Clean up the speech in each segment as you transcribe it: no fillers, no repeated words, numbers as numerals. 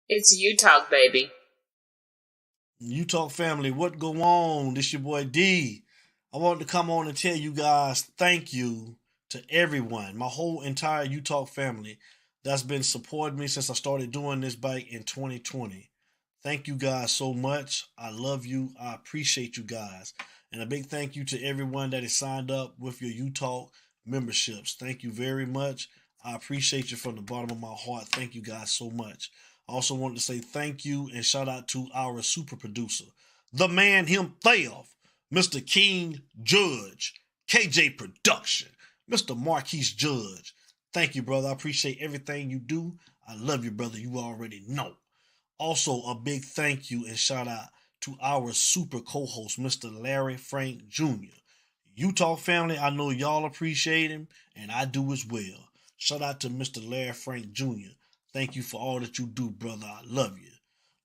It's you talk, baby. You Talk family, what go on? This your boy D. I wanted to come on and tell you guys thank you to everyone, my whole entire You Talk family that's been supporting me since I started doing this back in 2020. Thank you guys so much. I love you. I appreciate you guys. And a big thank you to everyone that is signed up with your You Talk memberships. Thank you very much. I appreciate you from the bottom of my heart. Thank you guys so much. I also wanted to say thank you and shout out to our super producer, the man himself, Mr. King Judge, KJ Production, Mr. Marquise Judge. Thank you, brother. I appreciate everything you do. I love you, brother. You already know. Also, a big thank you and shout out to our super co-host, Mr. Larry Frank Jr. You Talk family, I know y'all appreciate him, and I do as well. Shout out to Mr. Larry Frank Jr. Thank you for all that you do, brother. I love you.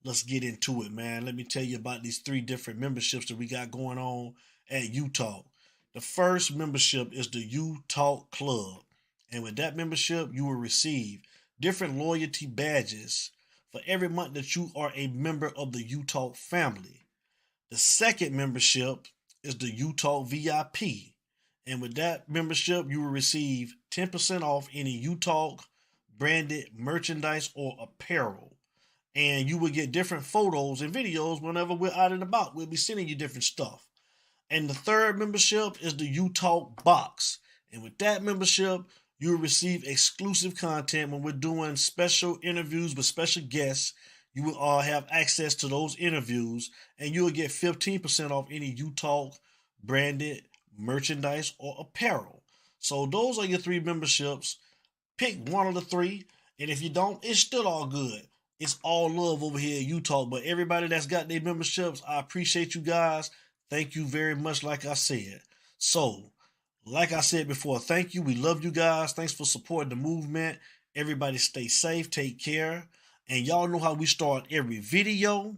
Let's get into it, man. Let me tell you about these 3 different memberships that we got going on at You Talk. The first membership is the You Talk Club. And with that membership, you will receive different loyalty badges for every month that you are a member of the You Talk family. The second membership is the You Talk VIP. And with that membership, you will receive 10% off any You Talk branded merchandise or apparel. And you will get different photos and videos whenever we're out and about. We'll be sending you different stuff. And the third membership is the You Talk Box. And with that membership, you will receive exclusive content when we're doing special interviews with special guests. You will have access to those interviews, and you will get 15% off any You Talk branded merchandise or apparel. So those are your 3 memberships. Pick one of the 3, and if you don't, it's still all good. It's all love over here at You Talk, but everybody that's got their memberships, I appreciate you guys. Thank you very much, like I said. So, like I said before, thank you. We love you guys. Thanks for supporting the movement. Everybody stay safe, take care. And y'all know how we start every video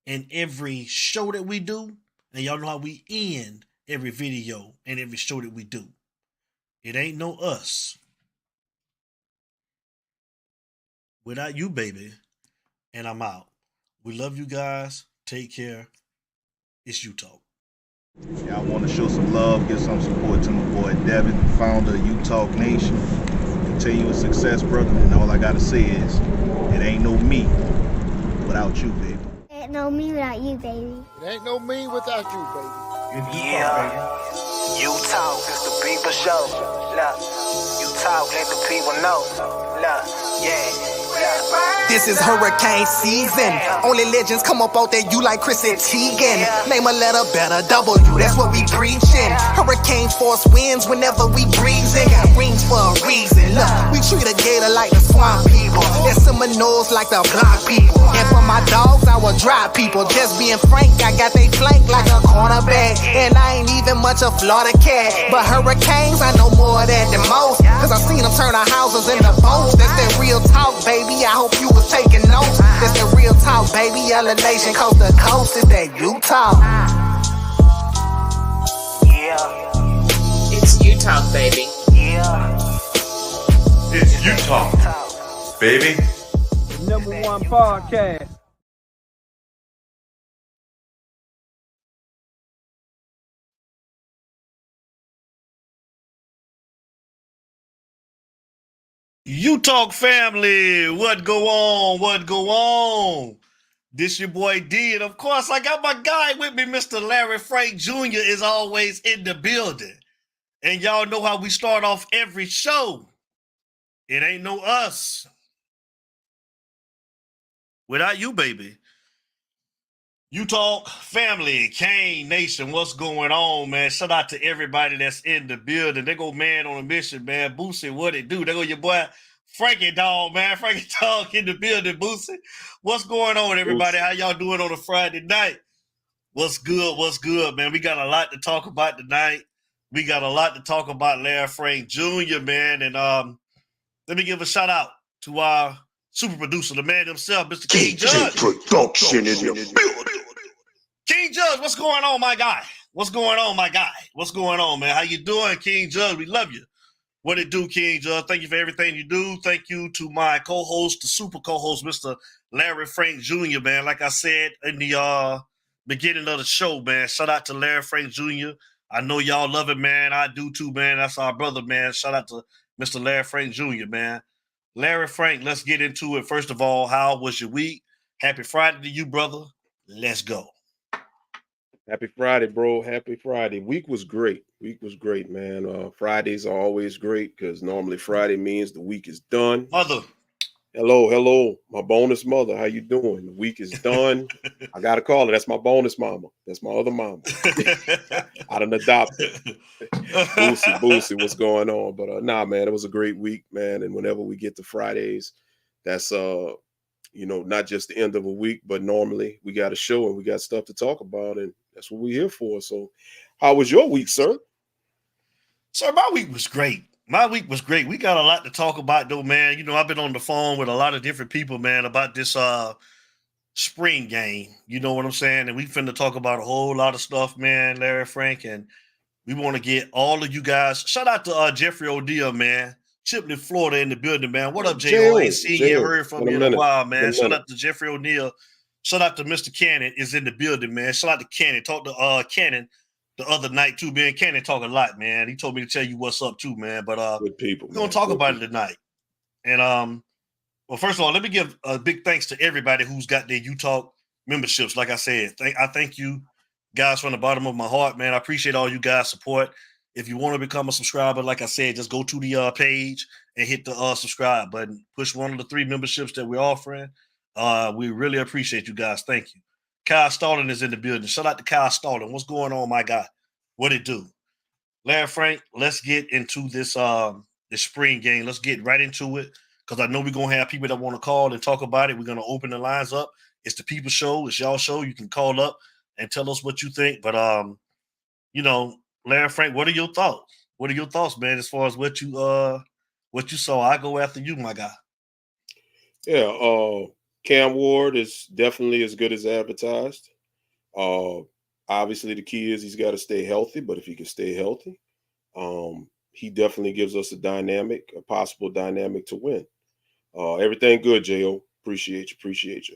and every show that we do. And y'all know how we end every video and every show that we do. It ain't no us without you, baby. And I'm out. We love you guys. Take care. It's You Talk. Yeah, I want to show some love, give some support to my boy Devin, founder of You Talk Nation. Continuous success, brother. And all I got to say is, it ain't no me without you, baby. It ain't no me without you, baby. It ain't no me without you, baby. Yeah, You Talk, it's the people show. Look, You Talk, let the people know. Look, yeah. This is hurricane season. Only legends come up out there, you like Chris and Teigen. Name a letter better, W, that's what we preaching. Hurricane force winds whenever we breezing. Got rings for a reason. Look, we treat a gator like the swamp people. And Seminoles like the block people. And for my dogs, I will drive people. Just being frank, I got they flank like a cornerback. And I ain't even much a Florida cat. But hurricanes, I know more of that than most. Cause I seen them turn our houses into boats. That's that real talk, baby. I hope you was taking notes. That's the real talk, baby. Yellow Nation, coast to coast. Is that You Talk? Yeah. It's you talk, baby. Yeah. It's You Talk, baby. #1 podcast. You Talk family, what go on? What go on? This your boy D, and of course I got my guy with me, Mr. Larry Frank Jr. is always in the building. And y'all know how we start off every show. It ain't no us without you, baby. You Talk family, Kane Nation, what's going on, man? Shout out to everybody that's in the building. They go man on a mission, man. Boosie, what it do? They go your boy Frankie Dog, man. Frankie Dog in the building, Boosie. What's going on, everybody? How y'all doing on a Friday night? What's good? What's good, man? We got a lot to talk about tonight. We got a lot to talk about Larry Frank Jr., man. And let me give a shout out to our super producer, the man himself, Mr. King Judge. Production in the building. King Judge, what's going on, my guy? What's going on, my guy? What's going on, man? How you doing, King Judge? We love you. What it do, King Judge? Thank you for everything you do. Thank you to my co-host, the super co-host, Mr. Larry Frank Jr., man. Like I said in the beginning of the show, man, shout out to Larry Frank Jr. I know y'all love it, man. I do too, man. That's our brother, man. Shout out to Mr. Larry Frank Jr., man. Larry Frank, let's get into it. First of all, how was your week? Happy Friday to you, brother. Let's go. Happy Friday, bro. Happy Friday. Week was great. Week was great, man. Fridays are always great because normally Friday means the week is done. Mother. Hello. My bonus mother. How you doing? The week is done. I got to call her. That's my bonus mama. That's my other mama. I done adopted. Boosie, what's going on? But nah, man, it was a great week, man. And whenever we get to Fridays, that's not just the end of a week, but normally we got a show and we got stuff to talk about, and that's what we're here for. So how was your week, sir? Sir, my week was great. We got a lot to talk about, though, man. You know, I've been on the phone with a lot of different people, man, about this spring game. You know what I'm saying? And we finna talk about a whole lot of stuff, man, Larry Frank, and we want to get all of you guys. Shout out to Jeffrey O'Deal, man. Chipley, Florida in the building, man. What up, J.O.? Ain't seen you, heard from you in a while, man. Shout out to Jeffrey O'Neal. Shout out to Mr. Cannon is in the building, man. Shout out to Cannon. Talked to Cannon the other night, too, man. Cannon talk a lot, man. He told me to tell you what's up, too, man. But good people, we're going to talk about it tonight. And, well, first of all, let me give a big thanks to everybody who's got their U-Talk memberships. Like I said, I thank you guys from the bottom of my heart, man. I appreciate all you guys' support. If you want to become a subscriber, like I said, just go to the page and hit the subscribe button. Push one of the 3 memberships that we're offering. We really appreciate you guys. Thank you. Kyle Stalling is in the building. Shout out to Kyle Stalling. What's going on, my guy? What it do? Larry Frank, let's get into this spring game. Let's get right into it because I know we're going to have people that want to call and talk about it. We're going to open the lines up. It's the people show. It's y'all show. You can call up and tell us what you think. But, Larry Frank, what are your thoughts? What are your thoughts, man, as far as what you saw? I go after you, my guy. Yeah, Cam Ward is definitely as good as advertised. Obviously, the key is he's got to stay healthy, but if he can stay healthy, he definitely gives us a possible dynamic to win. Everything good, J.O. Appreciate you.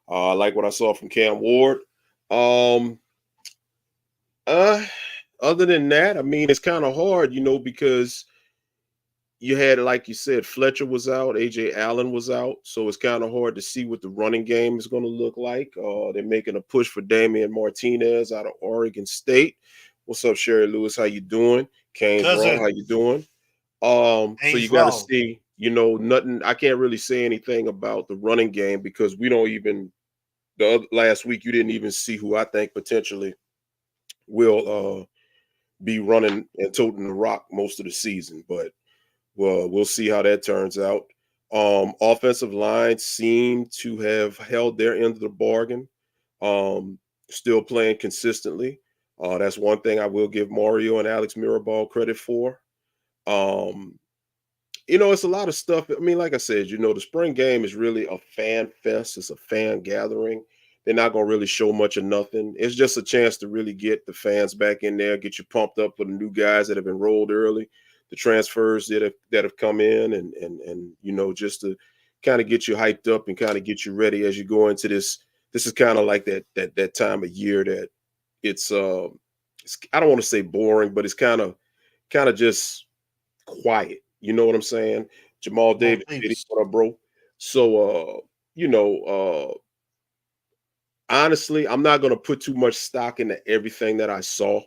I like what I saw from Cam Ward. Other than that, I mean, it's kind of hard, because you had, like you said, Fletcher was out, A.J. Allen was out, so it's kind of hard to see what the running game is going to look like. They're making a push for Damian Martinez out of Oregon State. What's up, Sherry Lewis? How you doing? Kane Brown, how you doing? So you got to see, nothing. I can't really say anything about the running game because we don't even – last week you didn't even see who I think potentially will be running and toting the rock most of the season, but we'll see how that turns out. Offensive line seem to have held their end of the bargain, still playing consistently. That's one thing I will give Mario and Alex Mirabal credit for. It's a lot of stuff. I mean, like I said, the spring game is really a fan fest. It's a fan gathering. They're not going to really show much of nothing. It's just a chance to really get the fans back in there, get you pumped up for the new guys that have enrolled early, the transfers that have come in, and just to kind of get you hyped up and kind of get you ready as you go into this. This is kind of like that time of year that it's I don't want to say boring, but it's kind of just quiet. You know what I'm saying? Jamal Davis, what up, bro? So honestly, I'm not going to put too much stock into everything that I saw.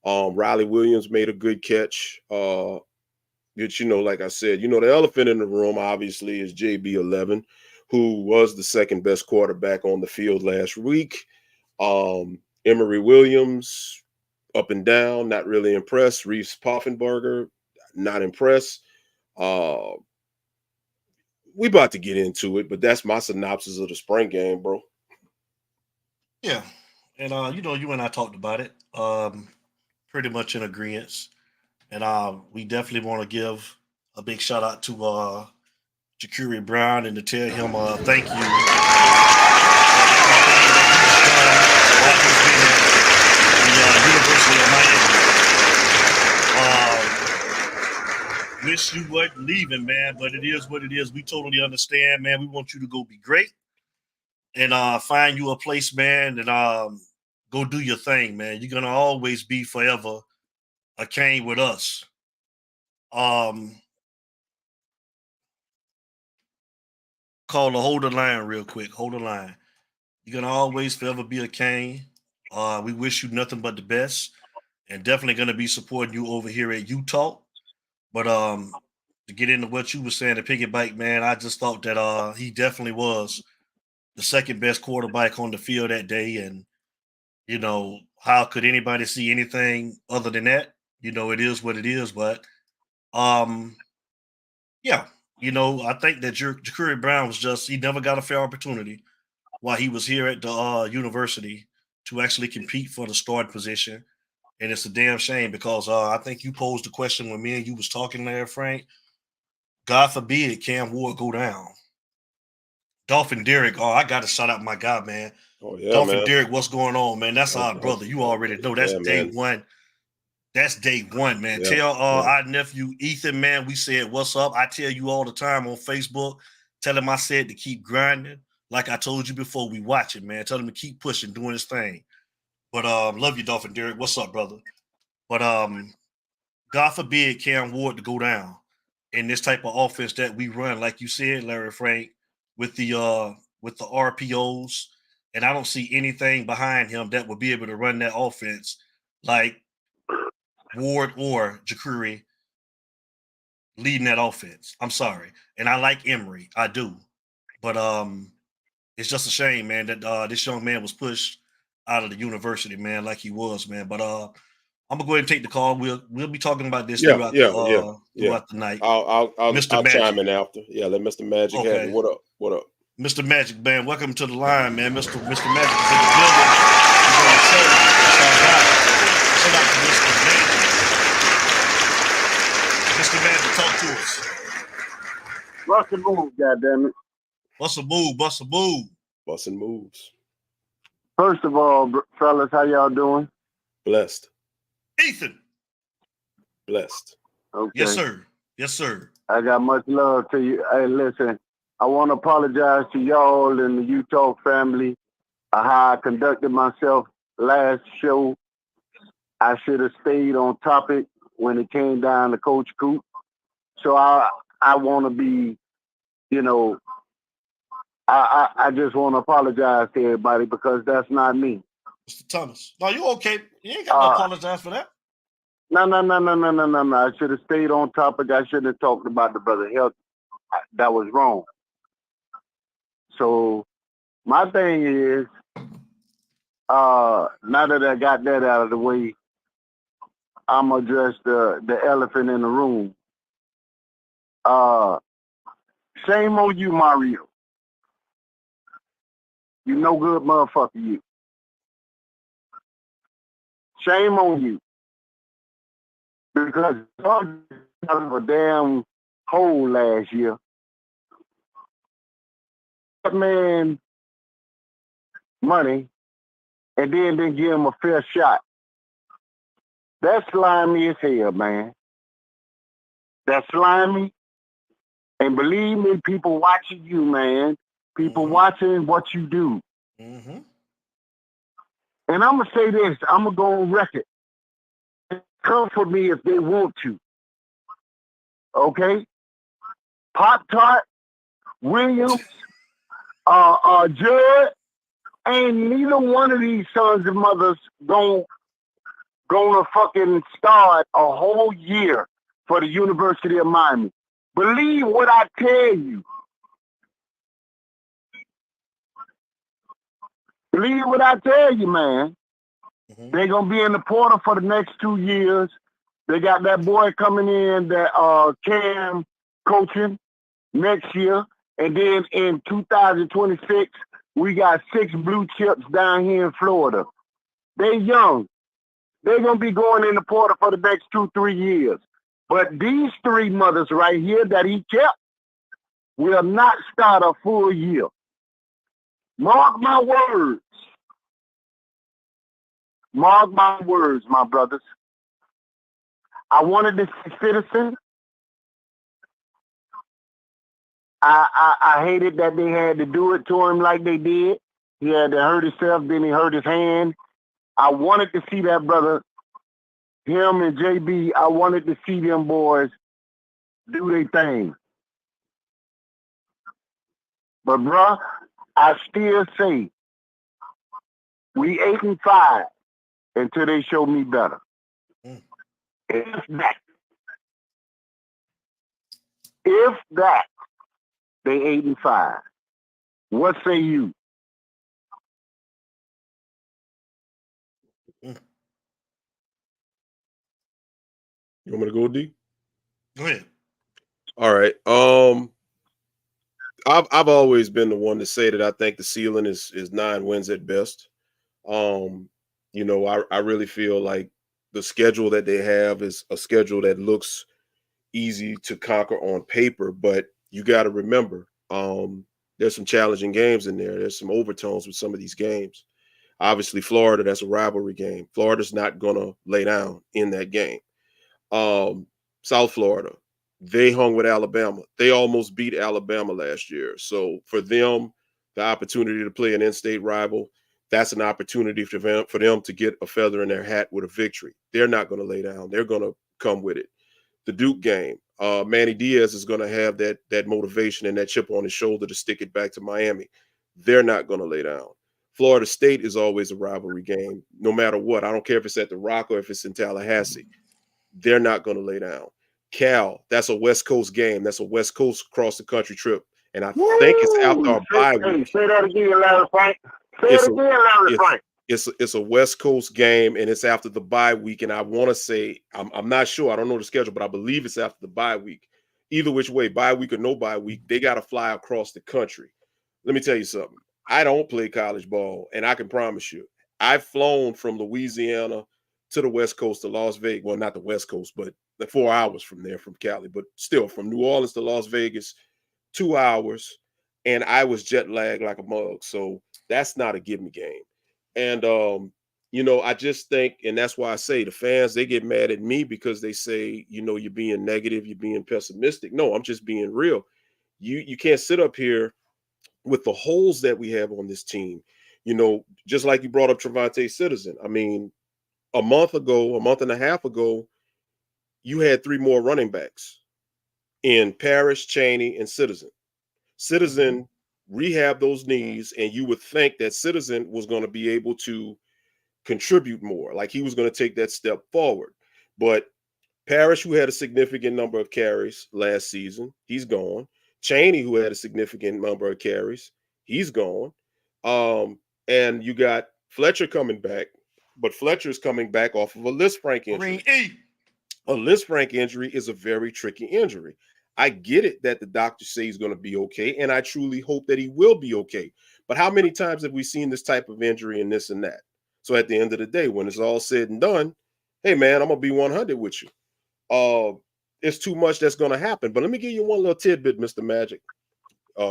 Riley Williams made a good catch. But, like I said, the elephant in the room, obviously, is JB11, who was the second best quarterback on the field last week. Emory Williams, up and down, not really impressed. Reese Poffenberger, not impressed. We about to get into it, but that's my synopsis of the spring game, bro. Yeah, and you and I talked about it, pretty much in agreement, and we definitely want to give a big shout out to Jakuri Brown and to tell him thank you. The University of Miami. wish you weren't leaving, man, but it is what it is. We totally understand, man. We want you to go be great and find you a place, man, and go do your thing, man. You're gonna always be forever a Kane with us. Call the hold the line real quick. Hold the line. You're gonna always forever be a Kane. We wish you nothing but the best, and definitely gonna be supporting you over here at Utah. But to get into what you were saying, to piggyback, man, I just thought that he definitely was the second best quarterback on the field that day, and you know, how could anybody see anything other than that? You know, it is what it is. But yeah, you know, I think that Jakuri Brown he never got a fair opportunity while he was here at the university to actually compete for the starting position. And it's a damn shame because I think you posed the question when me and you was talking there, Frank. God forbid Cam Ward go down. Dolphin Derek, I got to shout out my guy, man. Oh, yeah, Dolphin man. Derek, what's going on, man? That's our brother. You already know. That's day one. That's day one, man. Yeah, Tell our nephew Ethan, man, we said, what's up? I tell you all the time on Facebook. Tell him I said to keep grinding. Like I told you before, we watch it, man. Tell him to keep pushing, doing his thing. But love you, Dolphin Derek. What's up, brother? But God forbid Cam Ward to go down in this type of offense that we run, like you said, Larry Frank, with the RPOs, and I don't see anything behind him that would be able to run that offense like Ward or Jakuri leading that offense. I'm sorry, and I like Emory, I do, but it's just a shame, man, that this young man was pushed out of the university, man, like he was, man. But I'm gonna go ahead and take the call. We'll be talking about this throughout the night. I'll Mr. Magic. chime in after. Yeah, let Mr. Magic have it. What up? What up? Mr. Magic, man, welcome to the line, man. Mr. Magic is in the building. He's on the show. Shout out to Mr. Magic. Mr. Magic, talk to us. What's the move, goddammit? What's a move? Bust a move. Busting moves. First of all, fellas, how y'all doing? Blessed. Ethan. Blessed. Okay. Yes, sir. Yes, sir. I got much love to you. Hey, listen, I want to apologize to y'all and the Utah family how I conducted myself last show. I should have stayed on topic when it came down to Coach Coop. So I want to be, you know, I just want to apologize to everybody because that's not me. Mr. Thomas. No, you okay. You ain't got to apologize for that. No. I should have stayed on topic. I shouldn't have talked about the brother health. That was wrong. So my thing is, now that I got that out of the way, I'm gonna address the elephant in the room. Shame on you, Mario. You no good motherfucker, you. Shame on you. Because y'all out of a damn hole last year. That man money and then didn't give him a fair shot. That's slimy as hell, man. That's slimy. And believe me, people watching you, man. People watching what you do. Mm-hmm. And I'm going to say this. I'm going to go on record. Come for me if they want to. Okay? Pop-Tart, Williams, Judd, ain't neither one of these sons and mothers gonna fucking start a whole year for the University of Miami. Believe what I tell you. Believe what I tell you, man. Mm-hmm. They're gonna be in the portal for the next 2 years. They got that boy coming in, that Cam coaching next year. And then in 2026, we got 6 blue chips down here in Florida. They're young. They're going to be going in the portal for the next 2-3 years. But these 3 mothers right here that he kept will not start a full year. Mark my words. Mark my words, my brothers. I wanted to see Citizen. I hated that they had to do it to him like they did. He had to hurt himself, then he hurt his hand. I wanted to see that brother, him and JB, I wanted to see them boys do their thing. But bruh, I still say we 8-5 until they show me better. If that, they 8-5. What say you? You want me to go, D? Go ahead. All right. I've always been the one to say that I think the ceiling is 9 wins at best. You know, I really feel like the schedule that they have is a schedule that looks easy to conquer on paper, but you got to remember, there's some challenging games in there. There's some overtones with some of these games. Obviously, Florida, that's a rivalry game. Florida's not gonna lay down in that game. South Florida, they hung with Alabama. They almost beat Alabama last year. So for them, the opportunity to play an in-state rival, that's an opportunity for them to get a feather in their hat with a victory. They're not going to lay down. They're going to come with it. The Duke game, Manny Diaz is going to have that motivation and that chip on his shoulder to stick it back to Miami. They're not going to lay down. Florida State is always a rivalry game, no matter what. I don't care if it's at the Rock or if it's in Tallahassee. They're not going to lay down. Cal, that's a West Coast game. That's a West Coast cross-the-country trip. And I think it's after our bye week. Say that again, Larry Frank. Say it again, Larry Frank. It's a West Coast game, and it's after the bye week. And I want to say, I'm not sure. I don't know the schedule, but I believe it's after the bye week. Either which way, bye week or no bye week, they got to fly across the country. Let me tell you something. I don't play college ball, and I can promise you, I've flown from Louisiana to the West Coast to Las Vegas. Well, not the West Coast, but 4 hours from there, from Cali. But still, from New Orleans to Las Vegas, 2 hours, and I was jet lagged like a mug. So that's not a give-me game. And, you know, I just think, and that's why I say the fans, they get mad at me because they say, you know, you're being negative, you're being pessimistic. No, I'm just being real. You can't sit up here with the holes that we have on this team. You know, just like you brought up Trevante Citizen. I mean, a month and a half ago, you had 3 more running backs in Parrish, Chaney, and Citizen. Citizen rehab those knees, and you would think that Citizen was going to be able to contribute more, like he was going to take that step forward. But Parrish, who had a significant number of carries last season, he's gone. Chaney, who had a significant number of carries, he's gone. And you got Fletcher coming back, but Fletcher's coming back off of a Lisfranc injury. A Lisfranc injury is a very tricky injury. I get it that the doctors say he's going to be okay, and I truly hope that he will be okay. But how many times have we seen this type of injury and this and that? So at the end of the day, when it's all said and done, hey, man, I'm going to be 100 with you. It's too much that's going to happen. But let me give you one little tidbit, Mr. Magic.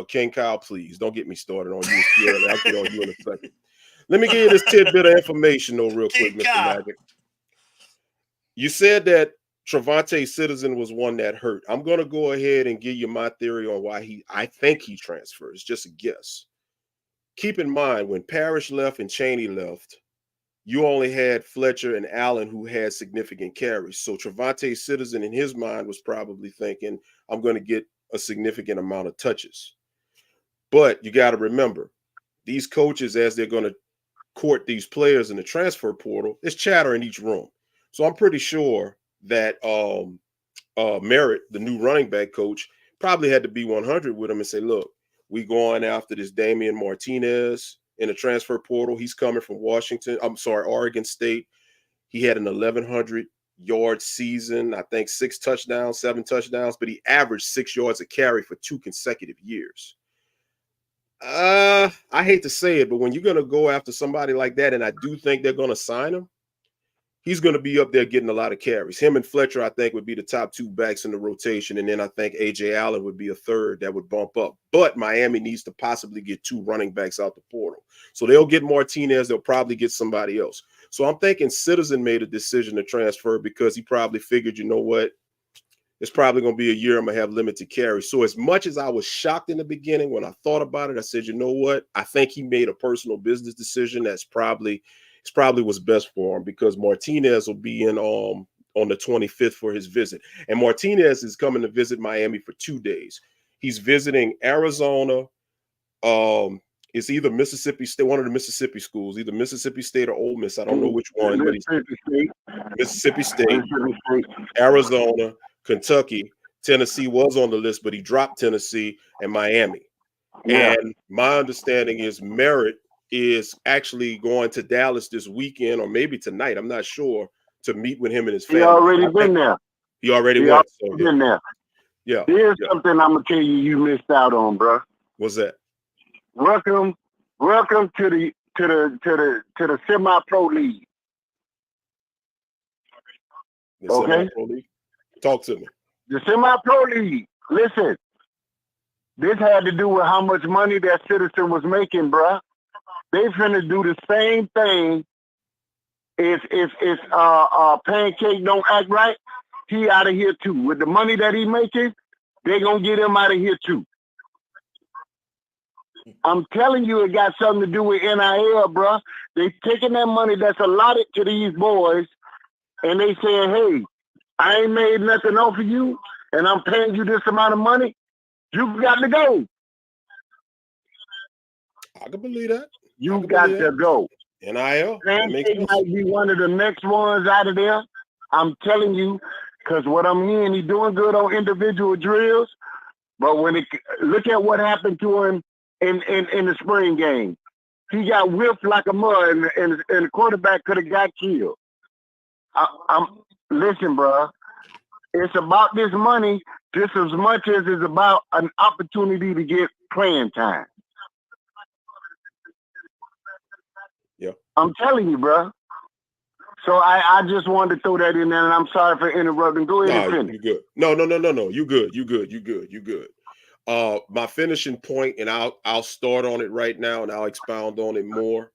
King Kyle, please, don't get me started on you. I'll get on you in a second. Let me give you this tidbit of information, though, real quick, Mr. Magic. You said that Trevante Citizen was one that hurt. I'm going to go ahead and give you my theory on why I think he transferred. It's just a guess. Keep in mind, when Parrish left and Chaney left, you only had Fletcher and Allen who had significant carries. So Trevante Citizen in his mind was probably thinking, I'm going to get a significant amount of touches. But you got to remember, these coaches, as they're going to court these players in the transfer portal, there's chatter in each room. So I'm pretty sure that Merritt, the new running back coach, probably had to be 100 with him and say, look, we going after this Damian Martinez in the transfer portal. He's coming from Oregon State. He had an 1,100-yard season, I think 6 touchdowns, 7 touchdowns, but he averaged 6 yards a carry for 2 consecutive years. I hate to say it, but when you're going to go after somebody like that, and I do think they're going to sign him, he's going to be up there getting a lot of carries. Him and Fletcher, I think, would be the top 2 backs in the rotation. And then I think A.J. Allen would be a third that would bump up. But Miami needs to possibly get 2 running backs out the portal. So they'll get Martinez. They'll probably get somebody else. So I'm thinking Citizen made a decision to transfer because he probably figured, you know what, it's probably going to be a year I'm going to have limited carry. So as much as I was shocked in the beginning, when I thought about it, I said, you know what? I think he made a personal business decision. It's probably what's best for him, because Martinez will be in on the 25th for his visit. And Martinez is coming to visit Miami for 2 days. He's visiting Arizona. It's either Mississippi State, one of the Mississippi schools, either Mississippi State or Ole Miss. I don't know which one, but he's Mississippi State, Arizona, Kentucky. Tennessee was on the list, but he dropped Tennessee and Miami. Yeah. And my understanding is Merritt is actually going to Dallas this weekend, or maybe tonight, I'm not sure, to meet with him and his family. He already been there. He already went. So, been there. Yeah. Here's something I'm gonna tell you missed out on, bro. What's that? Welcome to the semi-pro league. The semi-pro league? Talk to me. The semi-pro league. Listen, this had to do with how much money that Citizen was making, bruh. They finna do the same thing. If Pancake don't act right, he out of here too. With the money that he making, they gonna get him out of here too. I'm telling you, it got something to do with NIL, bruh. They taking that money that's allotted to these boys, and they saying, hey, I ain't made nothing off of you, and I'm paying you this amount of money. You got to go. I can believe that. You got to go. NIL. Pancake might be one of the next ones out of there. I'm telling you, because what I'm hearing, he's doing good on individual drills, but when look at what happened to him in the spring game. He got whipped like a mud, and the quarterback could have got killed. Listen, bro. It's about this money just as much as it's about an opportunity to get playing time. Yeah. I'm telling you, bro. So I just wanted to throw that in there, and I'm sorry for interrupting. Go ahead and finish. You good. No. You good. My finishing point, and I'll start on it right now, and I'll expound on it more,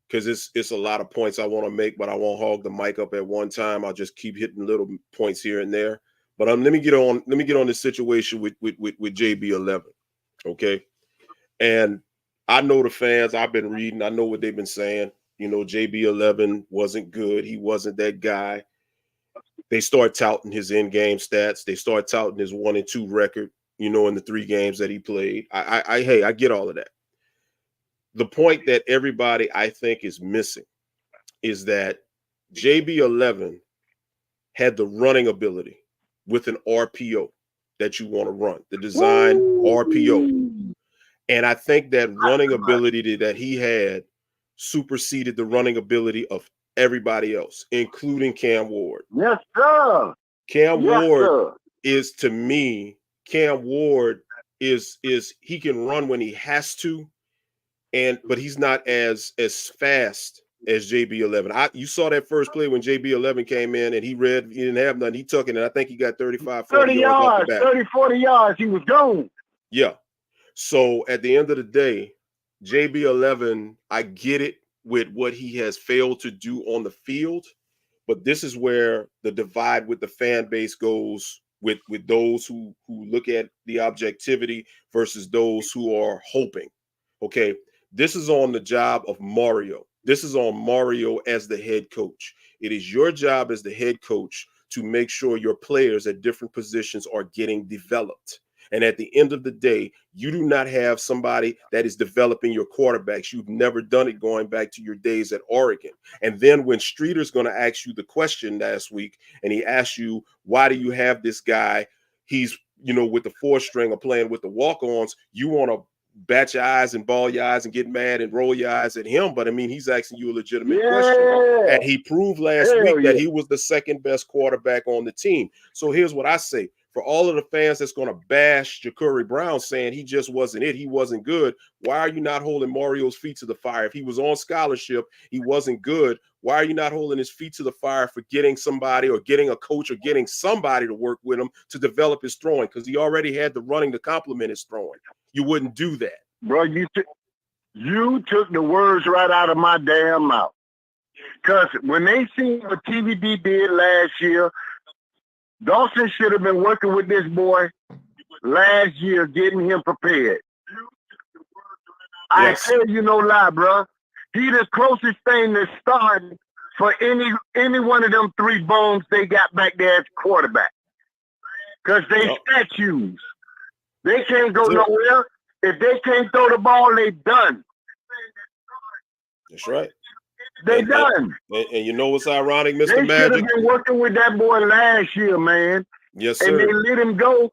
because it's a lot of points I want to make, but I won't hog the mic up at one time. I'll just keep hitting little points here and there. But let me get on this situation with JB11, okay? And I know the fans. I've been reading. I know what they've been saying. You know, JB11 wasn't good. He wasn't that guy. They start touting his in-game stats. They start touting his 1-2 record, you know, in the 3 games that he played. I get all of that. The point that everybody, I think, is missing is that JB11 had the running ability with an RPO that you want to run, the design RPO. And I think that running ability that he had superseded the running ability of everybody else, including Cam Ward. Yes, sir. Cam Ward is, to me, Cam Ward is he can run when he has to, but he's not as fast as JB11. You saw that first play when JB11 came in and he didn't have nothing. He took it, and I think he got 35, 40 yards, 30, 40 yards. He was gone. Yeah. So at the end of the day, JB11, I get it with what he has failed to do on the field, but this is where the divide with the fan base goes with those who look at the objectivity versus those who are hoping. Okay, this is on the job of Mario. This is on Mario as the head coach. It is your job as the head coach to make sure your players at different positions are getting developed. And at the end of the day, you do not have somebody that is developing your quarterbacks. You've never done it going back to your days at Oregon. And then when Streeter's going to ask you the question last week, and he asked you, why do you have this guy? He's, with the 4-string or playing with the walk-ons. You want to bat your eyes and ball your eyes and get mad and roll your eyes at him. But I mean, he's asking you a legitimate question. And he proved last week that he was the second best quarterback on the team. So here's what I say. For all of the fans that's going to bash Jakuri Brown saying he just wasn't it, he wasn't good, why are you not holding Mario's feet to the fire? If he was on scholarship, he wasn't good, why are you not holding his feet to the fire for getting somebody or getting a coach or getting somebody to work with him to develop his throwing? Because he already had the running to complement his throwing. You wouldn't do that. Bro, you took the words right out of my damn mouth. Because when they seen what TVD did last year, Dawson should have been working with this boy last year, getting him prepared. Yes. I tell you no lie, bro. He the closest thing to starting for any one of them three bones they got back there as quarterback. Because they statues. They can't go nowhere. If they can't throw the ball, they done. That's right. They done. And you know what's ironic, Mr. They Magic? should have been working with that boy last year, man. Yes, sir. And they let him go.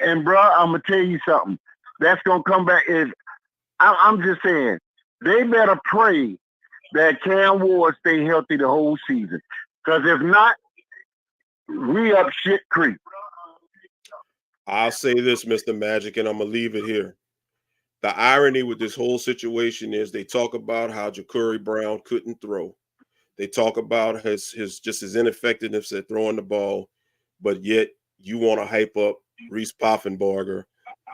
And bro, I'm gonna tell you something. That's gonna come back. I'm just saying, they better pray that Cam Ward stay healthy the whole season. Because if not, we up shit creek. I'll say this, Mr. Magic, and I'm gonna leave it here. The irony with this whole situation is they talk about how Jakuri Brown couldn't throw. They talk about his ineffectiveness at throwing the ball, but yet you want to hype up Reese Poffenbarger.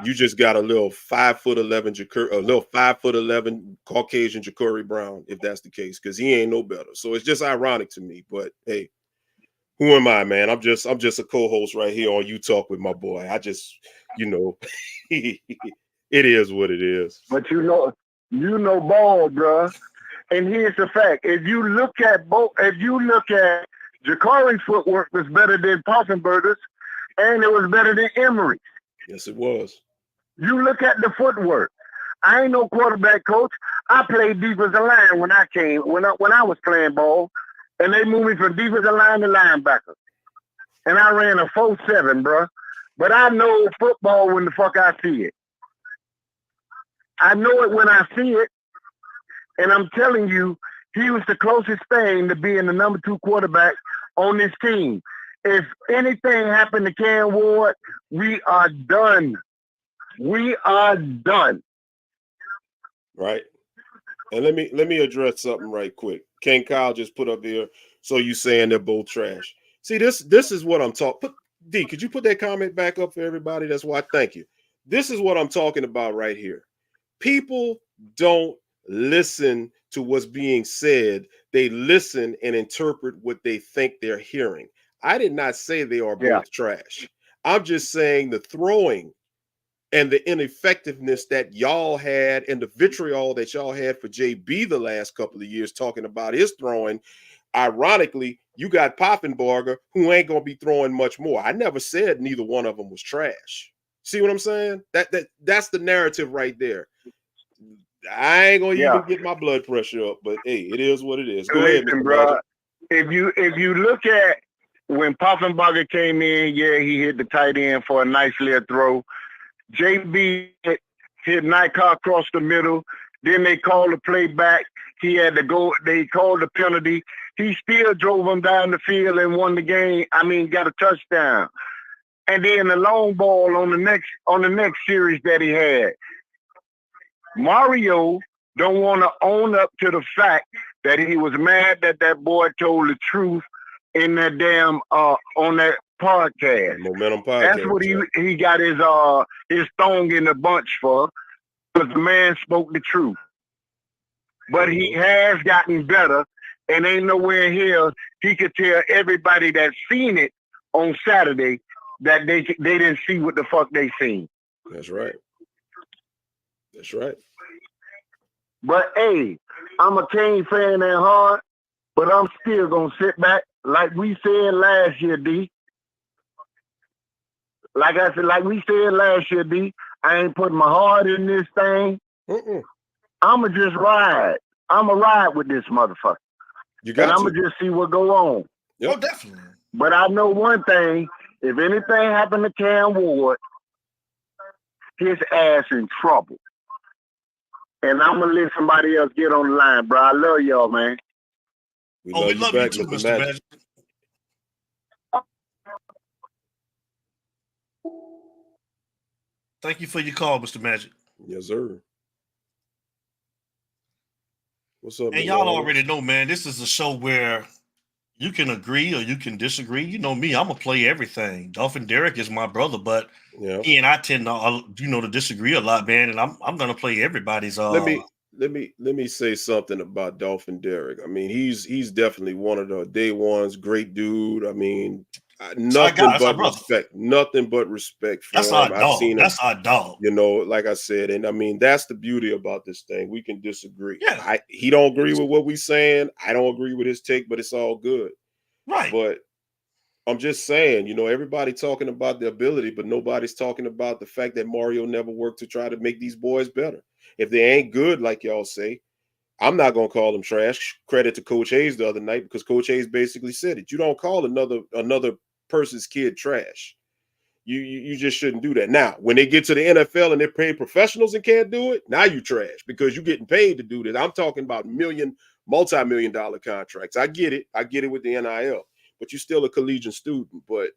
You just got a little 5'11" Caucasian Jakuri Brown, if that's the case, because he ain't no better. So it's just ironic to me. But hey, who am I, man? I'm just a co-host right here on You Talk with my boy. I just, it is what it is. But you know ball, bruh. And here's the fact: if you look at Jakuri's footwork was better than Poffenbarger's, and it was better than Emery. Yes, it was. You look at the footwork. I ain't no quarterback coach. I played defensive line when I was playing ball, and they moved me from defensive line to linebacker. And I ran a 4.7, bro. But I know football when the fuck I see it. I know it when I see it. And I'm telling you, he was the closest thing to being the number 2 quarterback on this team. If anything happened to Cam Ward, we are done. We are done. Right. And let me address something right quick. Ken Kyle just put up here, so you saying they're both trash. See, this is what I'm talking. D, could you put that comment back up for everybody? That's why. Thank you. This is what I'm talking about right here. People don't listen to what's being said. They listen and interpret what they think they're hearing. I did not say they are both trash. I'm just saying the throwing and the ineffectiveness that y'all had and the vitriol that y'all had for JB the last couple of years talking about his throwing. Ironically, you got Poffenbarger, who ain't going to be throwing much more. I never said neither one of them was trash. See what I'm saying? That's the narrative right there. I ain't going to even get my blood pressure up, but hey, it is what it is. Go ahead, Mr. Bro. If you look at when Poffenbarger came in, he hit the tight end for a nice little throw. JB hit Nycott across the middle. Then they called the play back. He had to go. They called the penalty. He still drove him down the field and won the game. Got a touchdown. And then the long ball on the next series that he had. Mario don't want to own up to the fact that he was mad that boy told the truth in that damn on that podcast. Momentum podcast. That's what he got his thong in the bunch for, because the man spoke the truth. But he has gotten better, and ain't nowhere here he could tell everybody that seen it on Saturday that they didn't see what the fuck they seen. That's right. That's right. But hey, I'm a Kane fan at heart, but I'm still gonna sit back like we said last year, D. Like we said last year, D. I ain't putting my heart in this thing. I'ma just ride. I'ma ride with this motherfucker. And I'ma just see what go on. Yep. Oh, definitely. But I know one thing: if anything happened to Cam Ward, his ass in trouble. And I'm gonna let somebody else get on the line, bro. I love y'all, man. We love you too, Mr. Magic. Thank you for your call, Mr. Magic. Yes, sir. What's up, and y'all already know, man, this is a show where you can agree or you can disagree. You know me, I'm gonna play everything. Dolphin Derek is my brother, but he and I tend to, to disagree a lot, man. And I'm gonna play everybody's. Let me say something about Dolphin Derek. I mean, he's definitely one of the day ones. Great dude. I mean, Nothing but respect. Nothing but respect for that's him. our I've dog. seen him, that's our dog. You know, like I said, and I mean that's the beauty about this thing. We can disagree. Yeah. He don't agree with what we saying. I don't agree with his take, but it's all good. Right. But I'm just saying, you know, everybody talking about the ability, but nobody's talking about the fact that Mario never worked to try to make these boys better. If they ain't good, like y'all say, I'm not going to call them trash. Credit to Coach Hayes the other night, because Coach Hayes basically said it. You don't call another person's kid trash. You just shouldn't do that. Now, when they get to the NFL and they're paid professionals and can't do it, now you trash because you're getting paid to do this. I'm talking about multi-million dollar contracts. I get it. I get it with the NIL, but you're still a collegiate student. But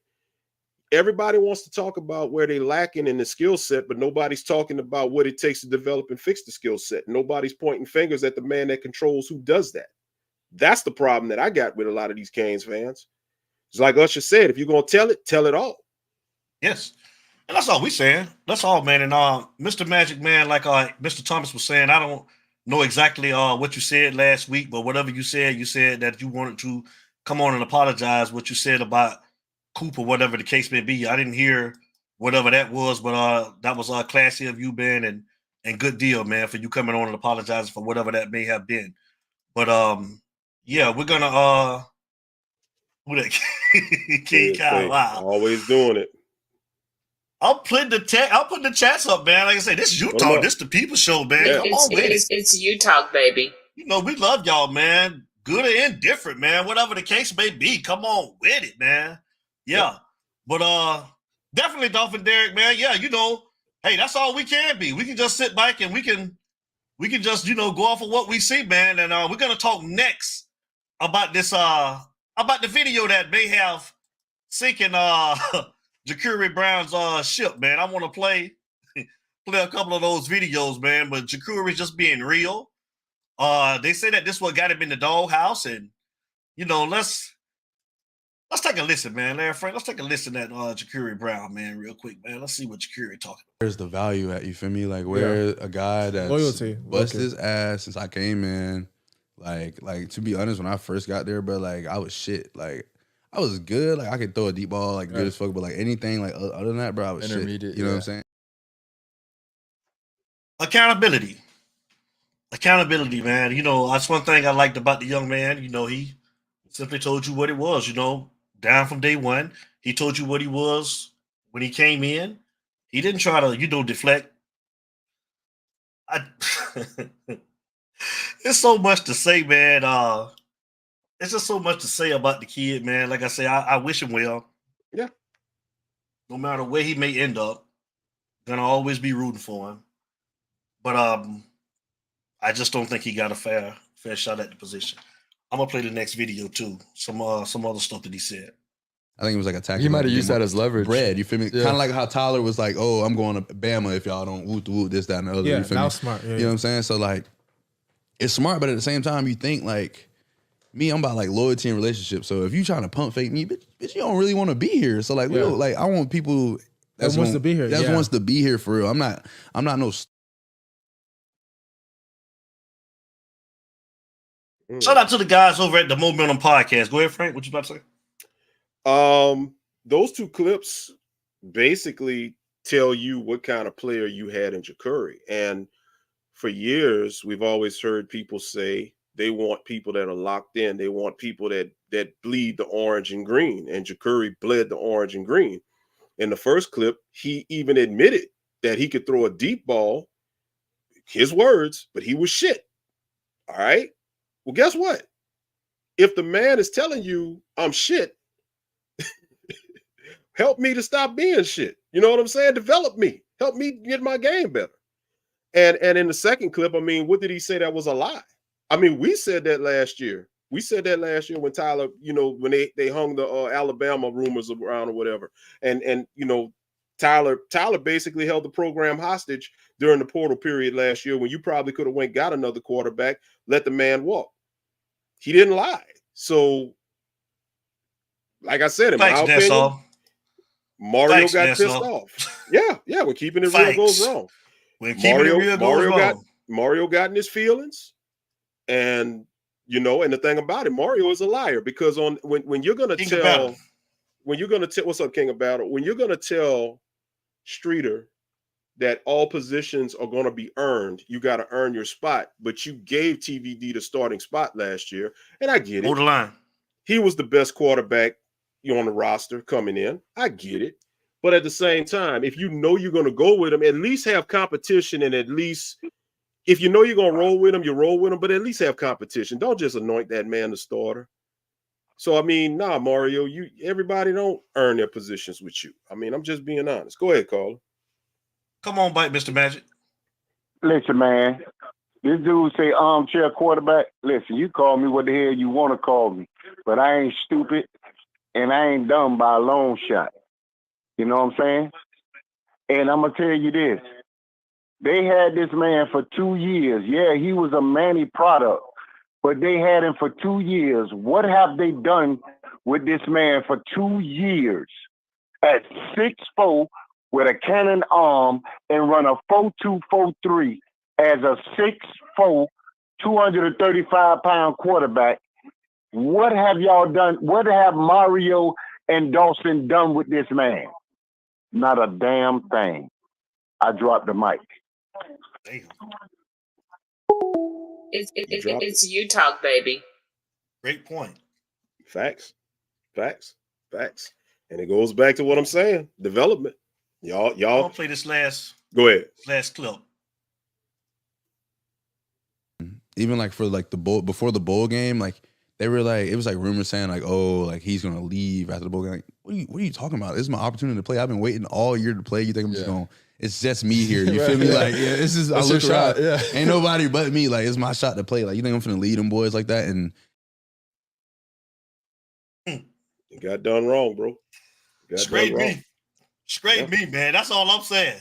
everybody wants to talk about where they're lacking in the skill set, but nobody's talking about what it takes to develop and fix the skill set. Nobody's pointing fingers at the man that controls who does that. That's the problem that I got with a lot of these Canes fans. It's like Usher said, if you're going to tell it all. Yes. And that's all we saying. That's all, man. And Mr. Magic Man, like Mr. Thomas was saying, I don't know exactly what you said last week, but whatever you said that you wanted to come on and apologize what you said about Cooper, whatever the case may be. I didn't hear whatever that was, but that was classy of you, Ben, and good deal, man, for you coming on and apologizing for whatever that may have been. But yeah, we're gonna King Kyle, wow. Always doing it. I'll put the chats up, man. Like I said, this is Utah. This the people show, man. Yeah. Come on with it. It's you talk, baby. You know, we love y'all, man. Good or indifferent, man. Whatever the case may be, come on with it, man. Yeah. But definitely Dolphin Derek, man. Yeah, you know, hey, that's all we can be. We can just sit back and we can just, you know, go off of what we see, man. And we're gonna talk next about this about the video that may have sinking Jakuri Brown's ship, man. I want to play a couple of those videos, man. But Jakuri's just being real. They say that this what got him in the doghouse, and you know, let's take a listen, man. Larry Frank, let's take a listen at Jakuri Brown, man, real quick, man. Let's see what Jakuri talking about. Where's the value at? You feel me? Like, where a guy that's loyalty bust his ass since I came in. Like to be honest, when I first got there, bro, like I was shit. Like I was good. Like I could throw a deep ball, like good as fuck. But like anything, like other than that, bro, I was shit. You know what I'm saying? Accountability, man. You know, that's one thing I liked about the young man. You know, he simply told you what it was. You know, down from day one, he told you what he was when he came in. He didn't try to, you know, deflect. It's so much to say, man. It's just so much to say about the kid, man. Like I say, I wish him well. Yeah. No matter where he may end up, gonna always be rooting for him. But I just don't think he got a fair shot at the position. I'm gonna play the next video too. Some other stuff that he said. I think it was like attacking. He might have used that as leverage. Bread, you feel me? Yeah. Kind of like how Tyler was like, "Oh, I'm going to Bama if y'all don't woo this, that, and the other." Yeah, you feel that me? was smart. Yeah, you know what I'm saying? So like, it's smart, but at the same time, you think like me, I'm about like loyalty and relationships. So if you trying to pump fake me, bitch, you don't really want to be here. So like, like I want people that wants to be here. That wants to be here for real. I'm not no. Shout out to the guys over at the Momentum Podcast. Go ahead, Frank. What you about to say? Those two clips basically tell you what kind of player you had in Jakuri. And for years, we've always heard people say they want people that are locked in. They want people that bleed the orange and green. And Jakuri bled the orange and green. In the first clip, he even admitted that he could throw a deep ball, his words, but he was shit. All right? Well, guess what? If the man is telling you I'm shit, help me to stop being shit. You know what I'm saying? Develop me. Help me get my game better. And in the second clip, I mean, what did he say that was a lie? I mean, we said that last year. We said that last year when Tyler, you know, when they hung the Alabama rumors around or whatever. And you know, Tyler basically held the program hostage during the portal period last year when you probably could have got another quarterback, let the man walk. He didn't lie. So, like I said, in my opinion, Mario got pissed off. Yeah, when keeping it real goes wrong. When keeping it real goes wrong. Mario got in his feelings. And, you know, and the thing about it, Mario is a liar because when you're going to tell when you're gonna tell, what's up, King of Battle? When you're gonna tell Streeter that all positions are going to be earned, you got to earn your spot. But you gave TVD the starting spot last year, and I get it. Hold the line. He was the best quarterback on the roster coming in. I get it. But at the same time, if you know you're going to go with him, at least have competition, and at least if you know you're going to roll with him, you roll with him, but at least have competition. Don't just anoint that man the starter. So, I mean, nah, Mario, everybody don't earn their positions with you. I mean, I'm just being honest. Go ahead, caller. Come on, bite, Mr. Magic. Listen, man. This dude say armchair quarterback. Listen, you call me what the hell you want to call me, but I ain't stupid and I ain't dumb by a long shot. You know what I'm saying? And I'm going to tell you this. They had this man for 2 years. Yeah, he was a Manny product, but they had him for 2 years. What have they done with this man for 2 years? At 6'4", with a cannon arm, and run a 4.2, 4.3 as a 6'4", 235-pound quarterback. What have y'all done? What have Mario and Dawson done with this man? Not a damn thing. I dropped the mic. Damn. It's you talk, baby. Great point. Facts. And it goes back to what I'm saying. Development. Y'all. I'll play this last. Go ahead. Last clip. Even like for like the bowl, before the bowl game, like they were like, it was like rumors saying like, oh, like he's gonna leave after the bowl game. Like, what are you talking about? This is my opportunity to play. I've been waiting all year to play. You think I'm just going? It's just me here. You feel me? Like, yeah, this is. That's I look around. yeah. Ain't nobody but me. Like, it's my shot to play. Like, you think I'm finna lead them boys like that? And you got done wrong, bro. Straight me. Straight me, man. That's all I'm saying.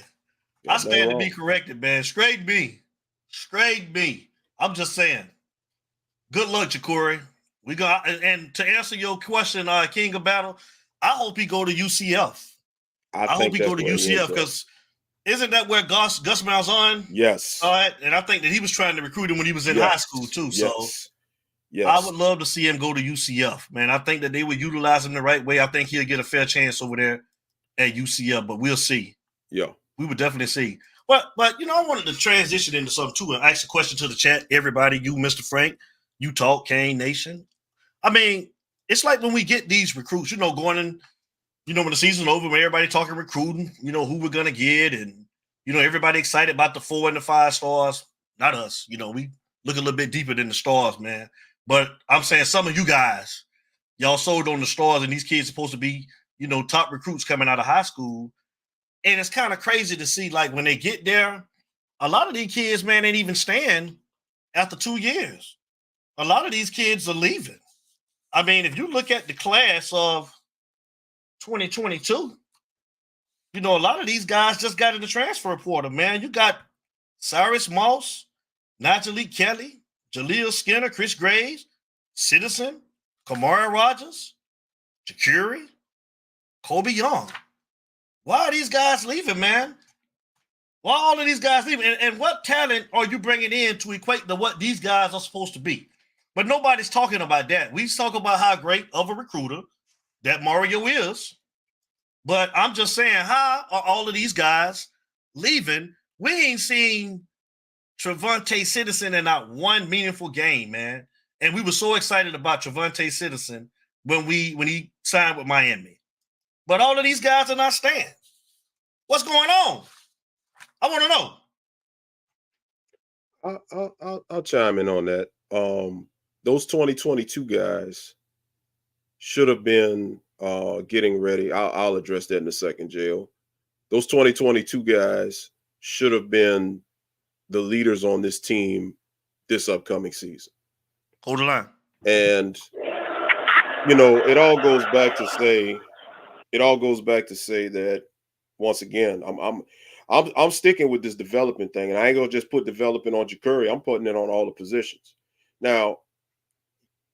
I stand to be corrected, man. Straight me. I'm just saying. Good luck, Jakuri. We got, and to answer your question, King of Battle, I hope he go to UCF. I hope he go to UCF because isn't that where Gus Malzahn? Yes. And I think that he was trying to recruit him when he was in high school too. So I would love to see him go to UCF, man. I think that they would utilize him the right way. I think he'll get a fair chance over there at UCF, but we'll see. Yeah. We would definitely see. But you know, I wanted to transition into something too and ask a question to the chat. Everybody, you, Mr. Frank, you talk, Kane Nation. I mean, it's like when we get these recruits, you know, going in, you know, when the season's over, when everybody talking recruiting, you know, who we're going to get. And, you know, everybody excited about the 4 and the 5 stars. Not us. You know, we look a little bit deeper than the stars, man. But I'm saying some of you guys, y'all sold on the stars, and these kids are supposed to be, you know, top recruits coming out of high school. And it's kind of crazy to see, like, when they get there, a lot of these kids, man, ain't even staying after 2 years. A lot of these kids are leaving. I mean, if you look at the class of 2022, you know, a lot of these guys just got in the transfer portal, man. You got Cyrus Moss, Najee Kelly, Jaleel Skinner, Chris Graves, Citizen, Kamara Rogers, Jakuri, Kobe Young. Why are these guys leaving, man? Why all of these guys leaving? And what talent are you bringing in to equate to what these guys are supposed to be? But nobody's talking about that. We talk about how great of a recruiter that Mario is. But I'm just saying, how are all of these guys leaving? We ain't seen Trevante Citizen in not one meaningful game, man. And we were so excited about Trevante Citizen when he signed with Miami. But all of these guys are not staying. What's going on? I want to know. I'll chime in on that. Those 2022 guys should have been getting ready. I'll address that in a second, Jail. Those 2022 guys should have been the leaders on this team this upcoming season. Hold the line. And, you know, it all goes back to say that, once again, I'm sticking with this development thing, and I ain't gonna just put development on Jakuri. I'm putting it on all the positions. Now,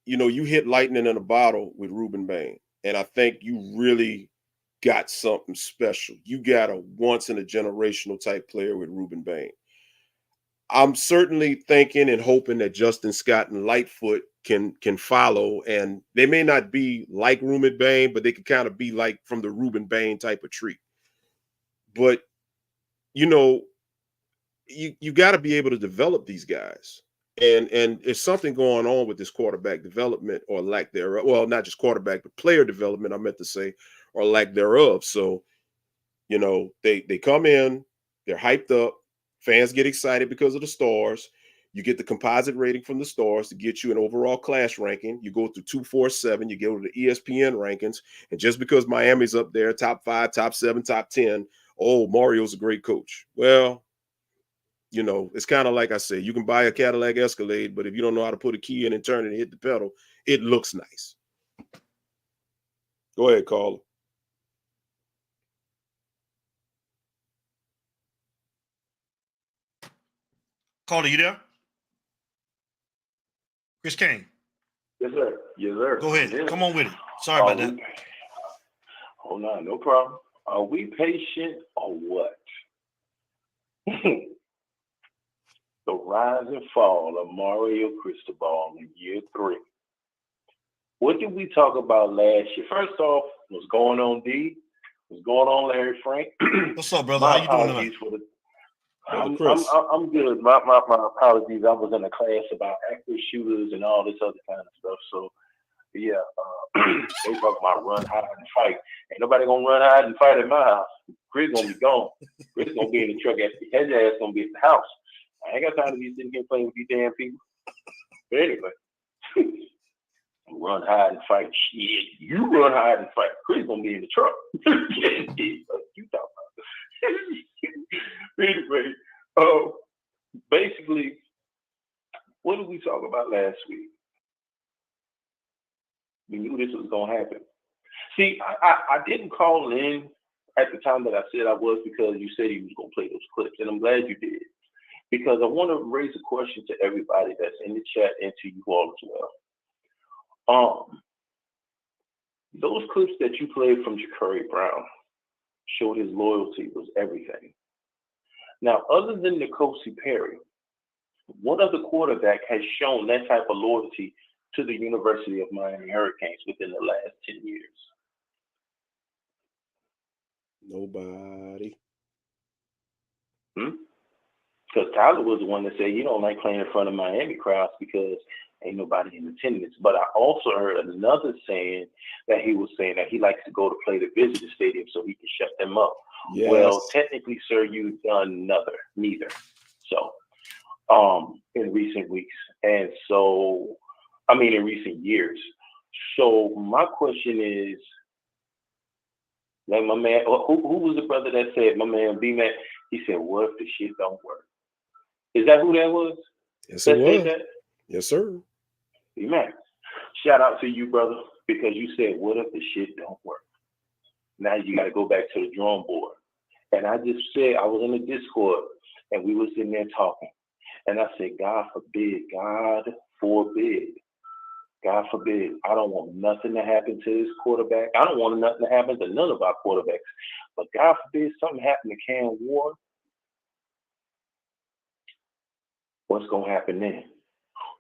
you know, you hit lightning in a bottle with Ruben Bain, and I think you really got something special. You got a once-in-a-generational type player with Ruben Bain. I'm certainly thinking and hoping that Justin Scott and Lightfoot can follow, and they may not be like Reuben Bain, but they can kind of be like from the Reuben Bain type of tree. But you got to be able to develop these guys. And there's something going on with this quarterback development or lack thereof. Well, not just quarterback, but player development, I meant to say, or lack thereof. So, they come in, they're hyped up, fans get excited because of the stars. You get the composite rating from the stars to get you an overall class ranking. You go through 247, you go to the ESPN rankings. And just because Miami's up there, top 5, top 7, top 10, oh, Mario's a great coach. Well, it's kind of like I say, you can buy a Cadillac Escalade, but if you don't know how to put a key in and turn it and hit the pedal, it looks nice. Go ahead, Carla. Carla, you there? Chris Kane. Yes, sir. Yes, sir. Go ahead. Come on with it. Sorry about that. Hold on, no problem. Are we patient or what? The rise and fall of Mario Cristobal in year 3. What did we talk about last year? First off, what's going on, D? What's going on, Larry Frank? What's up, brother? How you doing tonight? I'm good. My apologies. I was in a class about active shooters and all this other kind of stuff. So, yeah, they talk about run, hide, and fight. Ain't nobody gonna run, hide, and fight at my house. Chris gonna be gone. Chris gonna be in the truck. His ass gonna be at the house. I ain't got time to be sitting here playing with these damn people. But anyway, run, hide, and fight. Shit, you run, hide, and fight. Chris gonna be in the truck. You talk about it. Anyway, basically, what did we talk about last week? We knew this was gonna happen. See, I didn't call in at the time that I said I was because you said you was gonna play those clips, and I'm glad you did. Because I want to raise a question to everybody that's in the chat and to you all as well. Those clips that you played from Jakuri Brown showed his loyalty was everything. Now, other than N'Kosi Perry, what other quarterback has shown that type of loyalty to the University of Miami Hurricanes within the last 10 years? Nobody. Because Tyler was the one that said, you don't like playing in front of Miami crowds because ain't nobody in attendance. But I also heard another saying that he was saying that he likes to go to play the visitor stadium so he can shut them up. Yes. Well, technically, sir, you've done neither. So, in recent weeks. And so, in recent years. So my question is, like my man, who was the brother that said, my man B-Man, he said, what if the shit don't work? Is that who that was? Yes, it was. That? Yes, sir. B-Man, shout out to you, brother, because you said, what if the shit don't work? Now you got to go back to the drawing board. And I just said, I was in the Discord, and we were sitting there talking. And I said, God forbid, God forbid. God forbid. I don't want nothing to happen to this quarterback. I don't want nothing to happen to none of our quarterbacks. But God forbid something happened to Cam Ward. What's going to happen then?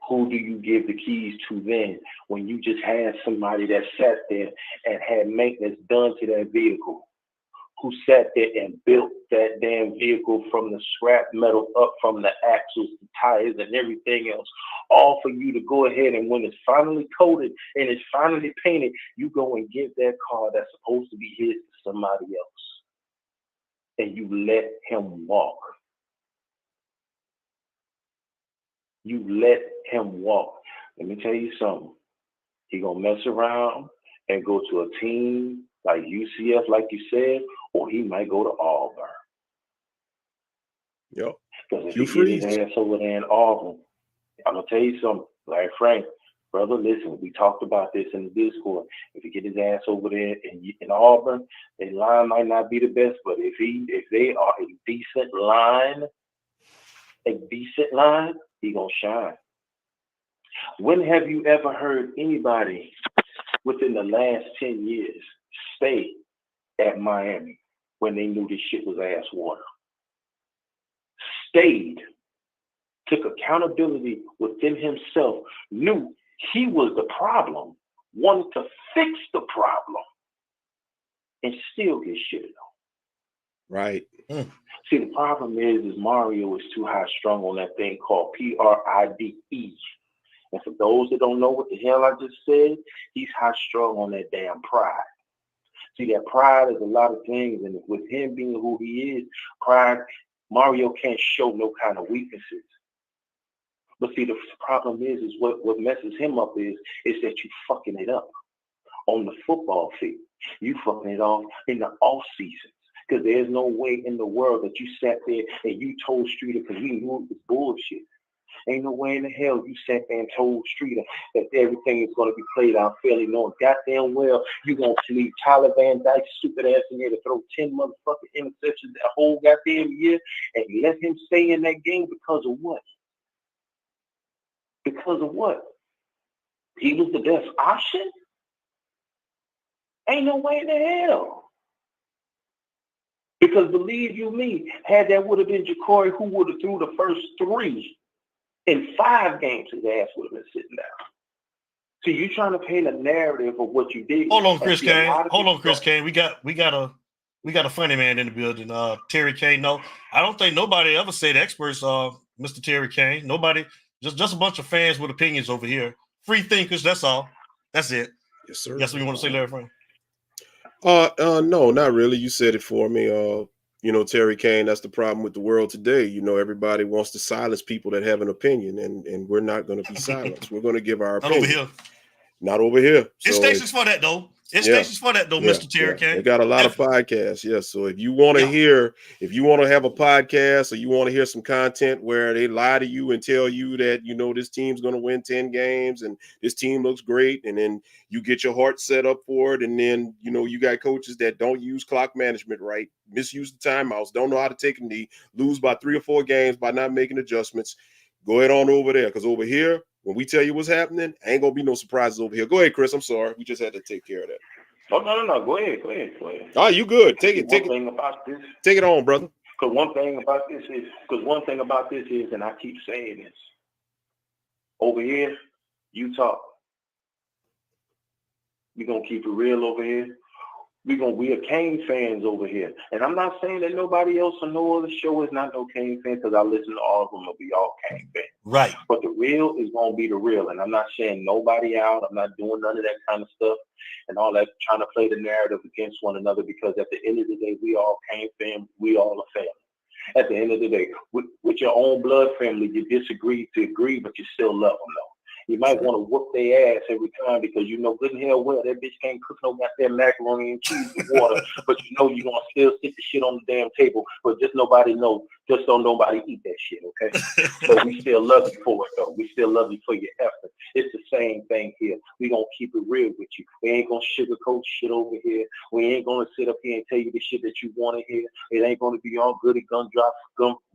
Who do you give the keys to then when you just had somebody that sat there and had maintenance done to that vehicle? Who sat there and built that damn vehicle from the scrap metal up from the axles, the tires, and everything else, all for you to go ahead and when it's finally coated and it's finally painted, you go and give that car that's supposed to be his to somebody else. And you let him walk. You let him walk. Let me tell you something. He gonna mess around and go to a team like UCF, like you said, or he might go to Auburn. Yep. Because if he get his ass over there in Auburn, I'm gonna tell you something, Larry Frank, brother, listen, we talked about this in the Discord. If he get his ass over there in Auburn, their line might not be the best, but if they are a decent line, he gonna shine. When have you ever heard anybody within the last 10 years stay at Miami when they knew this shit was ass water? Stayed, took accountability within himself, knew He was the problem, wanted to fix the problem, and still get shit on. Right. See, the problem is Mario is too high strung on that thing called PRIDE. And for those that don't know what the hell I just said, he's high strung on that damn pride. See, that pride is a lot of things, and with him being who he is, pride, Mario can't show no kind of weaknesses. But see, the problem is what messes him up is that you fucking it up on the football field. You fucking it off in the off seasons. Because there's no way in the world that you sat there and you told Streeter, because we knew it was bullshit. Ain't no way in the hell you sat there and told Streeter that everything is going to be played out fairly, knowing goddamn well you're going to leave Tyler Van Dyke's stupid ass in there to throw 10 motherfucking interceptions that whole goddamn year and let him stay in that game because of what? Because of what? He was the best option? Ain't no way in the hell. Because believe you me, had that would have been Jakuri who would have threw the first 3 in 5 games, his ass would have been sitting down. So you trying to paint a narrative of what you did. Hold on, Chris Kane. Hold on, Chris Kane. We got a funny man in the building. Terry Kane. No, I don't think nobody ever said experts. Mr. Terry Kane. Nobody. Just a bunch of fans with opinions over here. Free thinkers. That's all. That's it. Yes, sir. Yes, what you want to say, Larry Frank? No, not really. You said it for me. Terry Kane, that's the problem with the world today. Everybody wants to silence people that have an opinion, and we're not going to be silenced. We're going to hear opinion. Not over here. Not over here. It's stations for that, though. Stations for that, though, Mr. Terry Kane. They got a lot of podcasts, yes. So if you want to if you want to have a podcast or you want to hear some content where they lie to you and tell you that, this team's going to win 10 games and this team looks great, and then you get your heart set up for it, and then, you got coaches that don't use clock management right, misuse the timeouts, don't know how to take a knee, lose by 3 or 4 games by not making adjustments, go ahead on over there, because over here, when we tell you what's happening, ain't going to be no surprises over here. Go ahead, Chris. I'm sorry. We just had to take care of that. Oh, no. Go ahead. Oh, you good. Take it on, brother. Because one thing about this is, and I keep saying this, over here, Utah, we're going to keep it real over here. We are Kane fans over here. And I'm not saying that nobody else on no other show is not no Kane fan, because I listen to all of them, will be all Kane fans. Right. But the real is going to be the real. And I'm not saying nobody out. I'm not doing none of that kind of stuff and all that, trying to play the narrative against one another, because at the end of the day, we all Kane fans. We all a family. At the end of the day, with your own blood family, you disagree to agree, but you still love them, though. You might want to whoop their ass every time, because good and hell well that bitch can't cook no goddamn macaroni and cheese with water, but you're going to still stick the shit on the damn table, but just don't nobody eat that shit, okay? So we still love you for it, though. We still love you for your effort. It's the same thing here. We going to keep it real with you. We ain't going to sugarcoat shit over here. We ain't going to sit up here and tell you the shit that you want to hear. It ain't going to be all goody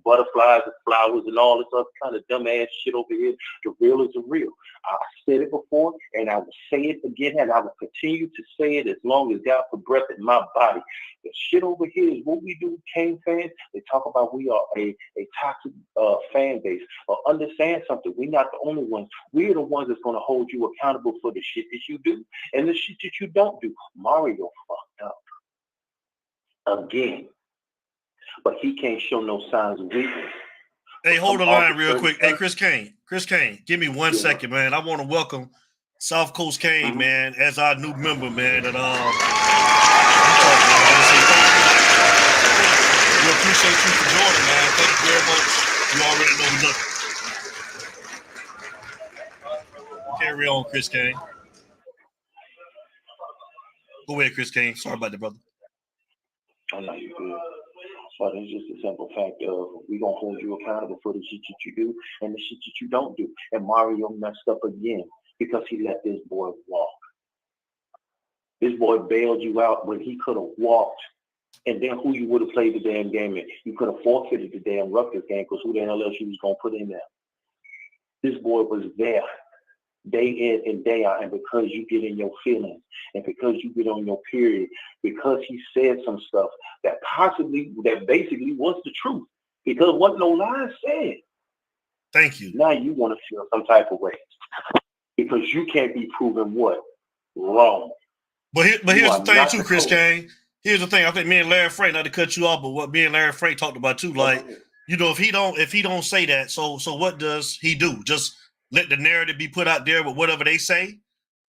butterflies and flowers and all this other kind of dumbass shit over here. The real is the real. I said it before, and I will say it again, and I will continue to say it as long as God put breath in my body. The shit over here is what we do with Kane fans. They talk about we are a toxic fan base. But understand something. We're not the only ones. We're the ones that's going to hold you accountable for the shit that you do and the shit that you don't do. Mario fucked up again. But he can't show no signs of weakness. Hey, hold the line real quick. Hey, Chris Kane, give me 1 second, man. I want to welcome South Coast Kane, man, as our new member, man. And we appreciate you for joining, man. Thank you very much. You already know we love you. Carry on, Chris Kane. Go ahead, Chris Kane. Sorry about that, brother. I know you good. But it's just a simple fact of we're going to hold you accountable for the shit that you do and the shit that you don't do. And Mario messed up again because he let this boy walk. This boy bailed you out when he could have walked. And then who you would have played the damn game in? You could have forfeited the damn Rutgers game, because who the hell else you was going to put in there? This boy was there day in and day out, and because you get in your feelings and because you get on your period, because he said some stuff that basically was the truth, because what no lies said. Thank you. Now you want to feel some type of way. because you can't be proven what? Wrong. But here's the thing too, Chris coach. Kane. Here's the thing. I think me and Larry Frank, not to cut you off, but what me and Larry Frank talked about too, like, you know, if he don't say that, so what does he do? Just let the narrative be put out there with whatever they say,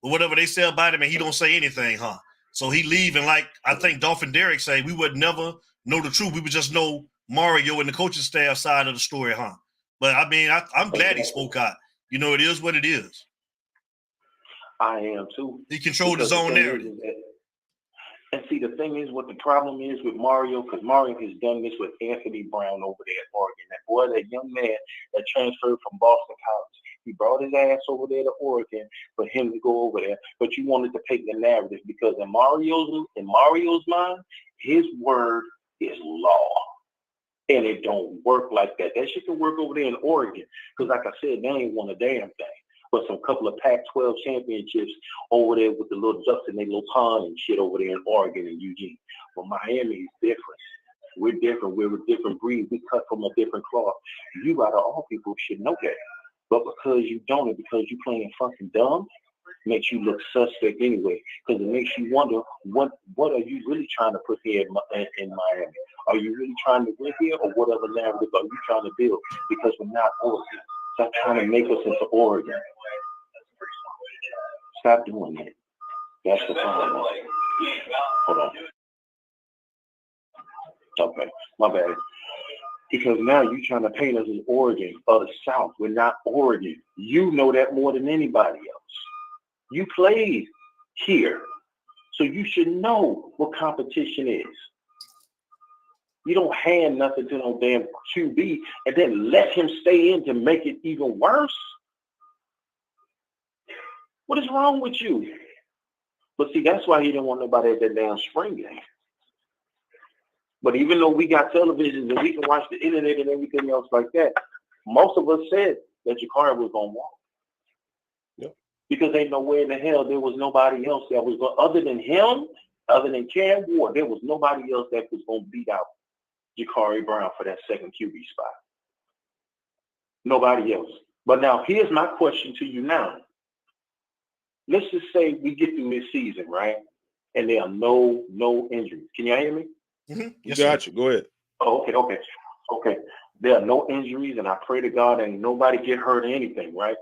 or whatever they say about him, and he don't say anything, huh? So he leave, and like I think Dolphin Derek say, we would never know the truth. We would just know Mario and the coaching staff side of the story, huh? But I mean, I'm glad he spoke out. You know, it is what it is. I am too. He controlled his own narrative. And see, the thing is, what the problem is with Mario, because Mario has done this with Anthony Brown over there at Oregon. That boy, that young man that transferred from Boston College, he brought his ass over there to Oregon for him to go over there. But you wanted to paint the narrative because in Mario's mind, his word is law. And it don't work like that. That shit can work over there in Oregon. Because like I said, they ain't won a damn thing. But some couple of Pac-12 championships over there with the little ducks in their little pond and shit over there in Oregon and Eugene. But Miami is different. We're different. We're a different breed. We cut from a different cloth. You out of all people should know that. But because you don't, and because you playing fucking dumb, makes you look suspect anyway. Because it makes you wonder, what are you really trying to put here in Miami? Are you really trying to win here, or what other narrative are you trying to build? Because we're not Oregon. Stop trying to make us into Oregon. Stop doing that. That's the problem. Hold on. Okay, my bad. Because now you're trying to paint us as Oregon or the South. We're not Oregon. You know that more than anybody else. You played here, so you should know what competition is. You don't hand nothing to no damn QB and then let him stay in to make it even worse. What is wrong with you? But see, that's why he didn't want nobody at that damn spring game. But even though we got televisions and we can watch the internet and everything else like that, most of us said that Jakuri was going to walk. Yep. Because ain't no way in the hell there was nobody else that was going, other than him, other than Cam Ward, there was nobody else that was going to beat out Jakuri Brown for that second QB spot. Nobody else. But now here's my question to you now. Let's just say we get through this season, right? And there are no injuries. Can you hear me? Mm-hmm. Yes, got you. Go ahead. Oh, okay. There are no injuries, and I pray to God and nobody get hurt or anything, right?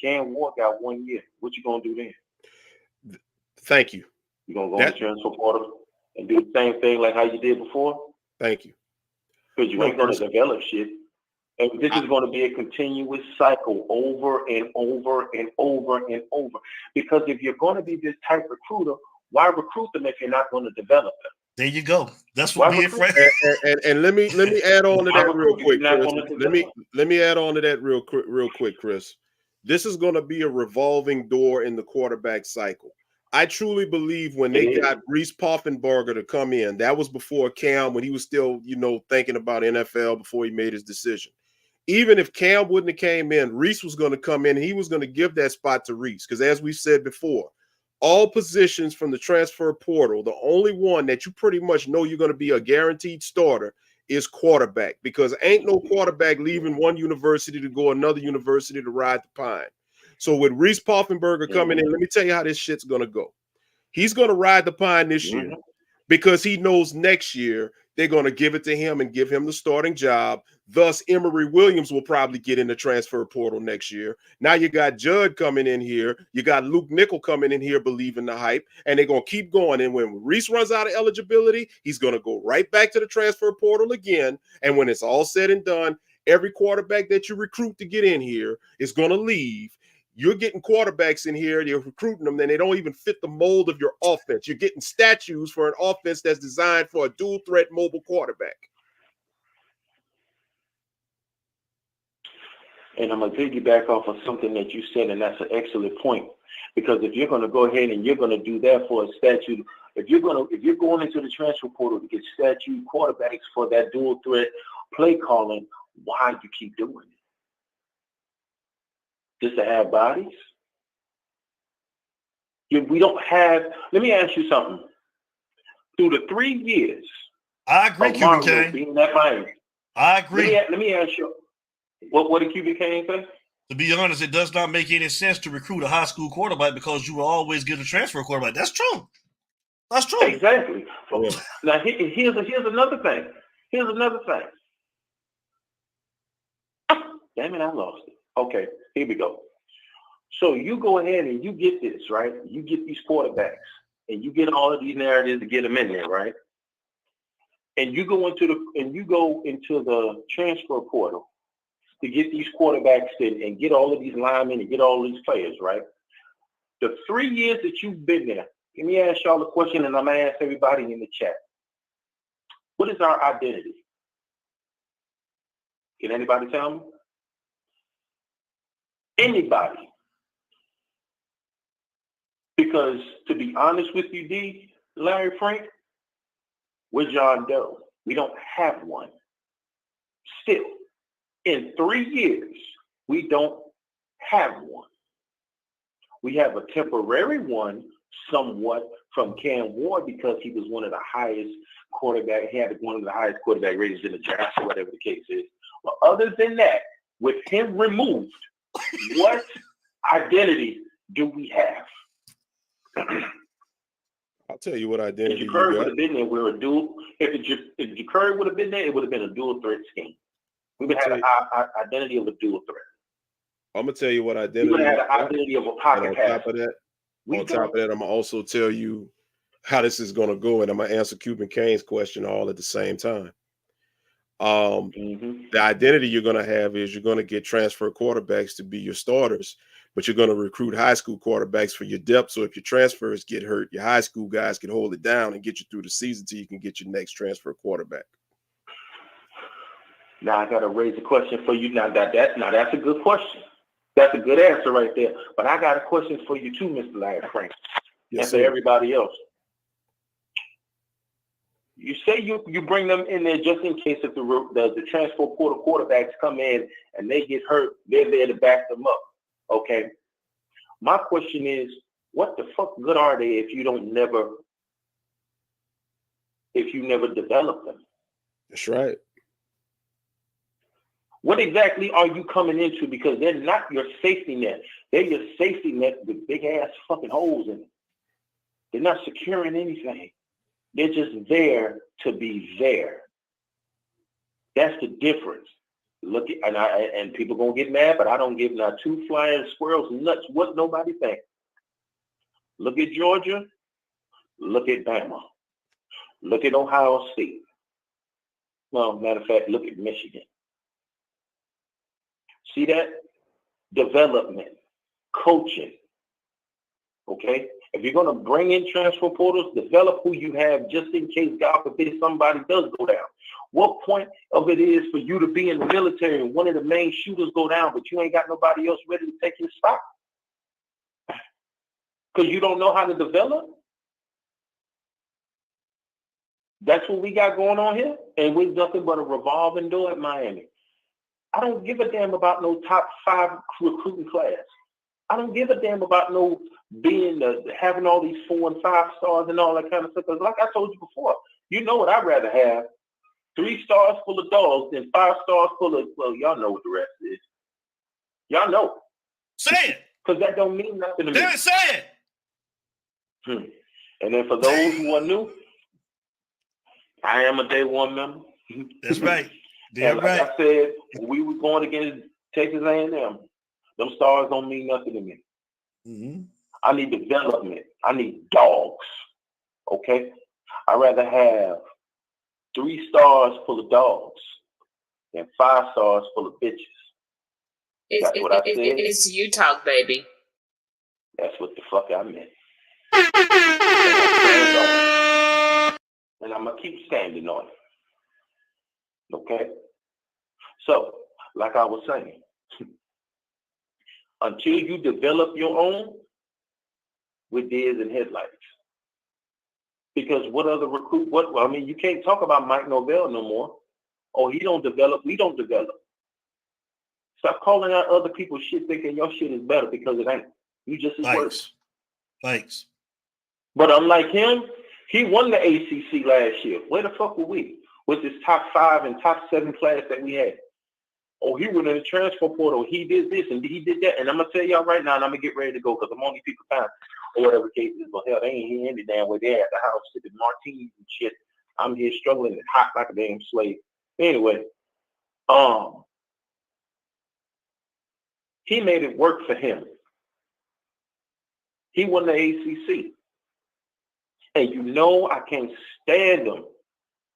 Cam Ward got 1 year. What you gonna do then? Thank you. You gonna go in the transfer portal and do the same thing like how you did before? Thank you. Because you ain't gonna develop shit. And this is going to be a continuous cycle over and over and over and over. Because if you're going to be this type recruiter, why recruit them if you're not going to develop them? There you go. That's what being friends. And let me add on to that real quick, Chris. Let me add on to that real quick, Chris. This is going to be a revolving door in the quarterback cycle. I truly believe when they got Reese Poffenbarger to come in, that was before Cam, when he was still, thinking about NFL before he made his decision. Even if Cam wouldn't have came in, Reese was going to come in and he was going to give that spot to Reese. Because as we said before, all positions from the transfer portal, the only one that you pretty much know you're going to be a guaranteed starter is quarterback. Because ain't no quarterback leaving one university to go another university to ride the pine. So with Reese Poffenbarger coming in, let me tell you how this shit's going to go. He's going to ride the pine this year because he knows next year they're going to give it to him and give him the starting job. Thus, Emory Williams will probably get in the transfer portal next year. Now you got Judd coming in here. You got Luke Nickel coming in here believing the hype, and they're going to keep going. And when Reese runs out of eligibility, he's going to go right back to the transfer portal again. And when it's all said and done, every quarterback that you recruit to get in here is going to leave. You're getting quarterbacks in here, you're recruiting them, then they don't even fit the mold of your offense. You're getting statues for an offense that's designed for a dual threat mobile quarterback. And I'm going to piggyback off of something that you said, and that's an excellent point. Because if you're going to go ahead and you're going to do that for a statue, if you're going into the transfer portal to get statue quarterbacks for that dual threat play calling, why do you keep doing it? Just to have bodies? We don't have. Let me ask you something. Through the 3 years, I agree, QB being that Miami. I agree. Let me ask you. What did QB Kane say? To be honest, it does not make any sense to recruit a high school quarterback because you will always get a transfer quarterback. That's true. That's true. Exactly. Now, here's another thing. Here's another thing. Damn it, I lost it. Okay, here we go. So you go ahead and you get this, right? You get these quarterbacks, and you get all of these narratives to get them in there, right? And you go into the transfer portal to get these quarterbacks and get all of these linemen and get all of these players, right? The 3 years that you've been there, let me ask y'all a question, and I'm going to ask everybody in the chat. What is our identity? Can anybody tell me? Anybody. Because to be honest with you, D, Larry Frank, we're John Doe. We don't have one. Still, in 3 years, we don't have one. We have a temporary one somewhat from Cam Ward because he was one of the highest quarterback. He had one of the highest quarterback ratings in the draft or whatever the case is. But other than that, with him removed, what identity do we have? I'll tell you what identity if Jakuri would have been there, we're a dual. If Jakuri would have been there, it would have been a dual threat scheme. We would have had an identity of a dual threat. I'm gonna tell you what identity. We would have had an identity of a pocket pass. On top of that, I'm gonna also tell you how this is gonna go, and I'm gonna answer Cuban Kane's question all at the same time. The identity you're gonna have is you're gonna get transfer quarterbacks to be your starters, but you're gonna recruit high school quarterbacks for your depth. So if your transfers get hurt, your high school guys can hold it down and get you through the season till you can get your next transfer quarterback. Now I gotta raise a question for you. Now that's a good question. That's a good answer right there. But I got a question for you too, Mr. Larry Frank, and for everybody else. You say you bring them in there just in case if the transfer portal quarterbacks come in and they get hurt, they're there to back them up. Okay. My question is, what the fuck good are they if you never develop them? That's right. What exactly are you coming into? Because they're not your safety net. They're your safety net with big ass fucking holes in it. They're not securing anything. They're just there to be there. That's the difference. Look at and people gonna get mad, but I don't give not two flying squirrels nuts what nobody think. Look at Georgia. Look at Bama. Look at Ohio State. Well, matter of fact, look at Michigan. See that? Development, coaching. Okay? If you're going to bring in transfer portals, develop who you have just in case, God forbid, somebody does go down. What point of it is for you to be in the military and one of the main shooters go down, but you ain't got nobody else ready to take your spot? Because you don't know how to develop? That's what we got going on here. And we're nothing but a revolving door at Miami. I don't give a damn about no top 5 recruiting class. I don't give a damn about no having all these 4 and 5 stars and all that kind of stuff. Because like I told you before, you know what I'd rather have: 3 stars full of dogs than 5 stars full of, well, y'all know what the rest is. Y'all know. Say it. Because that don't mean nothing to me. Say it. And then for those who are new, I am a day one member. That's right. And like I said, when we were going against Texas A&M, them stars don't mean nothing to me. Mm-hmm. I need development. I need dogs. Okay? I'd rather have 3 stars full of dogs than 5 stars full of bitches. That's what I said. It's you talk, baby. That's what the fuck I meant. And I'm going to keep standing on it. Okay? So, like I was saying, until you develop your own, we're deers in headlights. Because what other recruit, you can't talk about Mike Norvell no more. Oh, he don't develop, we don't develop. Stop calling out other people's shit thinking your shit is better because it ain't. You just as worse. Thanks. But unlike him, he won the ACC last year. Where the fuck were we with this top 5 and top 7 class that we had? oh, he went in the transfer portal, he did this and he did that. And I'm going to tell y'all right now, and I'm going to get ready to go because I'm on these people's time or whatever case is. But hell, they ain't here any damn way. They're at the house sipping martinis and shit. I'm here struggling and hot like a damn slave. Anyway, he made it work for him. He won the ACC. And you know I can't stand him.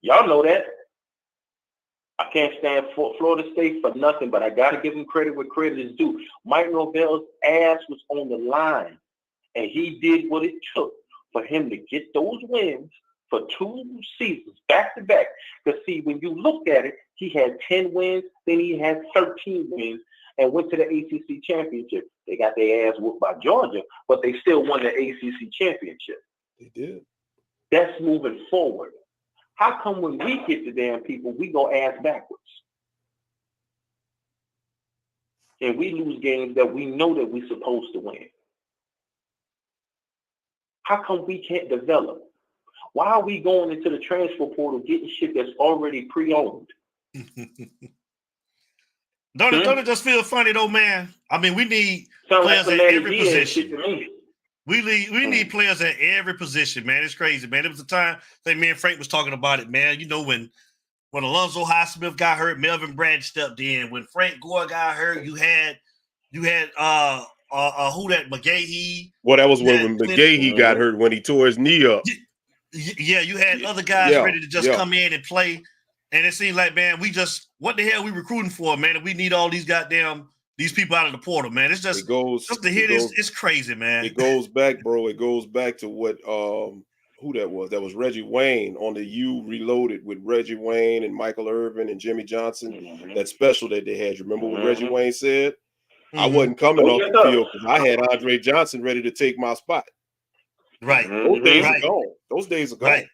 Y'all know that. I can't stand Florida State for nothing, but I got to give him credit where credit is due. Mike Norvell's ass was on the line, and he did what it took for him to get those wins for 2 seasons back to back. Because, see, when you look at it, he had 10 wins, then he had 13 wins, and went to the ACC championship. They got their ass whooped by Georgia, but they still won the ACC championship. They did. That's moving forward. How come when we get the damn people, we go ass backwards? And we lose games that we know that we're supposed to win. How come we can't develop? Why are we going into the transfer portal getting shit that's already pre-owned? Don't it just feel funny though, man? I mean, we need players at every position. We need players at every position, man. It's crazy, man. It was a time, I think me and Frank was talking about it, man. You know, when Alonzo Highsmith got hurt, Melvin Bragg stepped in. When Frank Gore got hurt, you had who that McGahee. Well, that was when McGahee got hurt when he tore his knee up. Yeah, you had other guys ready to just come in and play. And it seemed like, man, what the hell we recruiting for, man? And we need all these people out of the portal, man. It's just just to hear this, it's crazy, man. It goes back, bro. It goes back to what who that was. That was Reggie Wayne on the U Reloaded with Reggie Wayne and Michael Irvin and Jimmy Johnson. That special that they had. You remember what Reggie Wayne said? I wasn't coming off the field because I had Andre Johnson ready to take my spot. Right. Those days are gone. Those days are gone. Right.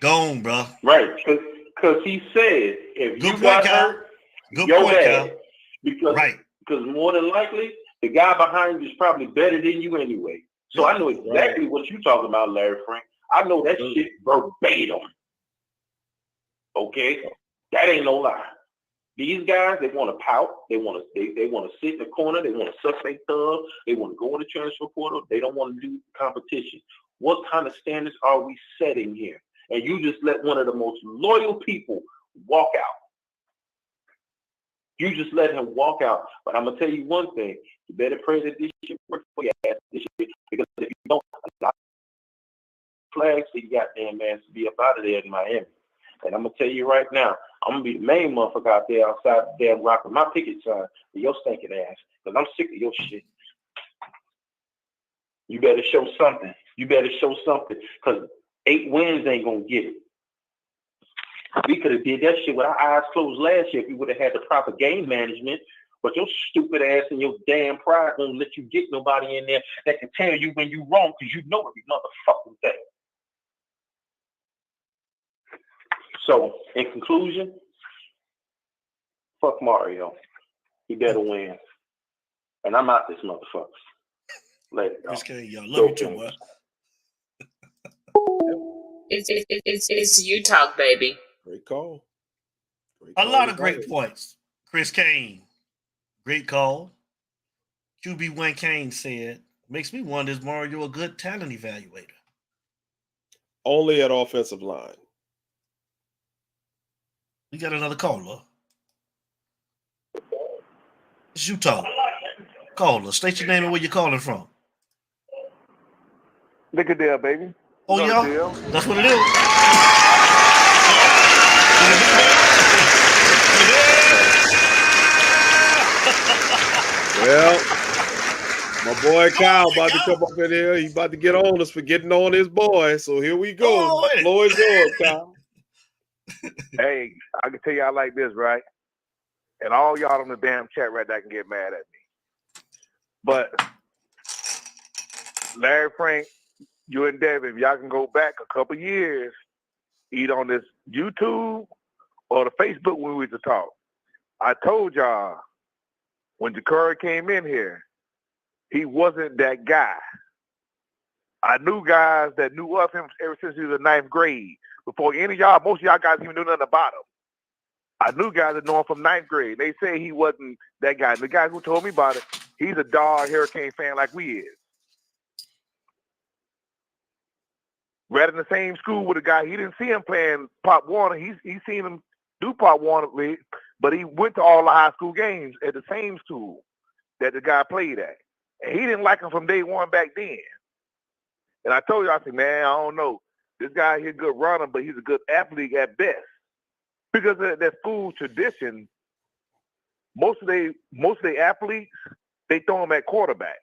Gone, bro. Right. Because he said, if you got hurt, your bad. Because more than likely, the guy behind you is probably better than you anyway. So I know exactly what you're talking about, Larry Frank. I know that shit verbatim. Okay? That ain't no lie. These guys, they want to pout. They want to sit in the corner. They want to suck their thumb. They want to go in the transfer portal. They don't want to do competition. What kind of standards are we setting here? And you just let one of the most loyal people walk out. You just let him walk out. But I'm going to tell you one thing. You better pray that this shit works for your ass. This shit, because if you don't, a lot of flags for you goddamn man to be up out of there in Miami. And I'm going to tell you right now, I'm going to be the main motherfucker out there outside the damn rock with my picket sign for your stinking ass. Because I'm sick of your shit. You better show something. Because 8 wins ain't going to get it. We could have did that shit with our eyes closed last year if we would have had the proper game management. But your stupid ass and your damn pride won't let you get nobody in there that can tell you when you're wrong because you know every motherfucking thing. So, in conclusion, fuck Mario. He better win. And I'm out this motherfucker. Later, y'all. Love you too, boy. It's you talk, baby. Great call. A lot of great points. Chris Kane, great call. QB1 Kane said, makes me wonder, is Mario a good talent evaluator? Only at offensive line. We got another caller. It's you talk. Caller, state your name and where you're calling from. Look at there, baby. Oh, yeah? That's what it is. Well, my boy Kyle about to come up in here. He's about to get on us for getting on his boy. So here we go. The floor is yours, Kyle. Hey, I can tell y'all like this, right? And all y'all on the damn chat right now can get mad at me. But Larry Frank, you and Devin, if y'all can go back a couple years, either on this YouTube or the Facebook when we used to talk. I told y'all when Jakuri came in here, he wasn't that guy. I knew guys that knew of him ever since he was in 9th grade. Before any of y'all, most of y'all guys even knew nothing about him. I knew guys that know him from 9th grade. They say he wasn't that guy. The guy who told me about it, he's a dog Hurricane fan like we is. Read in the same school with a guy. He didn't see him playing Pop Warner. He seen him do Pop Warner League, but he went to all the high school games at the same school that the guy played at. And he didn't like him from day one back then. And I told you, I said, man, I don't know. This guy, he's a good runner, but he's a good athlete at best. Because of that school tradition, most of the athletes, they throw them at quarterback.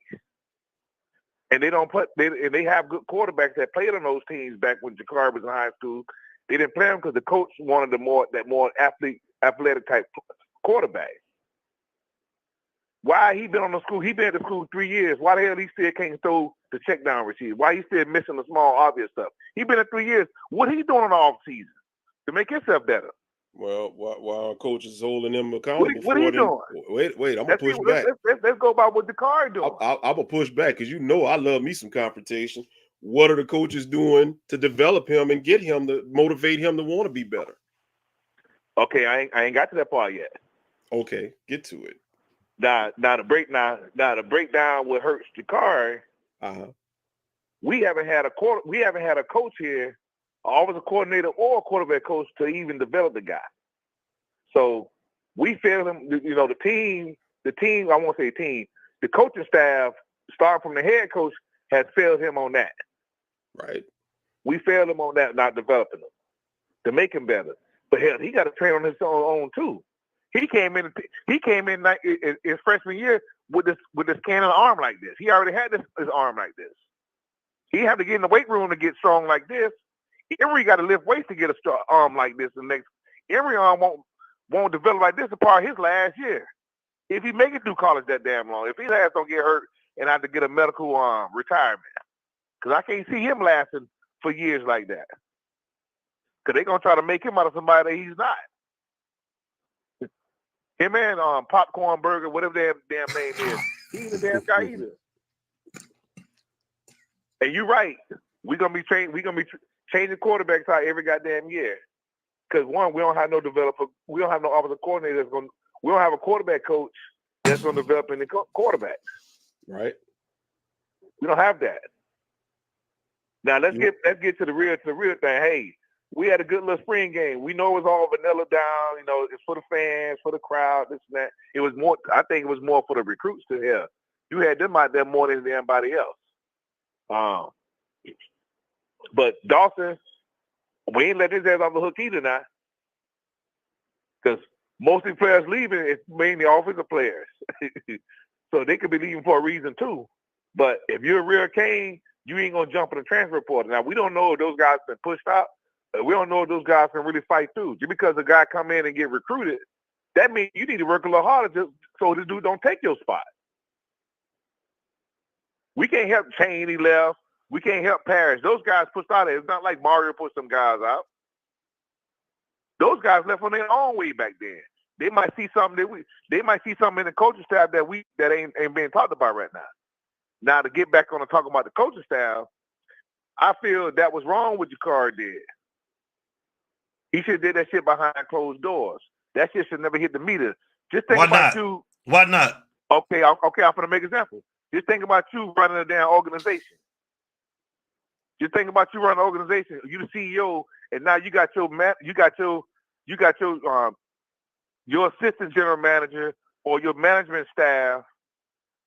And they don't they have good quarterbacks that played on those teams back when Jakuri was in high school. They didn't play him because the coach wanted that more athletic type quarterback. Why he been on the school? He been at the school 3 years. Why the hell he still can't throw the check down receiver? Why he still missing the small obvious stuff? He been at 3 years. What he doing in the off season to make himself better? Well, while our coach is holding him accountable, what are you doing? Wait, I'm gonna push back. Let's go about what Jakuri doing. I'm gonna push back because I love me some confrontation. What are the coaches doing to develop him and get him to motivate him to want to be better? Okay, I ain't got to that part yet. Okay, get to it. Now to break down what hurts Jakuri. We haven't had a coach here, always a coordinator or a quarterback coach to even develop the guy. So we failed him. The team. I won't say team. The coaching staff, starting from the head coach, has failed him on that. Right. We failed him on that, not developing him to make him better. But hell, he got to train on his own too. He came in his freshman year with this cannon arm like this. He already had his arm like this. He had to get in the weight room to get strong like this. Emory got to lift weights to get a strong arm like this. The next Emory arm won't develop like this apart his last year. If he make it through college that damn long, if his ass don't get hurt and have to get a medical retirement, because I can't see him lasting for years like that. Because they're gonna try to make him out of somebody that he's not. Him and Popcorn Burger, whatever that damn name is, he ain't a damn guy either. And you're right. We're gonna be changing quarterbacks out every goddamn year. Because one, we don't have no developer, we don't have no offensive coordinator we don't have a quarterback coach that's gonna develop any quarterbacks. Right. We don't have that. Now let's get to the real thing. Hey, we had a good little spring game. We know it was all vanilla down. It's for the fans, for the crowd, this and that. It was more. I think it was more for the recruits to hear. You had them out there more than anybody else. But Dawson, we ain't let his ass off the hook either now, because most of the players leaving is mainly offensive players, so they could be leaving for a reason too. But if you're a real Cane, you ain't gonna jump in the transfer portal. Now we don't know if those guys been pushed out. We don't know if those guys can really fight through. Just because a guy come in and get recruited, that means you need to work a little harder so this dude don't take your spot. We can't help Chaney left. We can't help Parrish. Those guys pushed out. It's not like Mario pushed some guys out. Those guys left on their own way back then. They might see something in the coaching staff that ain't being talked about right now. Now to get back on to talking about the coaching staff, I feel that was wrong what Jakuri did. He should have did that shit behind closed doors. That shit should never hit the meter. Just think about you. Why not? Okay, I'm gonna make an example. Just think about you running a damn organization. Just think about you running an organization. You the CEO, and now you got your assistant general manager or your management staff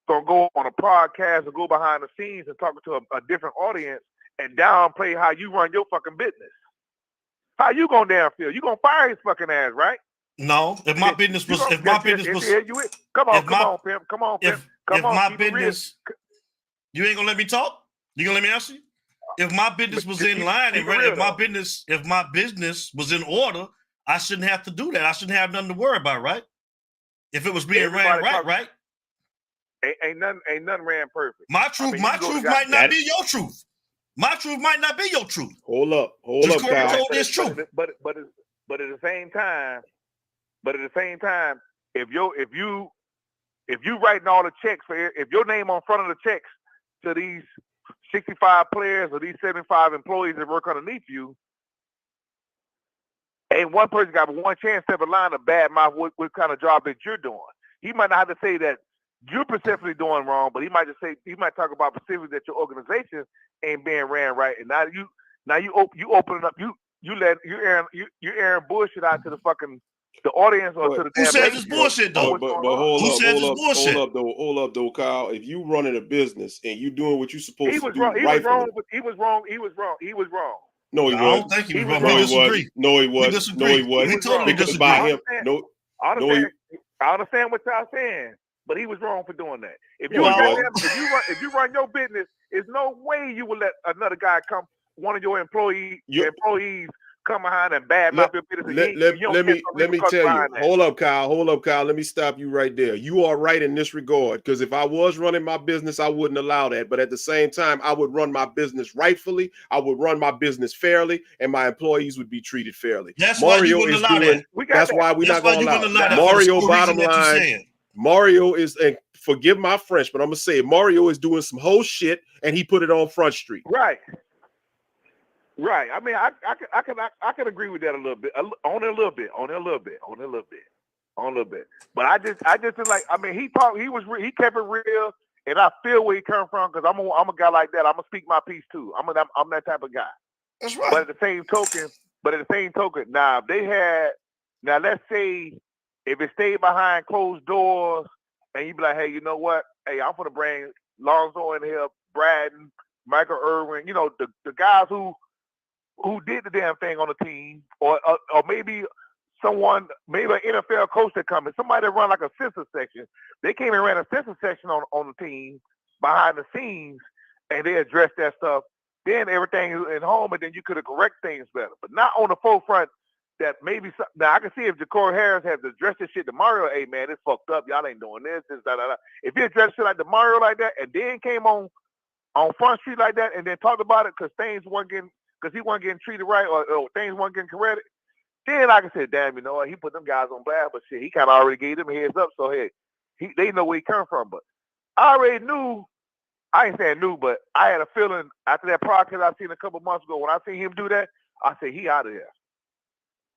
gonna go on a podcast or go behind the scenes and talk to a different audience and downplay how you run your fucking business. How you gonna damn feel? You gonna fire his fucking ass, right? No. If my business was, come on, pimp. If my business, you ain't gonna let me talk. You gonna let me answer you? If my business was in line and if my business was in order, I shouldn't have to do that. I shouldn't have nothing to worry about, right? If it was being ran right. Ain't nothing ran perfect. My truth might not be your truth. My truth might not be your truth. Hold up, guys. Told this truth. But at the same time, if you writing all the checks if your name on front of the checks to these 65 players or these 75 employees that work underneath you, Ain't one person got one chance to have a line of bad mouth what kind of job that you're doing. He might not have to say that you're specifically doing wrong, but he might talk about specifically that your organization ain't being ran right. And now you opening up you're airing bullshit out to the fucking the audience or to the who damn says it's bullshit though? But hold up though, Kyle. If you running a business and you doing what you supposed to do, he was wrong. No, he wasn't. I don't think he was wrong. We disagree. No, he wasn't. No, he wasn't. We totally disagree. I understand what y'all saying, but he was wrong for doing that. If you run your business, there's no way you would let another guy one of your employees come behind and bad mouth your business. Let me tell you. Hold up, Kyle. Let me stop you right there. You are right in this regard, because if I was running my business, I wouldn't allow that. But at the same time, I would run my business rightfully. I would run my business fairly, and my employees would be treated fairly. That's why you wouldn't allow that. That's why we're not going to allow that. Mario, bottom line, Mario is, and forgive my French, but I'm gonna say it, Mario is doing some whole shit, and he put it on Front Street. Right. I mean, I can agree with that a little bit, only a little bit. But I just like, I mean, he kept it real, and I feel where he come from, because I'm a guy like that. I'm gonna speak my piece too. I'm that type of guy. That's right. But at the same token, now let's say if it stayed behind closed doors, and you be like, hey, you know what? Hey, I'm gonna bring Lonzo in here, Braden, Michael Irvin, the guys who did the damn thing on the team, or maybe maybe an NFL coach that come in, somebody that run like a census section. They came and ran a census section on the team behind the scenes, and they addressed that stuff. Then everything is at home, and then you could have corrected things better, but not on the forefront. That maybe now I can see if Jakuri Harris has addressed this shit to Mario. Hey man, it's fucked up. Y'all ain't doing this, da, da, da. If he addressed shit like the Mario like that, and then came on Front Street like that, and then talked about it because he wasn't getting treated right, or things weren't getting corrected, then I can say, damn, you know what? He put them guys on blast, but shit, he kind of already gave them a heads up. So hey, they know where he come from. But I already knew. I ain't saying knew, but I had a feeling after that podcast I seen a couple months ago, when I seen him do that, I said he out of there.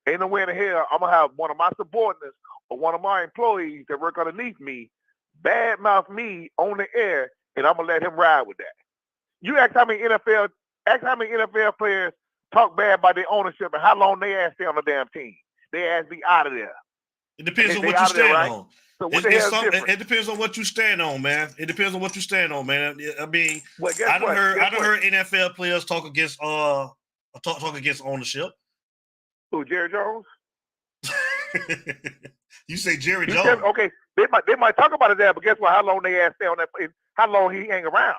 Ain't no way in the hell I'm gonna have one of my subordinates or one of my employees that work underneath me badmouth me on the air, and I'm gonna let him ride with that. You ask how many NFL players talk bad about their ownership and how long they ass stay on the damn team. They ass be out of there. It depends on what you stand on. So it depends on what you stand on, man. It depends on what you stand on, man. I mean, I done heard NFL players talk against ownership. Who, Jerry Jones? You say Jerry Jones? Okay, they might talk about it there, but guess what? How long they ass stay on that? How long he hang around?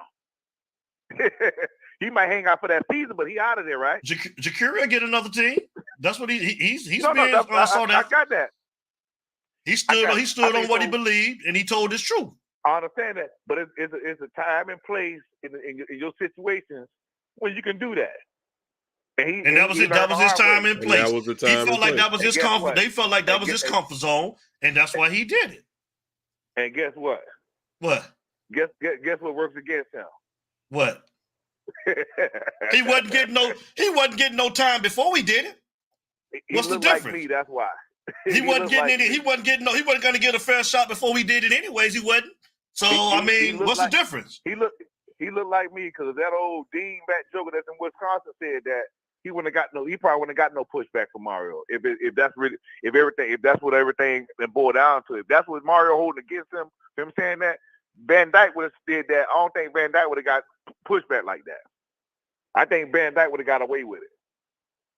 He might hang out for that season, but he out of there, right? Jakuri get another team. That's what he's I got that. He stood on what he believed, and he told his truth. I understand that, but it's a time and place in your situations when you can do that. And that was his time and place. That was the time. He felt like that was his comfort. They felt like that was his comfort zone, and that's why he did it. And guess what? What? Guess what works against him? What? He wasn't getting no time before he did it. What's the difference? Like me, that's why. He wasn't getting any. He wasn't going to get a fair shot before he did it anyways. He wasn't. So what's the difference? He looked like me, because that old Dean Bat Joker that's in Wisconsin said that he probably wouldn't have got no pushback from Mario if that's what everything been boiled down to. If that's what Mario holding against him, you know what I'm saying, that Van Dyke would have did that. I don't think Van Dyke would have got pushback like that. I think Van Dyke would have got away with it.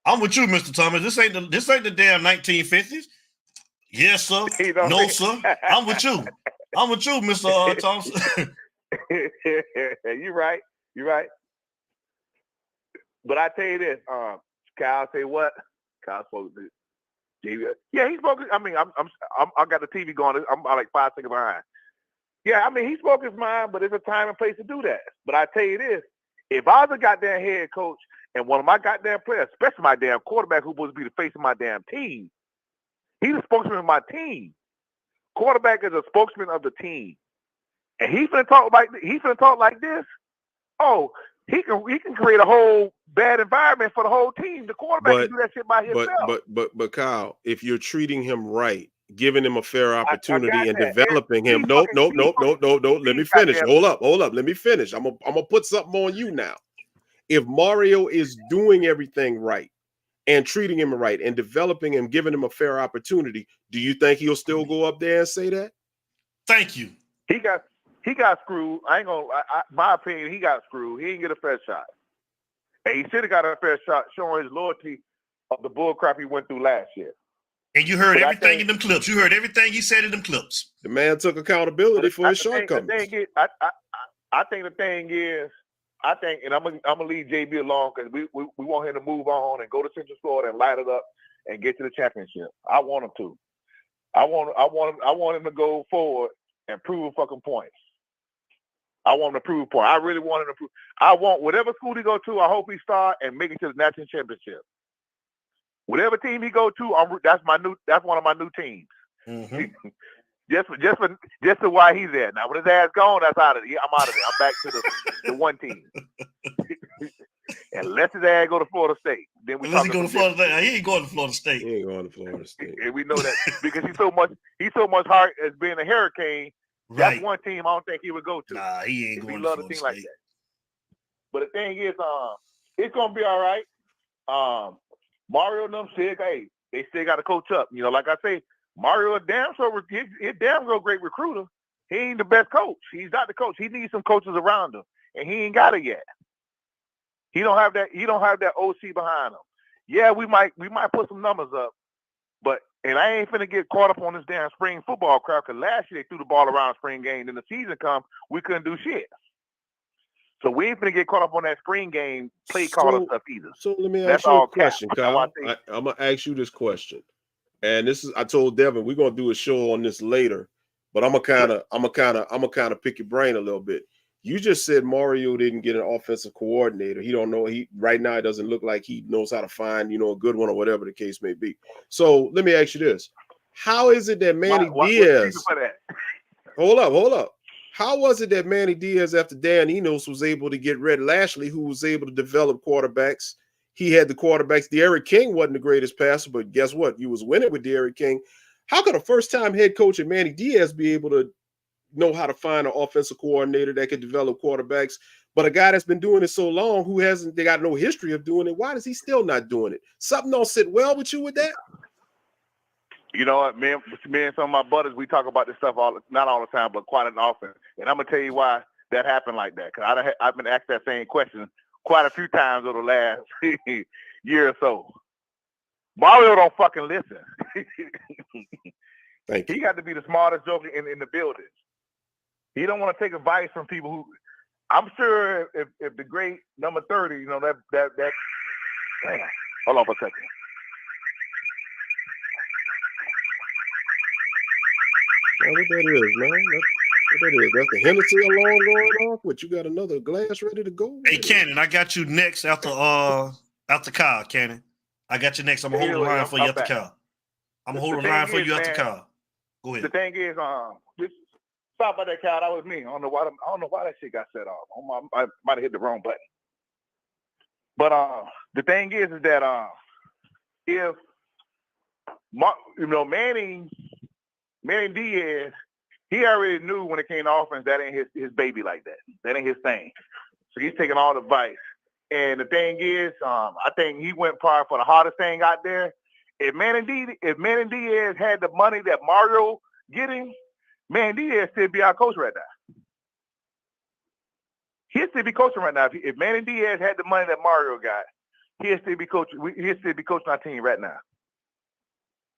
I'm with you, Mr. Thomas. This ain't the damn 1950s. Yes, sir. No, sir. I'm with you. Mr. Thompson. You're right. But I tell you this, Kyle say what? Kyle spoke to JV. Yeah, he spoke. I mean, I got the TV going. I'm like 5 seconds behind. Yeah, I mean, he spoke his mind, but there's a time and place to do that. But I tell you this, if I was a goddamn head coach and one of my goddamn players, especially my damn quarterback who's supposed to be the face of my damn team, he's a spokesman of my team. Quarterback is a spokesman of the team. And he's finna talk like this. Oh, he can create a whole bad environment for the whole team. The quarterback can do that shit by himself. But Kyle, if you're treating him right, giving him a fair opportunity and that. developing him. Nope. Let me finish. Hold up. Let me finish. I'm gonna put something on you now. If Mario is doing everything right and treating him right and developing him, giving him a fair opportunity, do you think he'll still go up there and say that? Thank you. He got screwed. I ain't gonna. My opinion, he got screwed. He didn't get a fair shot, and he should have got a fair shot, showing his loyalty of the bull crap he went through last year. And you heard everything in them clips. You heard everything he said in them clips. The man took accountability for his shortcomings. I think the thing is, and I'm gonna leave JB alone because we want him to move on and go to Central Florida and light it up and get to the championship. I want him to. I want him to go forward and prove fucking points. I want him to prove points. I really want him to prove. I want whatever school he go to. I hope he start and make it to the national championship. Whatever team he go to, that's one of my new teams. Mm-hmm. just for why he's there. Now, when his ass gone, that's out of it. I'm out of it. I'm back to the one team. Unless his ass go to Florida State, then we. Unless he go to Florida State, he ain't going to Florida State. He ain't going to Florida State, and we know that because he's so much hard as being a Hurricane. Right. That's one team I don't think he would go to. Nah, he ain't going to love Florida a team State. like that. But the thing is, it's gonna be all right. Mario and them said, hey, they still got to coach up. You know, like I say, Mario a damn great recruiter. He ain't the best coach. He's not the coach. He needs some coaches around him, and he ain't got it yet. He don't have that. He don't have that OC behind him. Yeah, we might put some numbers up, and I ain't finna get caught up on this damn spring football crowd because last year they threw the ball around spring game. Then the season come, we couldn't do shit. So we ain't finna get caught up on that spring game play calling stuff either. So let me ask you a question, Kyle. I'm gonna ask you this question, and this is I told Devin we're gonna do a show on this later, but I'm gonna kind of pick your brain a little bit. You just said Mario didn't get an offensive coordinator. He don't know. Right now it doesn't look like he knows how to find a good one or whatever the case may be. So let me ask you this: how is it that Manny Diaz? Hold up. How was it that Manny Diaz, after Dan Enos was able to get Red Lashley, who was able to develop quarterbacks? He had the quarterbacks. De'Aaron King wasn't the greatest passer, but guess what? You was winning with De'Aaron King. How could a first-time head coach at Manny Diaz be able to know how to find an offensive coordinator that could develop quarterbacks? But a guy that's been doing it so long, they got no history of doing it, why is he still not doing it? Something don't sit well with you with that? You know what, me and some of my buddies, we talk about this stuff not all the time, but quite often. And I'm gonna tell you why that happened like that. Because I've been asked that same question quite a few times over the last year or so. Mario don't fucking listen. Thank you. He got to be the smartest joker in the building. He don't want to take advice from people who. I'm sure if the great number 30, that. Man, hold on for a second. What that is, man? What that is? That's the Hennessy alarm going off. What, you got another glass ready to go? Hey, Cannon, I got you next after Kyle, Cannon. I got you next. I'm gonna hold the line for you after Kyle. I'm gonna hold the line for you after Kyle. Go ahead. The thing is, just stop about that, Kyle. That was me. I don't know why that shit got set off. I might have hit the wrong button. But the thing is that if Manny Diaz, he already knew when it came to offense that ain't his baby like that. That ain't his thing. So he's taking all the advice. And the thing is, I think he went probably for the hardest thing out there. If Manny Diaz had the money that Mario getting, Manny Diaz still be our coach right now. He'd still be coaching right now. If Manny Diaz had the money that Mario got, he'd still be coaching. He'd still be coaching our team right now.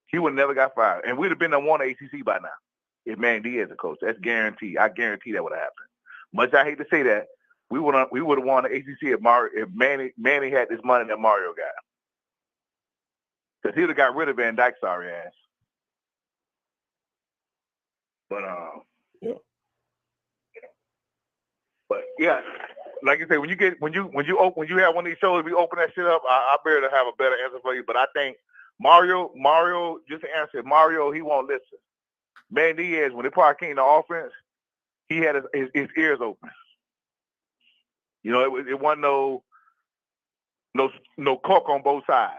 He would have never got fired, and we'd have been won the ACC by now if Manny Diaz a coach. That's guaranteed. I guarantee that would have happened. Much I hate to say that, we would have won the ACC if Manny had this money that Mario got, because he would have got rid of Van Dyke's sorry ass. But yeah, like you say, when you have one of these shows, we open that shit up. I better have a better answer for you. But I think Mario, just to answer, Mario, he won't listen. Manny Diaz, when they probably came to offense, he had his ears open. You know, it wasn't no cork on both sides.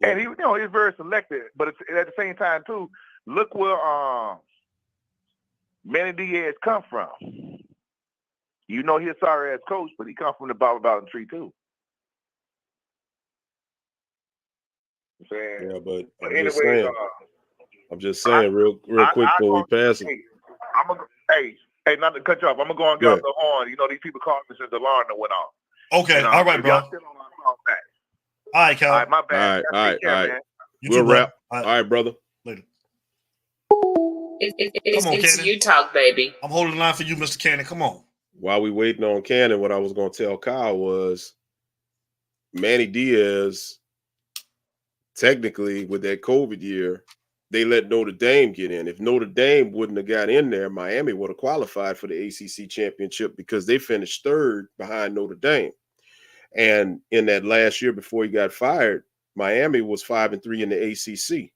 And he, he's very selective, but at the same time too, look where Manny Diaz come from. You know, he's a sorry ass coach, but he come from the bottom tree too. Yeah, but I'm anyways, just saying, real quick before we pass it. Hey, not to cut you off. I'm gonna go and get off the horn. You know, these people calling me since the alarm that went off. Okay, all right, bro. Still on, I'll call back. All right, Cal. All right, my bad. All right. Man. We'll wrap. All right, brother. Later. It's you talk, baby. I'm holding the line for you, Mr. Cannon. Come on. While we waiting on Cannon, what I was going to tell Kyle was Manny Diaz, technically, with that COVID year, they let Notre Dame get in. If Notre Dame wouldn't have got in there, Miami would have qualified for the ACC championship because they finished third behind Notre Dame. And in that last year before he got fired, Miami was 5-3 in the ACC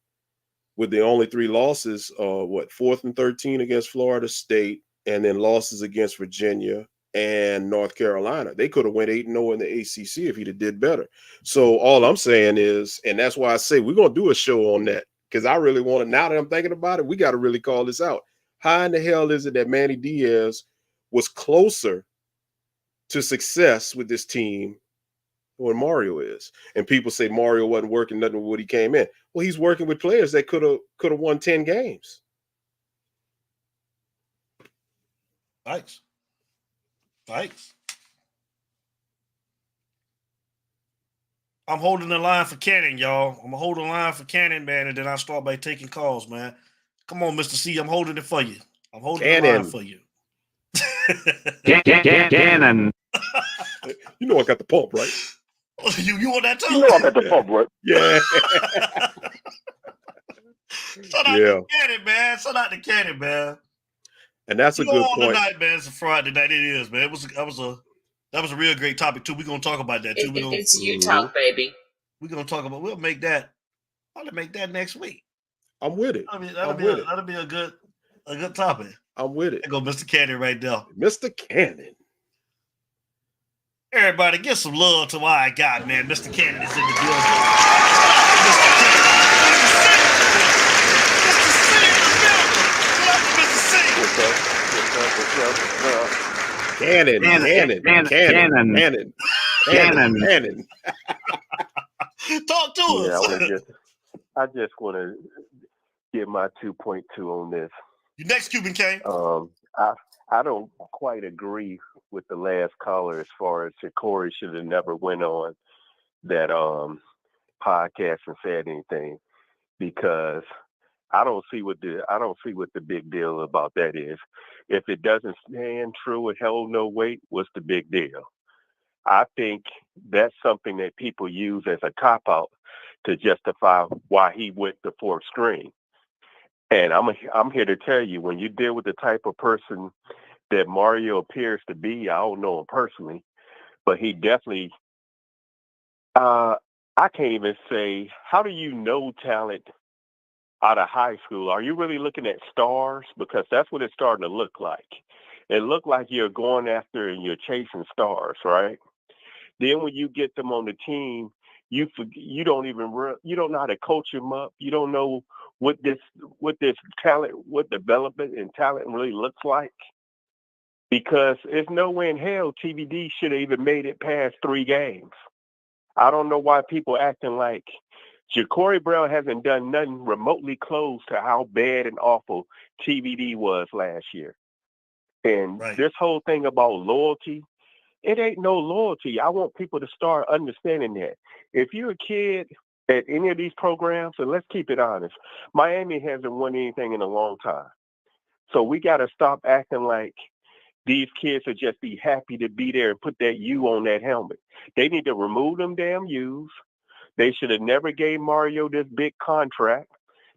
with the only 3 losses, 4th and 13 against Florida State, and then losses against Virginia and North Carolina. They could have went 8-0 in the ACC if he'd have did better. So all I'm saying is, and that's why I say we're going to do a show on that, because I really want to, now that I'm thinking about it, we got to really call this out. How in the hell is it that Manny Diaz was closer to success with this team when Mario is? And people say Mario wasn't working nothing with what he came in. Well, he's working with players that could have won 10 games. Thanks. I'm holding the line for Cannon, y'all. I'm holding the line for Cannon, man, and then I'll start by taking calls, man. Come on, Mr. C. I'm holding it for you. I'm holding the line for you. Cannon. You know I got the pump, right? You want that too? You know I got the pump, right? Yeah. Shout out to Cannon, man. Shout out to Cannon, man. And that's a good point. Tonight, man. It's a Friday night. It is, man. That was a real great topic too. We're gonna talk about that too. It's you talk, baby. We're gonna talk about. We'll make that. I'll make that next week. I'm with it. That'll be a good topic. I'm with it. There go Mr. Cannon right there. Mr. Cannon. Everybody, give some love to my guy, man. Mr. Cannon is in the building. Cannon. Talk to us. Yeah, I just want to give my 2.2 on this. Your next Cuban King. I don't quite agree with the last caller as far as Jakuri should have never went on that podcast and said anything, because I don't see what the big deal about that is. If it doesn't stand true and held no weight, what's the big deal? I think that's something that people use as a cop-out to justify why he went the 4th string. And I'm here to tell you, when you deal with the type of person that Mario appears to be, I don't know him personally, but he definitely, I can't even say, how do you know talent out of high school? Are you really looking at stars? Because that's what it's starting to look like. It looked like you're going after and you're chasing stars, right? Then when you get them on the team, you don't know how to coach them up. You don't know what this talent, what development and talent really looks like. Because there's no way in hell TVD should have even made it past 3 games. I don't know why people acting like Jakuri Brown hasn't done nothing remotely close to how bad and awful TVD was last year. And this whole thing about loyalty, it ain't no loyalty. I want people to start understanding that. If you're a kid at any of these programs, and let's keep it honest, Miami hasn't won anything in a long time. So we got to stop acting like these kids will just be happy to be there and put that U on that helmet. They need to remove them damn U's. They should have never gave Mario this big contract.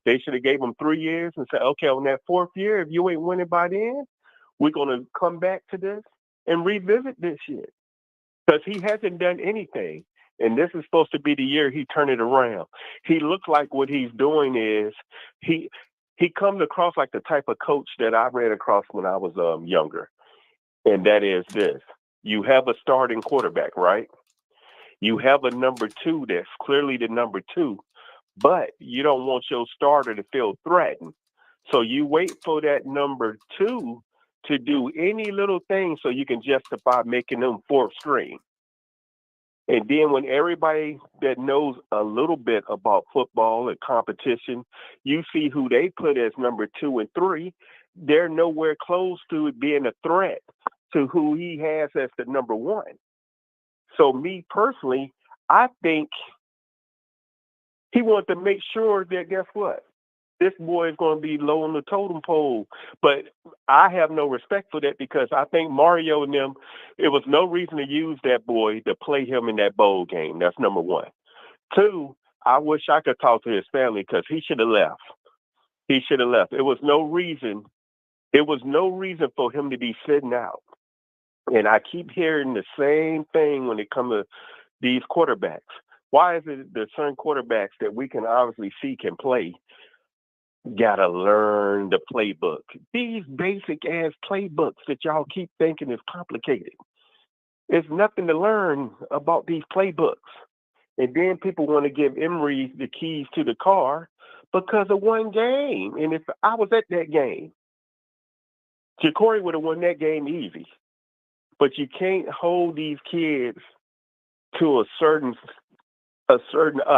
They should have gave him 3 years and said, okay, on that 4th year, if you ain't winning by then, we're going to come back to this and revisit this shit. Because he hasn't done anything. And this is supposed to be the year he turned it around. He looks like what he's doing is he comes across like the type of coach that I ran across when I was younger. And that is this. You have a starting quarterback, right? You have a number two that's clearly the number two, but you don't want your starter to feel threatened. So you wait for that number two to do any little thing so you can justify making them fourth string. And then when everybody that knows a little bit about football and competition, you see who they put as number 2 and 3, they're nowhere close to it being a threat to who he has as the number 1. So me personally, I think he wanted to make sure that, guess what? This boy is going to be low on the totem pole. But I have no respect for that because I think Mario and them, it was no reason to use that boy to play him in that bowl game. That's number 1. 2, I wish I could talk to his family because he should have left. He should have left. It was no reason for him to be sitting out. And I keep hearing the same thing when it comes to these quarterbacks. Why is it the certain quarterbacks that we can obviously see can play gotta learn the playbook? These basic ass playbooks that y'all keep thinking is complicated. There's nothing to learn about these playbooks. And then people want to give Emory the keys to the car because of one game. And if I was at that game, Jakuri would have won that game easy. But you can't hold these kids to a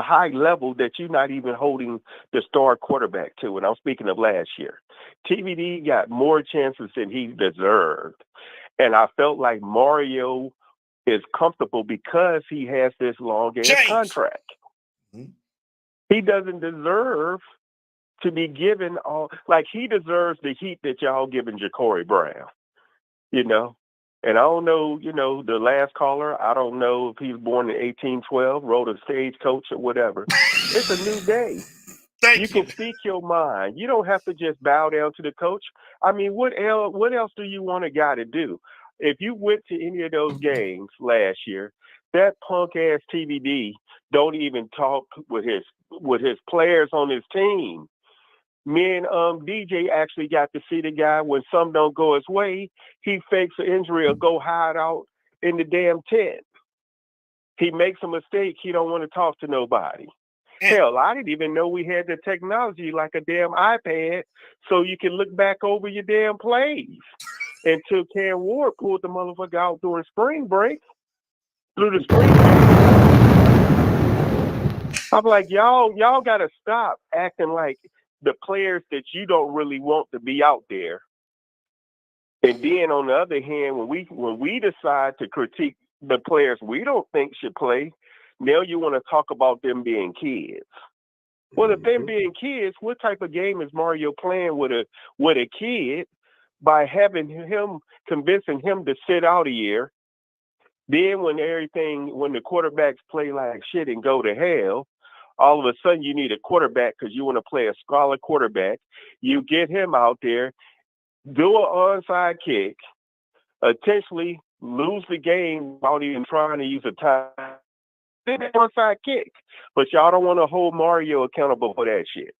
high level that you're not even holding the star quarterback to. And I'm speaking of last year. TVD got more chances than he deserved. And I felt like Mario is comfortable because he has this long-ass contract. Mm-hmm. He doesn't deserve to be given all, like he deserves the heat that y'all giving Jakuri Brown, you know? And I don't know, you know, the last caller, I don't know if he's born in 1812, rode a stagecoach or whatever. It's a new day. You can speak your mind. You don't have to just bow down to the coach. I mean, what else do you want a guy to do? If you went to any of those games last year, that punk-ass TVD don't even talk with his players on his team. Me and DJ actually got to see the guy when some don't go his way. He fakes an injury or go hide out in the damn tent. He makes a mistake. He don't want to talk to nobody. Hell, I didn't even know we had the technology like a damn iPad so you can look back over your damn plays. Until Cam Ward pulled the motherfucker out during spring break. Through the spring break. I'm like, y'all got to stop acting like the players that you don't really want to be out there. And then on the other hand, when we decide to critique the players we don't think should play, now you want to talk about them being kids. Well, if them being kids, what type of game is Mario playing with a kid by having him, convincing him to sit out a year? Then when the quarterbacks play like shit and go to hell, all of a sudden you need a quarterback because you want to play a scholar quarterback. You get him out there, do an onside kick, potentially lose the game without even trying to use a time. Then an onside kick. But y'all don't want to hold Mario accountable for that shit.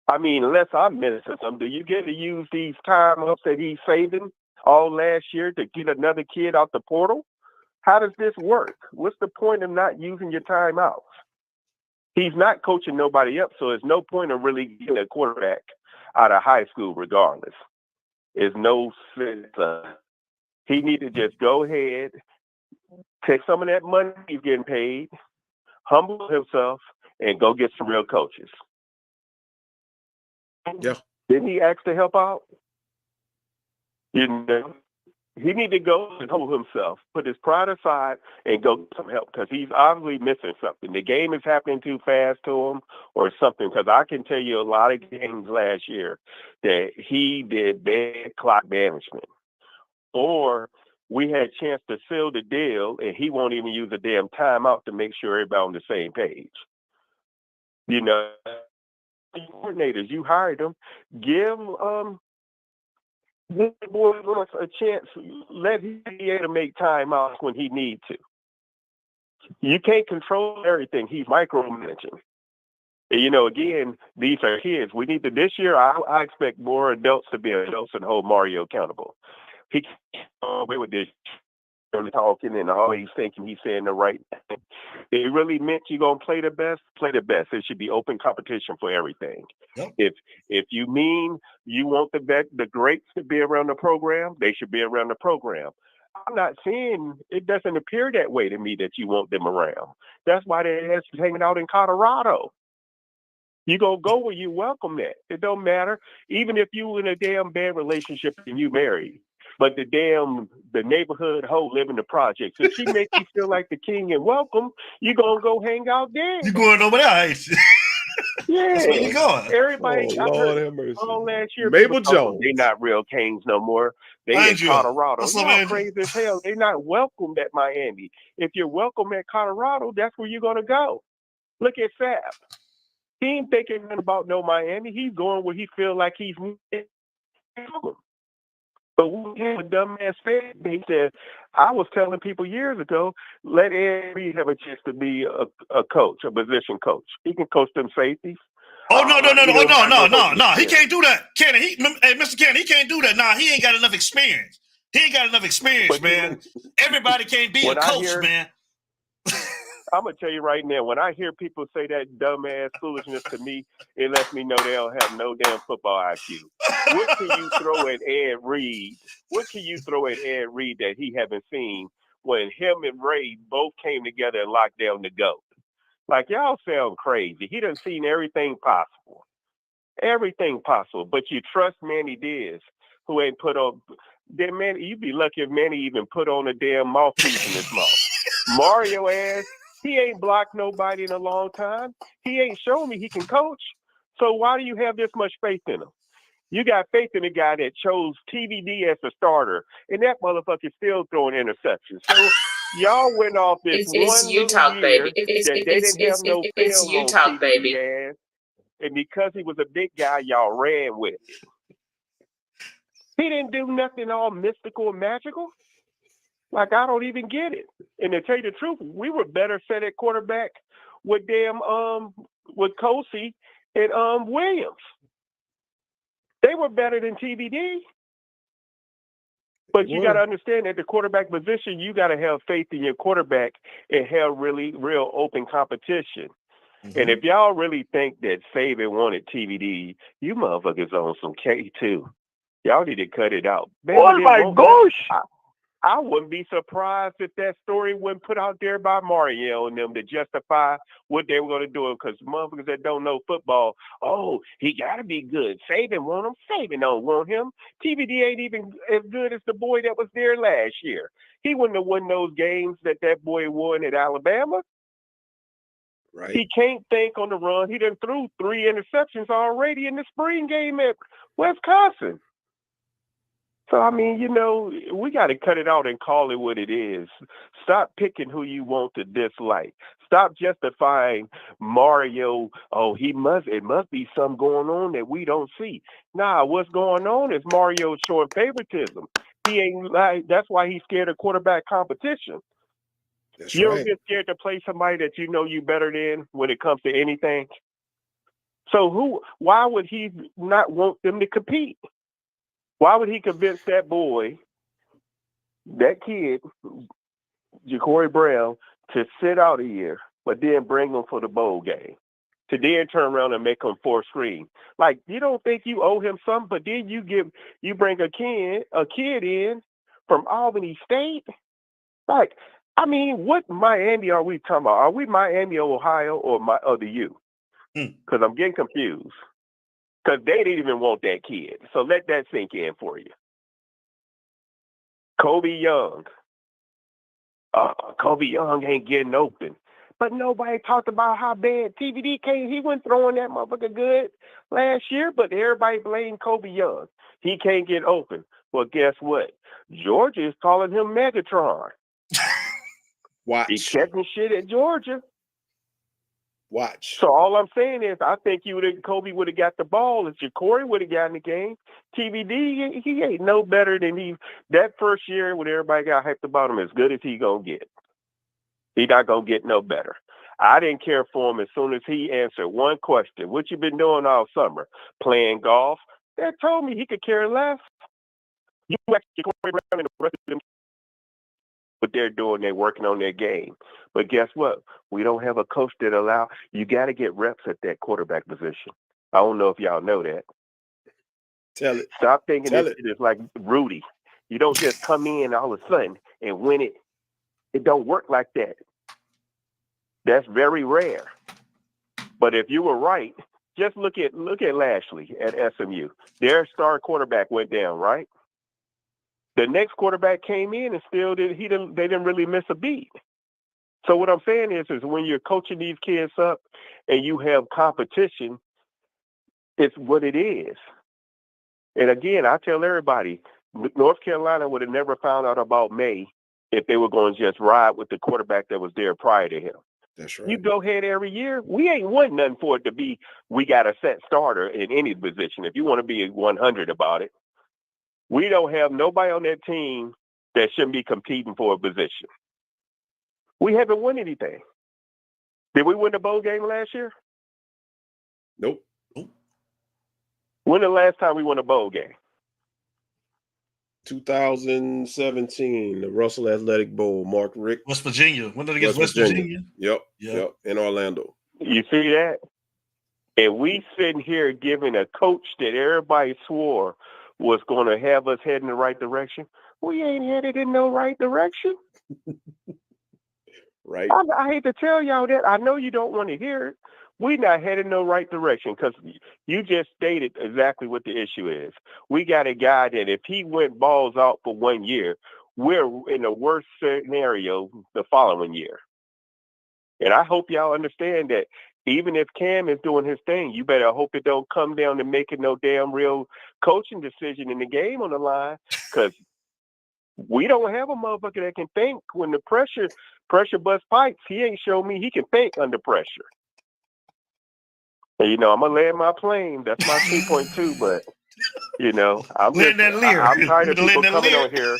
I mean, unless I'm missing something, do you get to use these time ups that he's saving all last year to get another kid out the portal? How does this work? What's the point of not using your timeouts? He's not coaching nobody up, so there's no point of really getting a quarterback out of high school regardless. There's no sense. He need to just go ahead, take some of that money he's getting paid, humble himself, and go get some real coaches. Yeah. Didn't he ask to help out? You know? He need to go and humble himself, put his pride aside, and go get some help because he's obviously missing something. The game is happening too fast to him or something, because I can tell you a lot of games last year that he did bad clock management. Or we had a chance to seal the deal, and he won't even use a damn timeout to make sure everybody on the same page. You know, coordinators, you hired them. Give this boy wants a chance. Let him be able to make timeouts when he needs to. You can't control everything. He's micromanaging. And, you know, again, these are kids. We need to, this year, I expect more adults to be adults and hold Mario accountable. he can't away with this talking and always thinking he's saying the right thing. It really meant you're gonna play the best. Play the best. It should be open competition for everything. Yep. If you mean you want the greats to be around the program, they should be around the program. I'm not saying it doesn't appear that way to me that you want them around. That's why they're hanging out in Colorado. You gonna go where you welcome that. It don't matter. Even if you in a damn bad relationship and you married. But the neighborhood hoe live in the projects. If she makes you feel like the king and welcome, you gonna go hang out there. You going over there, ain't you? Yeah. That's where you going. Everybody, Oh, Lord have mercy. all last year, Mabel people Jones. they not real kings no more. They Angel. in Colorado. What's up, Y'all Angel? crazy as hell. They not welcomed at Miami. If you're welcome at Colorado, that's where you're gonna go. Look at Fab. He ain't thinking nothing about no Miami. He's going where he feel like he's welcome. But we have a dumbass fan. He said, I was telling people years ago, let Ed Reed have a chance to be a coach, a position coach. He can coach them safeties. Oh, no. He can't do that. Kenny, Mr. Kenny, he can't do that. Nah, he ain't got enough experience. He ain't got enough experience, man. Everybody can't be a coach, man. I'm going to tell you right now, when I hear people say that dumbass foolishness to me, it lets me know they don't have no damn football IQ. What can you throw at Ed Reed? What can you throw at Ed Reed that he haven't seen when him and Ray both came together and locked down the GOAT? Like, y'all sound crazy. He done seen everything possible. Everything possible. But you trust Manny Diaz, who ain't put on... Then Manny, you'd be lucky if Manny even put on a damn mouthpiece in his mouth. Mario ass, he ain't blocked nobody in a long time. He ain't shown me he can coach. So why do you have this much faith in him? You got faith in the guy that chose TVD as a starter, and that motherfucker's still throwing interceptions. So y'all went off this one you talk, year baby. that they didn't have no film you on talk, TVD baby. ass, and because he was a big guy, y'all ran with it. He didn't do nothing all mystical and magical. Like, I don't even get it. And to tell you the truth, we were better set at quarterback with with Kosey and Williams. They were better than TVD. But you got to understand that the quarterback position, you got to have faith in your quarterback and have real open competition. Mm-hmm. And if y'all really think that Saban wanted TVD, you motherfuckers on some K2. Y'all need to cut it out. Man, oh my gosh! I wouldn't be surprised if that story wasn't put out there by Mario and them to justify what they were going to do. Because motherfuckers that don't know football, oh, he got to be good. Saban want him. Saban don't want him. TVD ain't even as good as the boy that was there last year. He wouldn't have won those games that boy won at Alabama. Right. He can't think on the run. He done threw 3 interceptions already in the spring game at Wisconsin. So, I mean, we got to cut it out and call it what it is. Stop picking who you want to dislike. Stop justifying Mario. Oh, it must be something going on that we don't see. Nah, what's going on is Mario showing favoritism. He ain't that's why he's scared of quarterback competition. That's you right. Don't get scared to play somebody that you know you better than when it comes to anything. So why would he not want them to compete? Why would he convince that boy, that kid, Jakuri Brown, to sit out a year, but then bring him for the bowl game, to then turn around and make him 4th string? Like, you don't think you owe him something, but then you bring a kid in from Albany State? Like, I mean, what Miami are we talking about? Are we Miami, Ohio, or the U? Because I'm getting confused. Because they didn't even want that kid. So let that sink in for you. Kobe Young. Kobe Young ain't getting open. But nobody talked about how bad TVD came. He wasn't throwing that motherfucker good last year, but everybody blamed Kobe Young. He can't get open. Well, guess what? Georgia is calling him Megatron. Watch. He's catching shit at Georgia. Watch. So all I'm saying is, I think Kobe would have got the ball if Jakuri would have gotten the game. TVD, he ain't no better than that first year when everybody got hyped about him, as good as he gonna get. He not gonna get no better. I didn't care for him as soon as he answered one question. What you been doing all summer? Playing golf? That told me he could care less. You actually Jakuri Brown and the rest of them, what they're doing, they're working on their game. But guess what? We don't have a coach that allow you got to get reps at that quarterback position. I don't know if y'all know that. Tell it. Stop thinking Tell this it. shit is like Rudy. You don't just come in all of a sudden and win it. It don't work like that. That's very rare. But if you were right, just look at Lashley at SMU. Their star quarterback went down, right? The next quarterback came in and they didn't really miss a beat. So what I'm saying is when you're coaching these kids up and you have competition, it's what it is. And again, I tell everybody, North Carolina would have never found out about May if they were going to just ride with the quarterback that was there prior to him. That's right. You go ahead every year. We ain't won nothing for it to be, we got a set starter in any position. If you want to be 100 about it, we don't have nobody on that team that shouldn't be competing for a position. We haven't won anything. Did we win the bowl game last year? Nope. When the last time we won a bowl game? 2017, the Russell Athletic Bowl. Mark Richt. West Virginia. When did it against West Virginia? Yep. In Orlando. You see that? And we sitting here giving a coach that everybody swore was going to have us head in the right direction. We ain't headed in no right direction. Right. I hate to tell y'all that. I know you don't want to hear it. We're not headed in the right direction because you just stated exactly what the issue is. We got a guy that if he went balls out for 1 year, we're in a worse scenario the following year. And I hope y'all understand that even if Cam is doing his thing, you better hope it don't come down to making no damn real coaching decision in the game on the line because we don't have a motherfucker that can think when the pressure bust pipes. He ain't shown me he can think under pressure. And, I'm going to land my plane. That's my 2.2, but, I'm tired of people coming on here.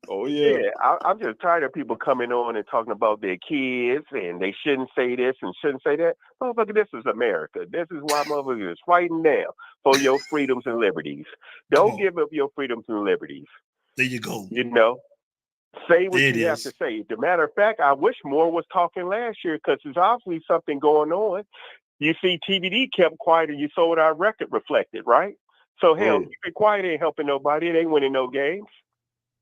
Oh, yeah. I'm just tired of people coming on and talking about their kids and they shouldn't say this and shouldn't say that. Motherfucker, this is America. This is why motherfuckers is fighting now for your freedoms and liberties. Don't give up your freedoms and liberties. There you go. Say what you have to say. As a matter of fact, I wish more was talking last year because there's obviously something going on. You see, TVD kept quiet and you saw what our record reflected, right? So, hell, keeping quiet ain't helping nobody. It ain't winning no games.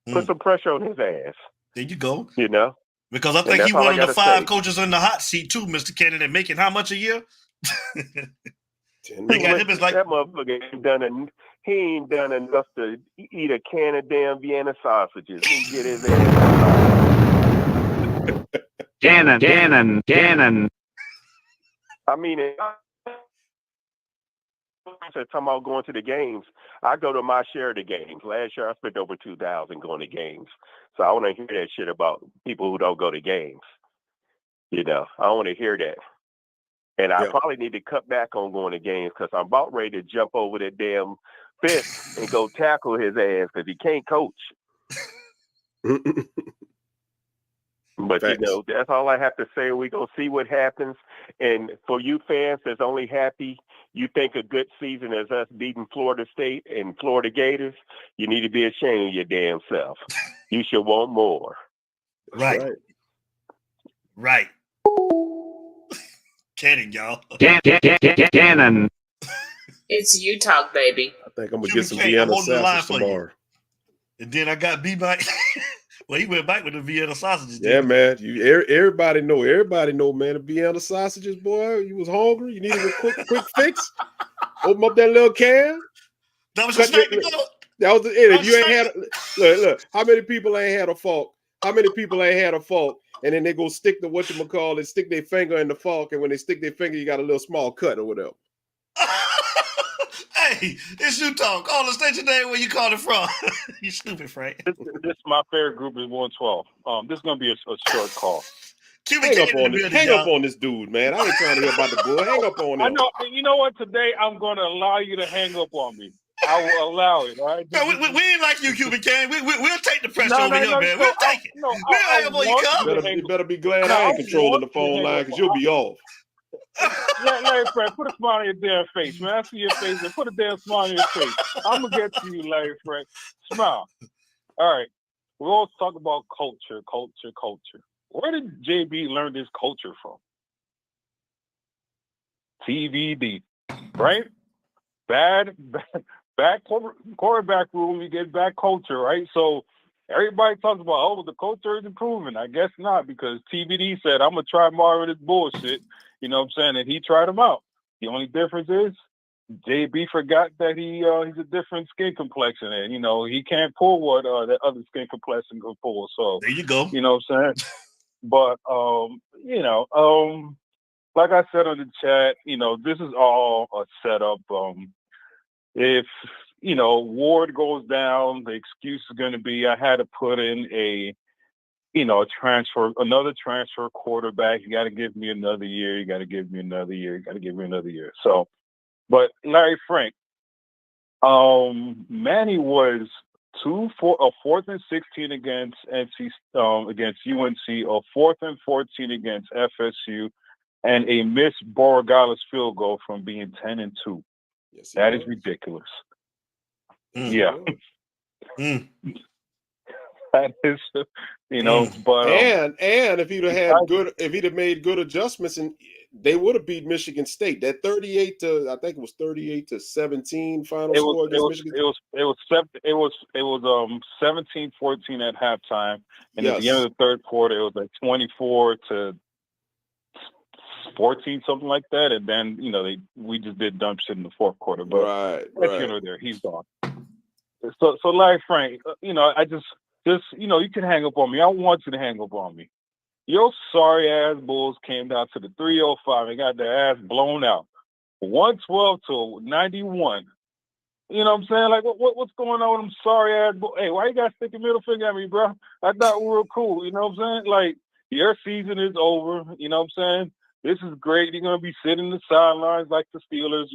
Put some pressure on his ass. There you go. Because I think he one of the 5 coaches in the hot seat too, Mr. Kennedy, making how much a year? They got him as like that motherfucker ain't done enough to eat a can of damn Vienna sausages. He get his ass. Cannon. I mean, talking about going to the games. I go to my share of the games. Last year, I spent over $2,000 going to games. So I want to hear that shit about people who don't go to games. I want to hear that. And I probably need to cut back on going to games because I'm about ready to jump over that damn fence and go tackle his ass because he can't coach. But, that's all I have to say. We're going to see what happens. And for you fans that's only happy you think a good season is us beating Florida State and Florida Gators, you need to be ashamed of your damn self. You should want more. Right. Cannon, y'all. Cannon. It's you talk, baby. I think I'm going to get some Vienna sausage tomorrow. And then I got B-Mike. Well, he went back with the Vienna sausages. Yeah, man. Everybody know, man. The Vienna sausages, boy. You was hungry. You needed a quick fix. Open up that little can. That was your snack. That was it. If you ain't had, look. How many people ain't had a fork? And then they go stick the stick their finger in the fork, and when they stick their finger, you got a little small cut or whatever. Hey, it's you talk. Call the station name where you call it from. You stupid, Frank. This is my favorite group is 112. This is gonna be a short call. Hang up on this dude, man. I ain't trying to hear about the bull. Hang up on him. I know. You know what? Today I'm going to allow you to hang up on me. I will allow it. All right. No, we ain't like you, Cuban Can. We'll take the pressure over here, man. We'll take it. We'll hang up on you, come. You better be glad I ain't controlling the phone line because you'll be off. Larry Frank, put a smile on your damn face, man. I see your face, man. Put a damn smile on your face. I'm gonna get to you, Larry Frank. Smile. All right. We always talk about culture. Where did JB learn this culture from? TVD, right? Bad quarterback room, you get bad culture, right? So everybody talks about, oh, the culture is improving. I guess not, because TVD said, I'm going to try more of this bullshit. You know what I'm saying? And he tried them out. The only difference is JB forgot that he's a different skin complexion, and he can't pull what that other skin complexion can pull. So there you go. You know what I'm saying? But like I said on the chat, this is all a setup. If Ward goes down, the excuse is going to be I had to put in another transfer quarterback. You got to give me another year. You got to give me another year. You got to give me another year. So, but Larry Frank, Manny was a 4th and 16 against against UNC, a 4th and 14 against FSU, and a missed Borregales field goal from being 10-2. Yes, that is ridiculous. Yeah. That is, but and if he'd have made good adjustments, and they would have beat Michigan State. That 38-17 final score against Michigan. It was 17-14 at halftime, and at the end of the third quarter, it was like 24-14, something like that. And then we just did dumb shit in the fourth quarter. But there, he's gone. So Larry Frank, I just you can hang up on me. I want you to hang up on me. Your sorry ass Bulls came down to the 305 and got their ass blown out, 112-91. You know what I'm saying? Like, what's going on with them sorry ass Bulls? Hey, why you got to stick your middle finger at me, bro? I thought we were cool. You know what I'm saying? Like, your season is over. You know what I'm saying? This is great. You're gonna be sitting in the sidelines like the Steelers.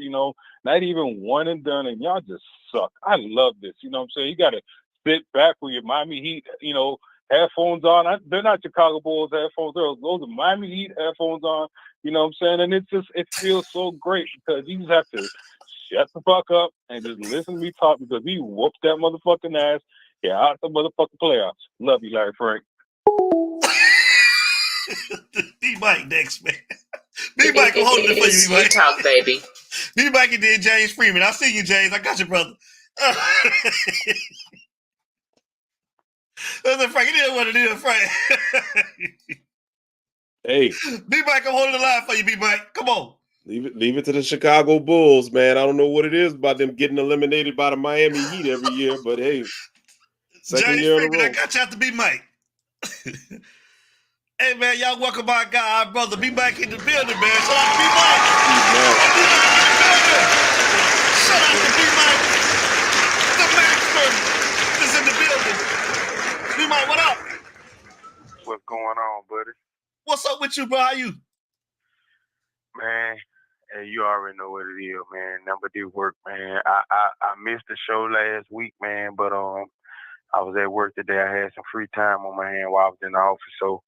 Not even one and done, and y'all just suck. I love this. You know what I'm saying? You got to sit back with your Miami Heat, headphones on. They're not Chicago Bulls headphones. Those are Miami Heat headphones on. You know what I'm saying? And it feels so great because you just have to shut the fuck up and just listen to me talk because we whooped that motherfucking ass. Yeah, out the motherfucking playoffs. Love you, Larry Frank. B-Mike next, man. B-Mike, I'm holding it for you, B-Mike. Talk, baby. B-Mike and then James Freeman. I see you, James. I got you, brother. Listen, Frank, it is what it is, Frank. Hey. B-Mike, I'm holding the line for you, B-Mike. Come on. Leave it to the Chicago Bulls, man. I don't know what it is about them getting eliminated by the Miami Heat every year, but hey. James Freeman, I got you out to B-Mike. Hey, man, y'all welcome my guy, our brother. Be back in the building, man. Shout out to B-Mike. Shout out to B-Mike. The master is in the building. B-Mike, what up? What's going on, buddy? What's up with you, bro? How you? Man, hey, you already know what it is, man. Number did work, man. I missed the show last week, man, but I was at work today. I had some free time on my hand while I was in the office, so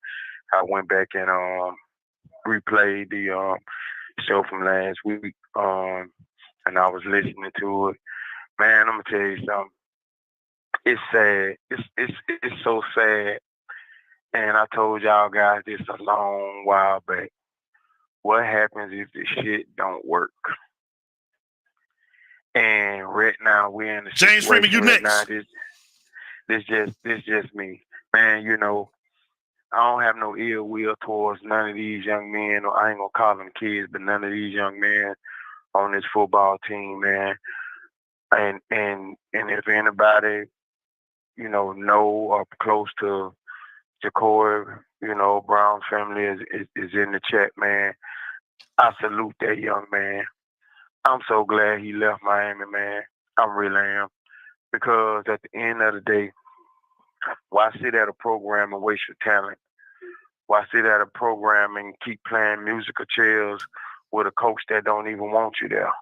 I went back and replayed the show from last week, and I was listening to it. Man, I'm gonna tell you something. It's sad. It's so sad. And I told y'all guys this a long while back. What happens if the shit don't work? And right now we're in the James Freeman, you right next. Now, this just me, man. I don't have no ill will towards none of these young men. I ain't gonna call them kids, but none of these young men on this football team, man. And if anybody, know or close to Jakuri, Brown family is in the chat, man. I salute that young man. I'm so glad he left Miami, man. I really am. Because at the end of the day, why sit at a program and waste your talent? Why sit at a program and keep playing musical chairs with a coach that don't even want you there?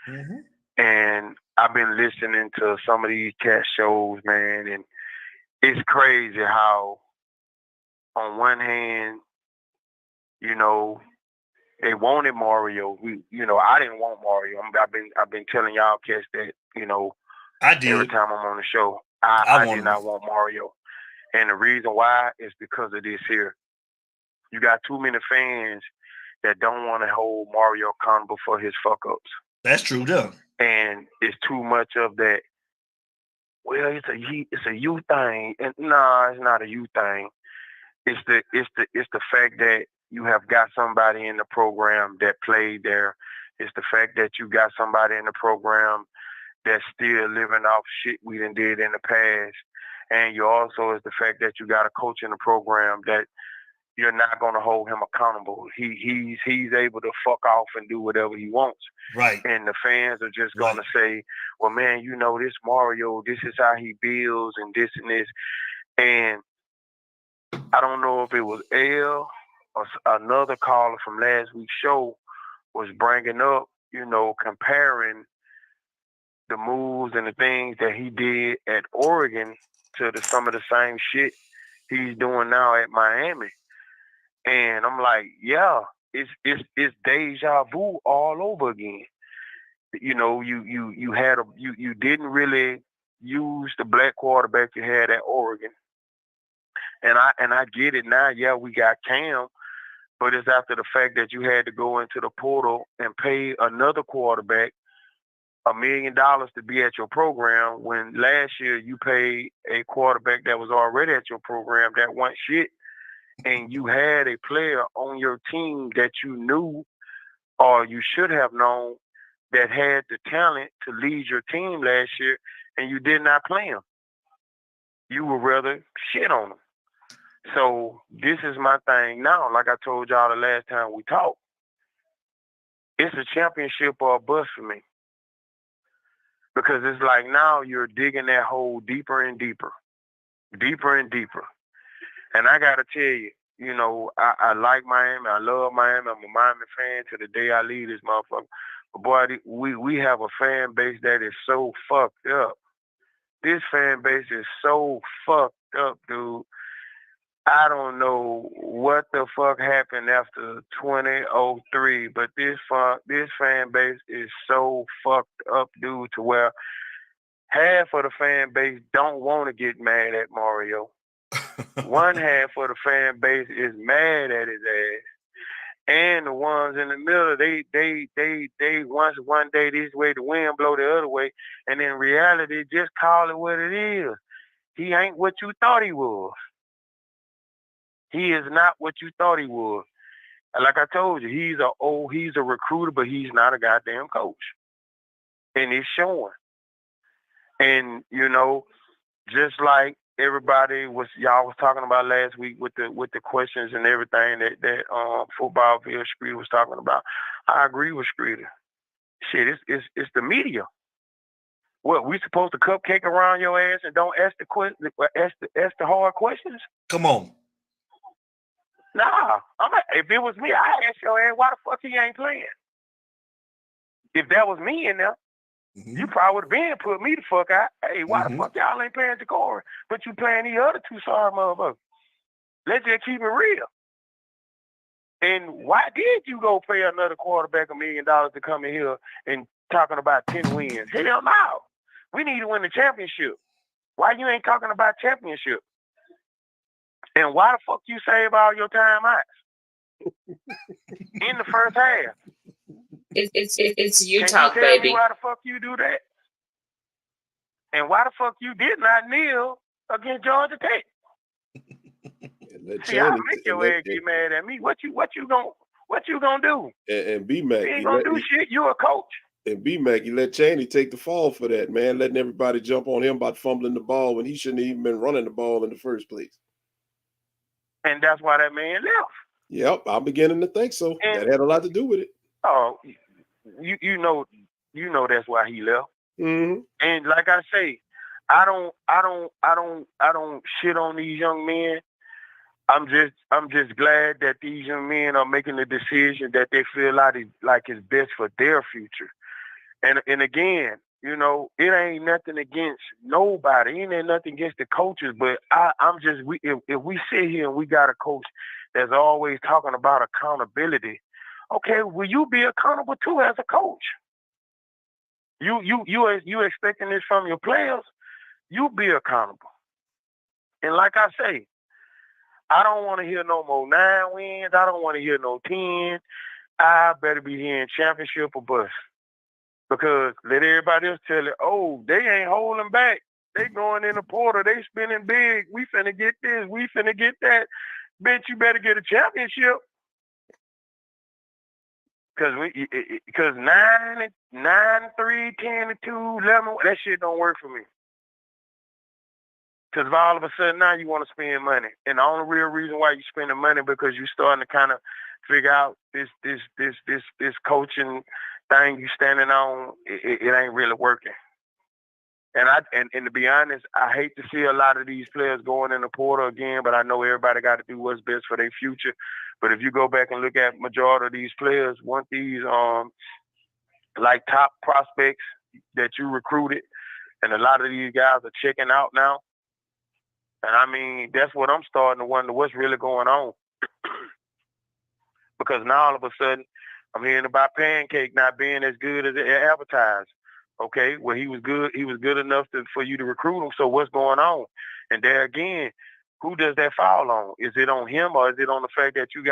Mm-hmm. And I've been listening to some of these cat shows, man, and it's crazy how on one hand, They wanted Mario. I didn't want Mario. I've been telling y'all cats that, I did. Every time I'm on the show, I did not want Mario. And the reason why is because of this here. You got too many fans that don't want to hold Mario accountable for his fuck-ups. That's true, though. And it's too much of that, well, it's a you thing. And nah, it's not a you thing. It's the fact that you have got somebody in the program that played there. It's the fact that you got somebody in the program that's still living off shit we done did in the past. And you also is the fact that you got a coach in the program that you're not going to hold him accountable. He's able to fuck off and do whatever he wants. Right. And the fans are just going to say, well, man, this Mario, this is how he builds and this and this. And I don't know if it was L or another caller from last week's show was bringing up, comparing the moves and the things that he did at Oregon to some of the same shit he's doing now at Miami. And I'm like, yeah, it's deja vu all over again. You didn't really use the black quarterback you had at Oregon. And I get it now. Yeah, we got Cam, but it's after the fact that you had to go into the portal and pay another quarterback $1 million to be at your program when last year you paid a quarterback that was already at your program that wasn't shit. And you had a player on your team that you knew or you should have known that had the talent to lead your team last year, and you did not play him. You would rather shit on him. So this is my thing now. Like I told y'all the last time we talked, it's a championship or a bust for me. Because it's like now you're digging that hole deeper and deeper. Deeper and deeper. And I got to tell you, I like Miami. I love Miami. I'm a Miami fan to the day I leave this motherfucker. But boy, we have a fan base that is so fucked up. This fan base is so fucked up, dude. I don't know what the fuck happened after 2003, but this fan base is so fucked up, dude, to where half of the fan base don't want to get mad at Mario. One half of the fan base is mad at his ass. And the ones in the middle, they once one day this way, the wind blow the other way, and in reality, just call it what it is. He ain't what you thought he was. He is not what you thought he was. Like I told you, he's a recruiter, but he's not a goddamn coach. And it's showing. And, just like everybody y'all was talking about last week with the questions and everything that Football Bill Screeder was talking about. I agree with Screeder. Shit, it's the media. What, we supposed to cupcake around your ass and don't ask the hard questions? Come on. Nah, if it was me, I'd ask your ass why the fuck he ain't playing. If that was me in there, you probably would have been put me the fuck out. Hey, why the fuck y'all ain't playing Jakuri, but you playing the other two sorry motherfuckers? Let's just keep it real. And why did you go pay another quarterback $1 million to come in here and talking about 10 wins? Hell no. We need to win the championship. Why you ain't talking about championship? And why the fuck you save all your timeouts in the first half? It's you Can talk, you tell baby. me why the fuck you do that? And why the fuck you did not kneel against Georgia Tech? See, I'll make your ass get mad at me. What you gonna do? And B-Mac, you ain't gonna do shit. You a coach. And B-Mac, you let Chaney take the fall for that, man, letting everybody jump on him about fumbling the ball when he shouldn't have even been running the ball in the first place. And that's why that man left. Yep, I'm beginning to think so. And that had a lot to do with it. Oh, you know that's why he left. Mm-hmm. And like I say, I don't shit on these young men. I'm just glad that these young men are making the decision that they feel like is best for their future. And again, it ain't nothing against nobody. It ain't nothing against the coaches, but if we sit here and we got a coach that's always talking about accountability, Okay, will you be accountable too as a coach? You expecting this from your players? You be accountable. And like I say, I don't want to hear no more 9 wins. I don't want to hear no 10. I better be hearing championship or bust. Because let everybody else tell it, oh, they ain't holding back. They going in the portal. They spending big. We finna get this. We finna get that. Bitch, you better get a championship. Because 9-3, 10-2, 11, that shit don't work for me. Because all of a sudden now you want to spend money. And the only real reason why you spending money because you starting to kind of figure out this coaching thing you standing on, it ain't really working. And to be honest, I hate to see a lot of these players going in the portal again, but I know everybody got to do what's best for their future. But if you go back and look at majority of these players, want these like top prospects that you recruited, and a lot of these guys are checking out now. And I mean, that's what I'm starting to wonder what's really going on. Because now all of a sudden, I'm hearing about Pancake not being as good as advertised. Okay, well, he was good. He was good enough for you to recruit him. So what's going on? And there again, who does that fall on? Is it on him or is it on the fact that you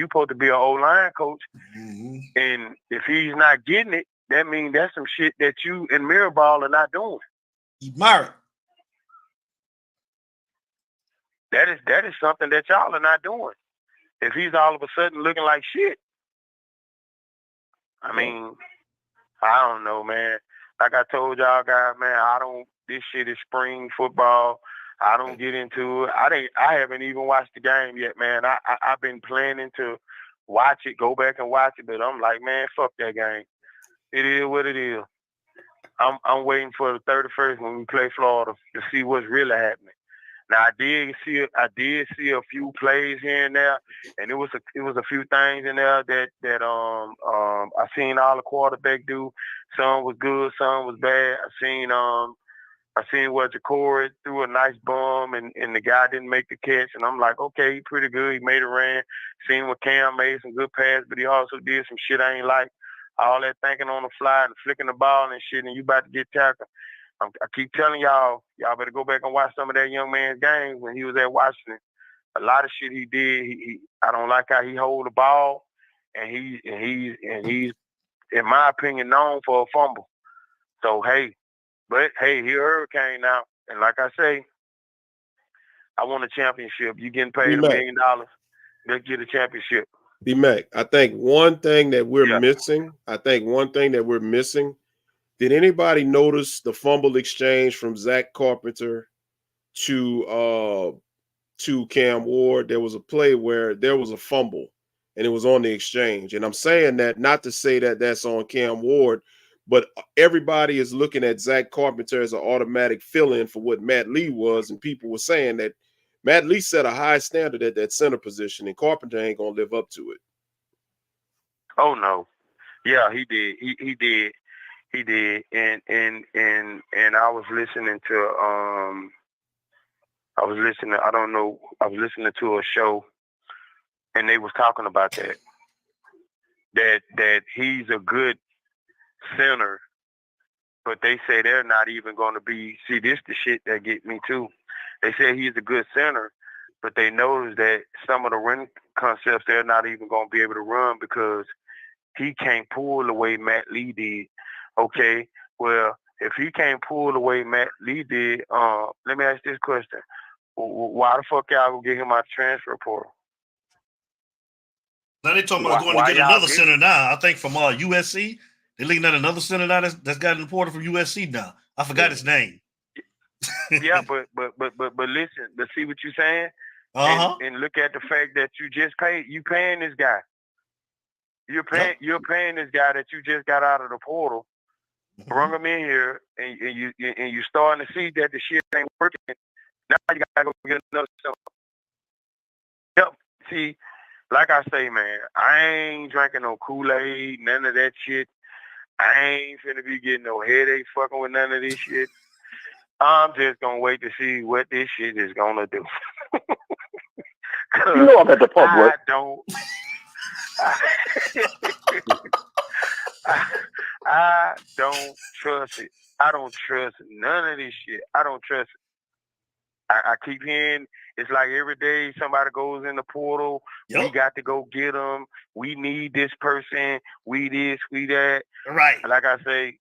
supposed to be an O-line coach? Mm-hmm. And if he's not getting it, that means that's some shit that you and Mirrorball are not doing. Mark. That is something that y'all are not doing. If he's all of a sudden looking like shit, I mean, I don't know, man. Like I told y'all guys, man, this shit is spring football. I don't get into it. I haven't even watched the game yet, man. I've been planning to watch it, go back and watch it, but I'm like, man, fuck that game. It is what it is. I'm waiting for the 31st when we play Florida to see what's really happening. Now I did see a few plays here and there, and it was a few things in there that I seen all the quarterback do. Some was good, some was bad. I seen where Jakuri threw a nice bomb and the guy didn't make the catch, and I'm like, okay, pretty good. He made a run. Seen where Cam made some good pass, but he also did some shit I ain't like. All that thinking on the fly and flicking the ball and shit, and you about to get tackled. I keep telling y'all better go back and watch some of that young man's games when he was at Washington. A lot of shit he did, I don't like how he hold the ball, and he's in my opinion known for a fumble. So he a Hurricane now, and like I say, I want a championship. You getting paid $1 million, let's get a championship. D-Mac, I think one thing that we're missing. Did anybody notice the fumble exchange from Zach Carpenter to Cam Ward? There was a play where there was a fumble, and it was on the exchange. And I'm saying that not to say that that's on Cam Ward, but everybody is looking at Zach Carpenter as an automatic fill-in for what Matt Lee was, and people were saying that Matt Lee set a high standard at that center position, and Carpenter ain't gonna live up to it. Oh no, yeah, he did. He did. He did, and I was listening to I was listening to a show, and they was talking about that he's a good center, but they say they're not even going to be. See, this the shit that get me too. They say he's a good center, but they notice that some of the run concepts they're not even going to be able to run because he can't pull the way Matt Lee did. Okay, well, if he can't pull the way Matt Lee did, let me ask this question. Why the fuck y'all gonna get him out of transfer portal? Now they talking about going to get another center now. I think from USC. They're looking at another center now that's got an portal from USC now. I forgot his name. Yeah, but listen, but see what you're saying? And look at the fact that you paying this guy. You're paying this guy that you just got out of the portal. Bring him in here, and you starting to see that the shit ain't working. Now you gotta go get another stuff. Yep. See, like I say, man, I ain't drinking no Kool-Aid, none of that shit. I ain't finna be getting no headache fucking with none of this shit. I'm just gonna wait to see what this shit is gonna do. You know I'm at the pub, right? I don't trust it. I don't trust none of this shit. I don't trust it. I keep hearing it's like every day somebody goes in the portal. Yep. We got to go get them. We need this person. We this, we that. Right. Like I say,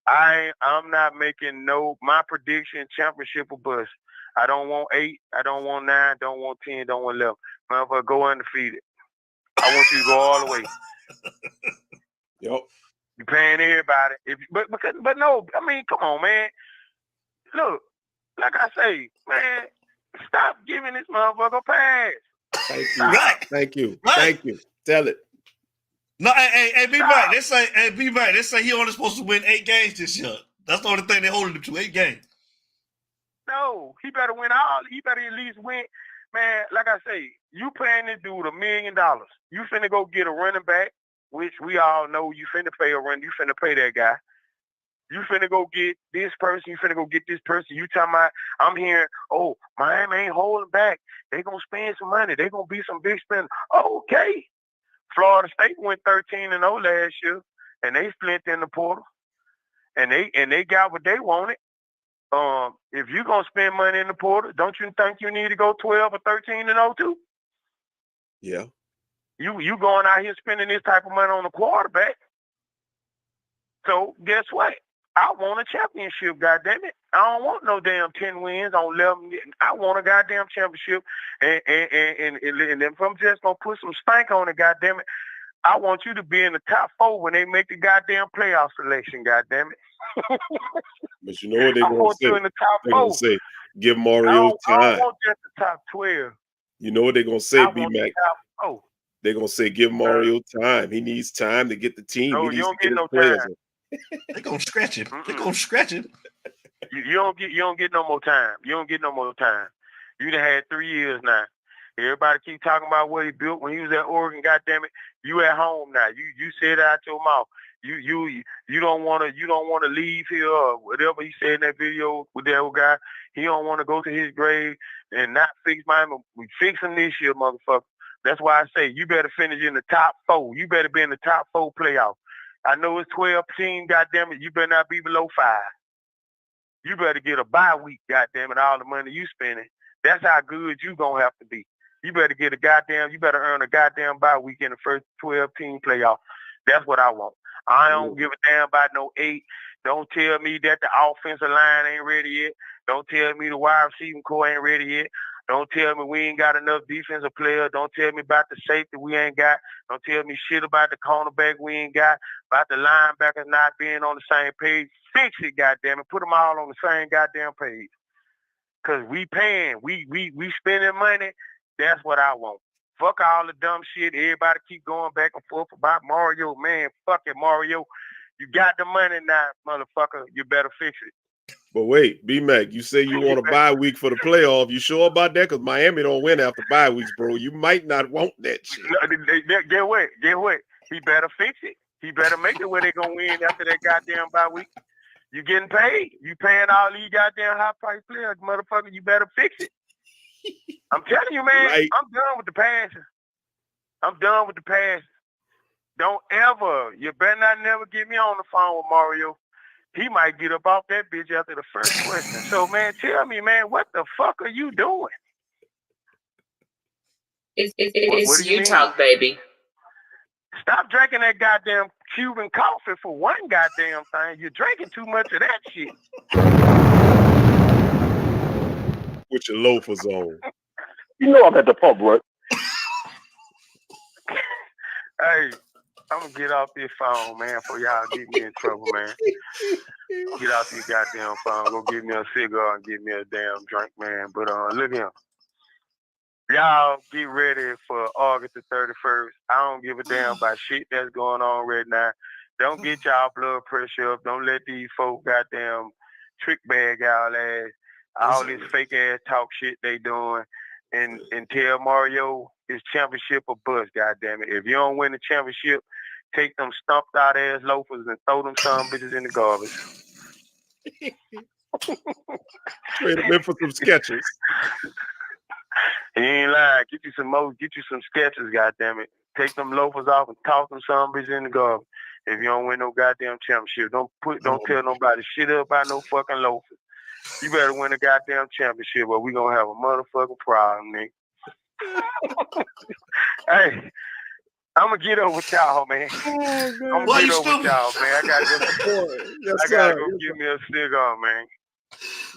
I'm not making my prediction championship or bust. I don't want 8. I don't want 9. Don't want 10. Don't want 11. Motherfucker, go undefeated. I want you to go all the way. Yep. You paying everybody. But no, I mean, come on, man. Look, like I say, man, stop giving this motherfucker a pass. Thank you. Right. Thank you. Right. Thank you. Tell it. No, hey, B-Mac, they say he only supposed to win 8 games this year. That's the only thing they're holding him to, 8 games. No, he better win all. He better at least win. Man, like I say, you paying this dude $1 million. You finna go get a running back, which we all know you finna pay a run. You finna pay that guy. You finna go get this person. You finna go get this person. You talking about, I'm hearing, oh, Miami ain't holding back. They gonna spend some money. They gonna be some big spenders. Okay. Florida State went 13-0 last year, and they split in the portal, and they got what they wanted. If you're gonna spend money in the portal, don't you think you need to go 12 or 13-0 too? Yeah. You going out here spending this type of money on a quarterback. So guess what? I want a championship, goddammit. I don't want no damn 10 wins on 11. I want a goddamn championship. And if I'm just gonna put some stank on it, goddammit, I want you to be in the top 4 when they make the goddamn playoff selection, goddammit. But you know what they're I gonna want say? you in the top They're gonna 4. say, give Mario I don't time. want just the top 12. You know what they're gonna say, I want the B-Mac? top 4. They're gonna say, give Mario time. He needs time to get the team. No, he you needs don't to get get his no players time. in. They're gonna scratch him. They're gonna scratch him. You don't get no more time. You don't get no more time. You done had 3 years now. Everybody keep talking about what he built when he was at Oregon. Goddamn it, you at home now. You said it out your mouth. You don't want to leave here or whatever he said in that video with that old guy. He don't want to go to his grave and not fix Miami. We fix him this year, motherfucker. That's why I say you better finish in the top 4. You better be in the top 4 playoff. I know it's 12 teams. Goddamn it, you better not be below 5. You better get a bye week, goddamn it, all the money you spending. That's how good you gonna have to be. You better you better earn a goddamn bye week in the first 12-team playoff. That's what I want. I don't give a damn about no 8. Don't tell me that the offensive line ain't ready yet. Don't tell me the wide receiving core ain't ready yet. Don't tell me we ain't got enough defensive players. Don't tell me about the safety we ain't got. Don't tell me shit about the cornerback we ain't got. About the linebackers not being on the same page. Fix it, goddammit. Put them all on the same goddamn page. Cause we paying, we spending money. That's what I want. Fuck all the dumb shit. Everybody keep going back and forth about Mario. Man, fuck it, Mario. You got the money now, motherfucker. You better fix it. But wait, B-Mac, you say you want a bye week for the playoff. You sure about that? Because Miami don't win after bye weeks, bro. You might not want that shit. Get what? He better fix it. He better make it where they gonna win after that goddamn bye week. You getting paid. You paying all these goddamn high-priced players, motherfucker. You better fix it. I'm telling you, man, Right. I'm done with the passion. Don't ever, you better not never get me on the phone with Mario. He might get up off that bitch after the first question. So, man, tell me, man, what the fuck are you doing? It's What do you you mean? talk, baby. Stop drinking that goddamn Cuban coffee for one goddamn thing. You're drinking too much of that shit. With your loafers on. You know I'm at the pump, right? Hey, I'm gonna get off this phone, man, before y'all get me in trouble, man. Get off your goddamn phone. Go get me a cigar and get me a damn drink, man. But look here. Y'all get ready for August the 31st. I don't give a damn about shit that's going on right now. Don't get y'all blood pressure up. Don't let these folk goddamn trick bag y'all ass. All this fake ass talk shit they doing. And tell Mario it's championship or bust, goddamn it. If you don't win the championship, take them stumped out ass loafers and throw them some bitches in the garbage. Trade them in for some sketches. He ain't lying. Get you some sketches, goddammit. Take them loafers off and toss them some bitch in the garbage. If you don't win no goddamn championship, don't tell nobody shit up about no fucking loafers. You better win a goddamn championship, or we gonna have a motherfucking problem, nigga. Hey, I'm gonna get over with y'all, man. I'm gonna get over with y'all, man. I gotta go get me a cigar, man.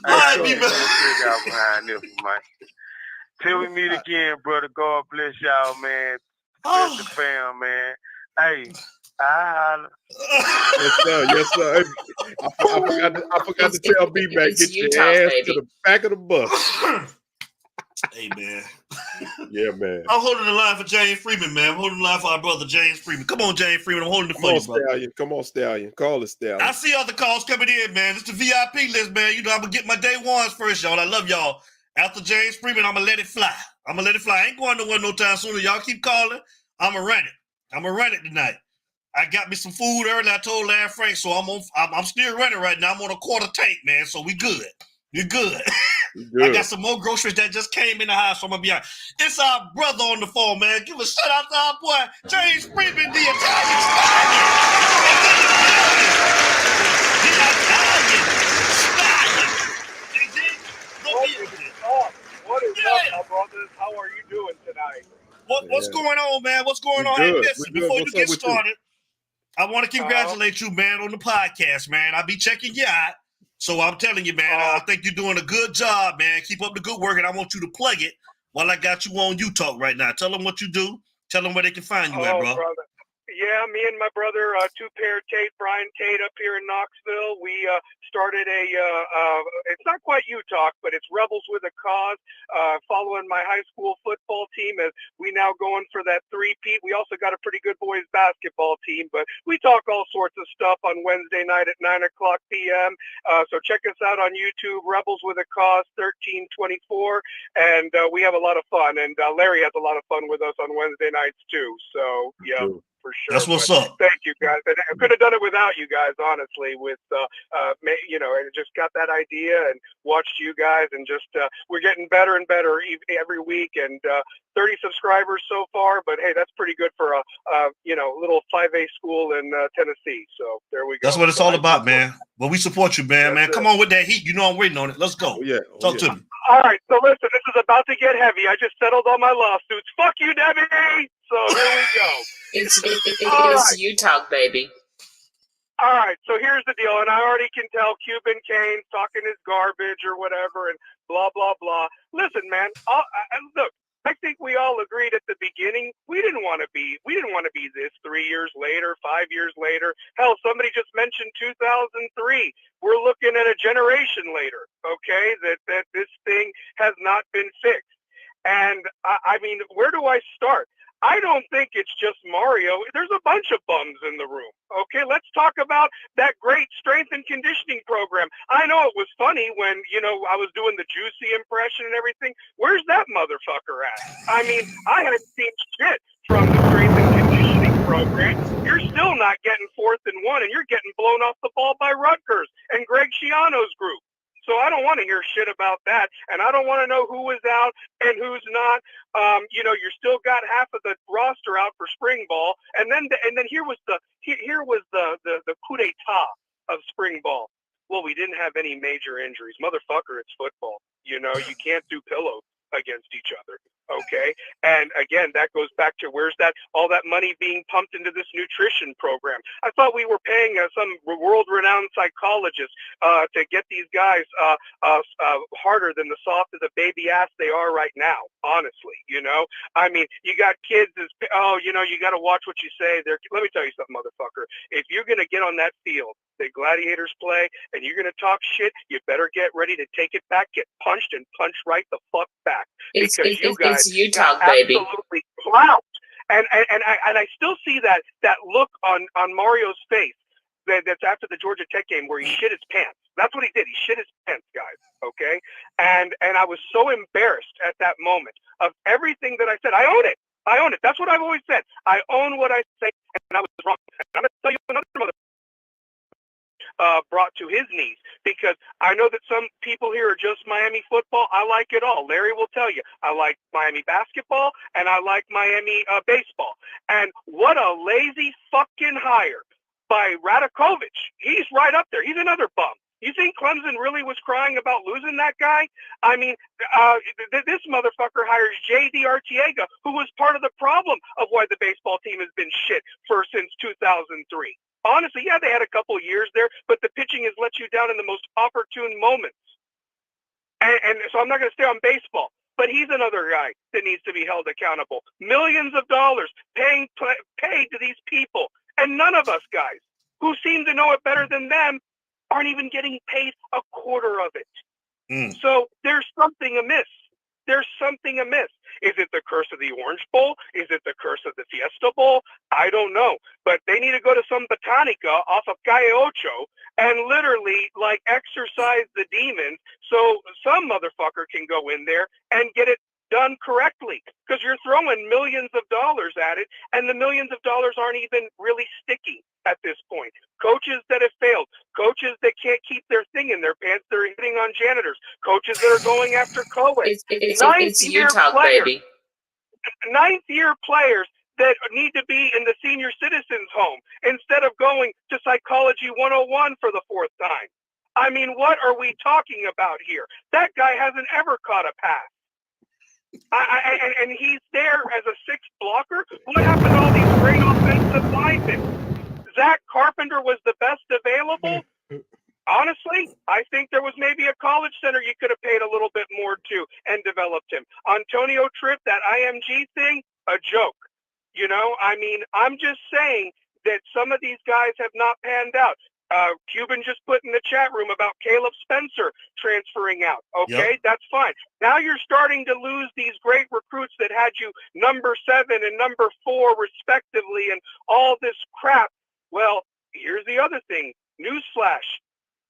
I gotta go get me a cigar behind this one, man. Till we meet again, brother. God bless y'all, man. Bless the fam, man. Hey, Yes, sir. I forgot to tell B-Mac, get your ass to the back of the bus. Hey, man. Yeah, man. I'm holding the line for James Freeman, man. I'm holding the line for our brother James Freeman. Come on, James Freeman. I'm holding it for you, brother. Stallion. Come on, Stallion. Call it, Stallion. I see other calls coming in, man. It's the VIP list, man. You know, I'm going to get my day ones first, y'all. I love y'all. After James Freeman, I'm going to let it fly. I ain't going nowhere no time soon. Y'all keep calling. I'm going to run it. I'm going to run it tonight. I got me some food earlier. I told Larry Frank, so I'm still running right now. I'm on a quarter tank, man, so we good. You're good. I got some more groceries that just came in the house, so I'm going to be out. It's our brother on the phone, man. Give a shout out to our boy, James Freeman, the Italian Stallion. What is up, my brothers? How are you doing tonight? What's going on, man? What's going on? Hey, listen, before you get started, I want to congratulate you, man, on the podcast, man. I'll be checking you out. So I'm telling you, man, I think you're doing a good job, man. Keep up the good work, and I want you to plug it while I got you on U-Talk right now. Tell them what you do. Tell them where they can find you at, bro. Brother. Yeah, me and my brother, two-pair Tate, Brian Tate up here in Knoxville. We started it's not quite U-Talk, but it's Rebels with a Cause, following my high school football team as we now going for that three-peat. We also got a pretty good boys basketball team, but we talk all sorts of stuff on Wednesday night at 9 o'clock p.m. So check us out on YouTube, Rebels with a Cause 1324, and we have a lot of fun. And Larry has a lot of fun with us on Wednesday nights too. So, yeah. For sure. That's what's up. Thank you, guys. And I could have done it without you guys, honestly. With you know, I just got that idea and watched you guys, and just we're getting better and better every week. And 30 subscribers so far, but hey, that's pretty good for a you know, little 5A school in Tennessee. So there we go. That's what it's all about, man. Well, we support you, man. Come on with that heat. You know I'm waiting on it. Let's go. Talk to me. All right. So listen, this is about to get heavy. I just settled all my lawsuits. Fuck you, Debbie. So here we go. It's U-Talk, baby. All right, so here's the deal, and I already can tell Cuban Kane's talking his garbage or whatever, and blah blah blah. Listen, man, look, I think we all agreed at the beginning we didn't want to be this 3 years later, 5 years later. Hell, somebody just mentioned 2003. We're looking at a generation later, okay? That this thing has not been fixed, and I mean, where do I start? I don't think it's just Mario. There's a bunch of bums in the room. Okay, let's talk about that great strength and conditioning program. I know it was funny when, you know, I was doing the Juicy impression and everything. Where's that motherfucker at? I mean, I haven't seen shit from the strength and conditioning program. You're still not getting 4th and 1, and you're getting blown off the ball by Rutgers and Greg Schiano's group. So I don't want to hear shit about that, and I don't want to know who is out and who's not. You know, you're still got half of the roster out for spring ball, and then here was the coup d'état of spring ball. Well, we didn't have any major injuries, motherfucker. It's football. You know, you can't do pillows against each other. Okay. And again, that goes back to where's all that money being pumped into this nutrition program? I thought we were paying some world-renowned psychologist to get these guys harder than the soft as a baby ass they are right now. Honestly, you know, I mean, you got kids you know, you got to watch what you say. Let me tell you something, motherfucker. If you're going to get on that field that Gladiators play and you're going to talk shit, you better get ready to take it back, get punched, and punch right the fuck back. It's U-Talk, baby. Absolutely clout. And I still see that look on Mario's face that's after the Georgia Tech game where he shit his pants. That's what he did. He shit his pants, guys. Okay. And I was so embarrassed at that moment of everything that I said. I own it. That's what I've always said. I own what I say, and I was wrong. And I'm going to tell you another brought to his knees, because I know that some people here are just Miami football. I like it all. Larry will tell you, I like Miami basketball and I like Miami baseball. And what a lazy fucking hire by Radakovich. He's right up there. He's another bum. You think Clemson really was crying about losing that guy? I mean, this motherfucker hires J.D. Arteaga, who was part of the problem of why the baseball team has been shit since 2003. Honestly, yeah, they had a couple years there, but the pitching has let you down in the most opportune moments. And so I'm not going to stay on baseball, but he's another guy that needs to be held accountable. Millions of dollars paid to these people, and none of us guys who seem to know it better than them aren't even getting paid a quarter of it. So there's something amiss. There's something amiss. Is it the curse of the Orange Bowl? Is it the curse of the Fiesta Bowl? I don't know. But they need to go to some botanica off of Calle Ocho and literally like exorcise the demons so some motherfucker can go in there and get it done correctly, because you're throwing millions of dollars at it, and the millions of dollars aren't even really sticking at this point. Coaches that have failed, coaches that can't keep their thing in their pants, they're hitting on janitors, coaches that are going after co-eds. It's you talk, baby. Ninth-year players that need to be in the senior citizens home instead of going to Psychology 101 for the fourth time. I mean, what are we talking about here? That guy hasn't ever caught a pass. And he's there as a sixth blocker. What happened to all these great offensive linemen? Zach Carpenter was the best available. Honestly, I think there was maybe a college center you could have paid a little bit more to and developed him. Antonio Tripp, that IMG thing, a joke. You know, I mean, I'm just saying that some of these guys have not panned out. Cuban just put in the chat room about Caleb Spencer transferring out. Okay, that's fine. Now you're starting to lose these great recruits that had you number 7 and number 4 respectively and all this crap. Well, here's the other thing. Newsflash.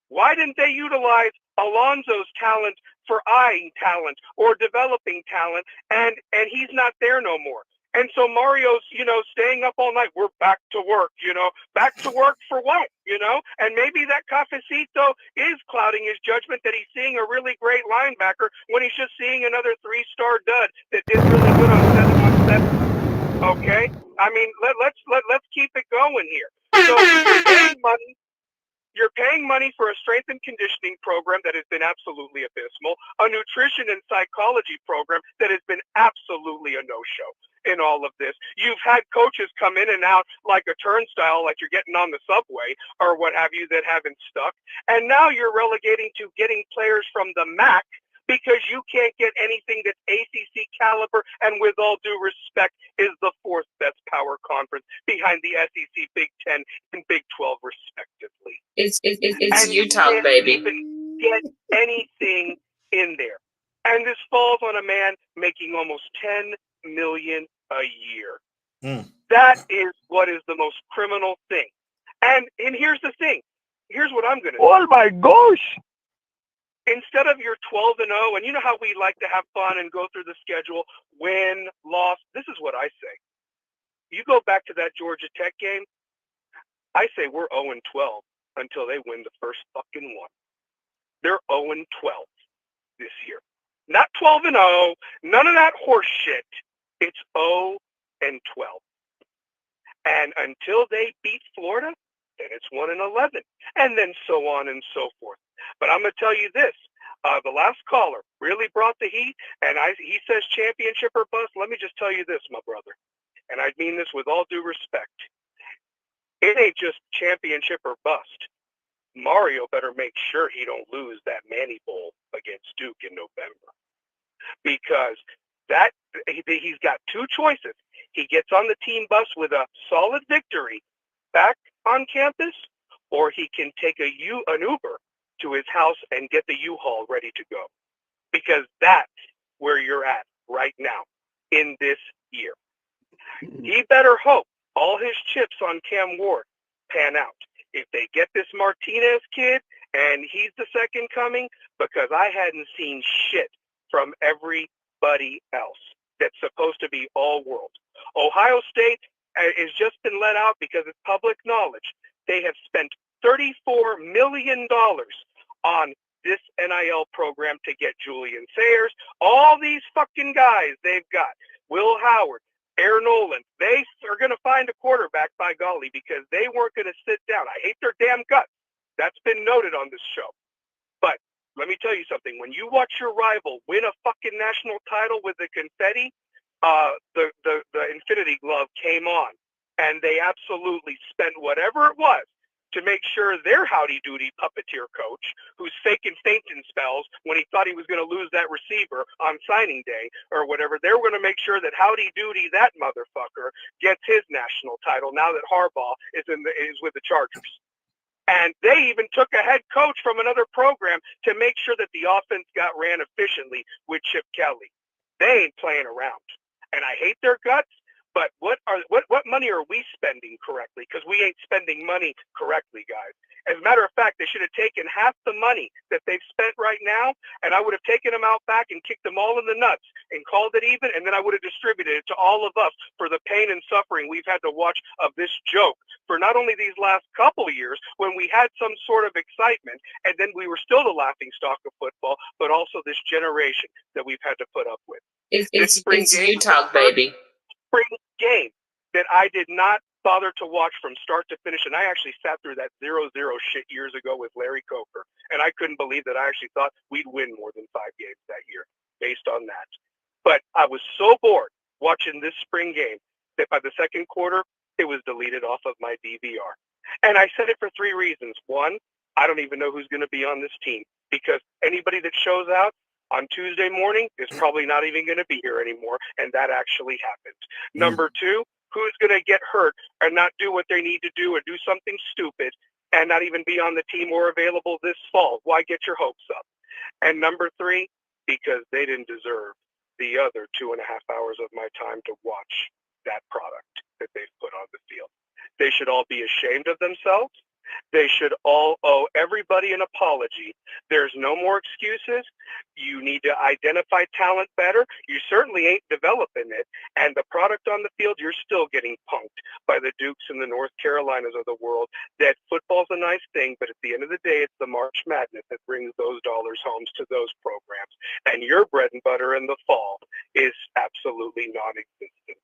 Why didn't they utilize Alonzo's talent for eyeing talent or developing talent? And he's not there no more. And so Mario's, you know, staying up all night. We're back to work, you know. Back to work for what, you know? And maybe that Cafecito is clouding his judgment that he's seeing a really great linebacker when he's just seeing another 3-star dud that did really good on 7-on-7. Okay? I mean, let's keep it going here. So you're paying money for a strength and conditioning program that has been absolutely abysmal, a nutrition and psychology program that has been absolutely a no-show in all of this. You've had coaches come in and out like a turnstile, like you're getting on the subway or what have you, that haven't stuck. And now you're relegating to getting players from the MAC because you can't get anything that's ACC caliber, and with all due respect, is the 4th best power conference behind the SEC, Big 10, and Big 12, respectively. It's you talk, baby. Even get anything in there. And this falls on a man making almost $10 million a year. That is what is the most criminal thing. And here's the thing. Here's what I'm going to do. Oh my gosh. Instead of your 12-0, and you know how we like to have fun and go through the schedule, win, loss, this is what I say. You go back to that Georgia Tech game, I say we're 0-12 until they win the first fucking one. They're 0-12 this year. Not 12-0, none of that horse shit. It's 0-12. And until they beat Florida, then it's 1-11, and then so on and so forth. But I'm going to tell you this. The last caller really brought the heat, and he says championship or bust. Let me just tell you this, my brother, and I mean this with all due respect. It ain't just championship or bust. Mario better make sure he don't lose that Manny Bowl against Duke in November, because he's got 2 choices. He gets on the team bus with a solid victory back on campus, or he can take an Uber to his house and get the U-Haul ready to go, because that's where you're at right now in this year. He better hope all his chips on Cam Ward pan out. If they get this Martinez kid and he's the second coming, because I hadn't seen shit from everybody else that's supposed to be all world. Ohio State has just been let out because it's public knowledge. They have spent $34 million on this NIL program to get Julian Sayers. All these fucking guys they've got. Will Howard, Air Nolan. They are going to find a quarterback, by golly, because they weren't going to sit down. I hate their damn guts. That's been noted on this show. But let me tell you something. When you watch your rival win a fucking national title with the confetti, the Infinity Glove came on, and they absolutely spent whatever it was to make sure their howdy-doody puppeteer coach, who's faking fainting spells when he thought he was going to lose that receiver on signing day or whatever, they were going to make sure that howdy-doody, that motherfucker, gets his national title now that Harbaugh is with the Chargers. And they even took a head coach from another program to make sure that the offense got ran efficiently with Chip Kelly. They ain't playing around. And I hate their guts. But what money are we spending correctly? Because we ain't spending money correctly, guys. As a matter of fact, they should have taken half the money that they've spent right now, and I would have taken them out back and kicked them all in the nuts and called it even, and then I would have distributed it to all of us for the pain and suffering we've had to watch of this joke for not only these last couple of years when we had some sort of excitement, and then we were still the laughing stock of football, but also this generation that we've had to put up with. It's you talk, baby. Spring game that I did not bother to watch from start to finish, and I actually sat through that 0-0 shit years ago with Larry Coker, and I couldn't believe that I actually thought we'd win more than 5 games that year based on that. But I was so bored watching this spring game that by the second quarter, it was deleted off of my DVR. And I said it for 3 reasons. One, I don't even know who's going to be on this team, because anybody that shows out on Tuesday morning is probably not even going to be here anymore, and that actually happened. Number 2, who's going to get hurt and not do what they need to do or do something stupid and not even be on the team or available this fall? Why get your hopes up? And number 3, because they didn't deserve the other 2.5 hours of my time to watch that product that they've put on the field. They should all be ashamed of themselves. They should all owe everybody an apology. There's no more excuses. You need to identify talent better. You certainly ain't developing it. And the product on the field, you're still getting punked by the Dukes and the North Carolinas of the world. That football's a nice thing, but at the end of the day, it's the March Madness that brings those dollars home to those programs. And your bread and butter in the fall is absolutely non-existent.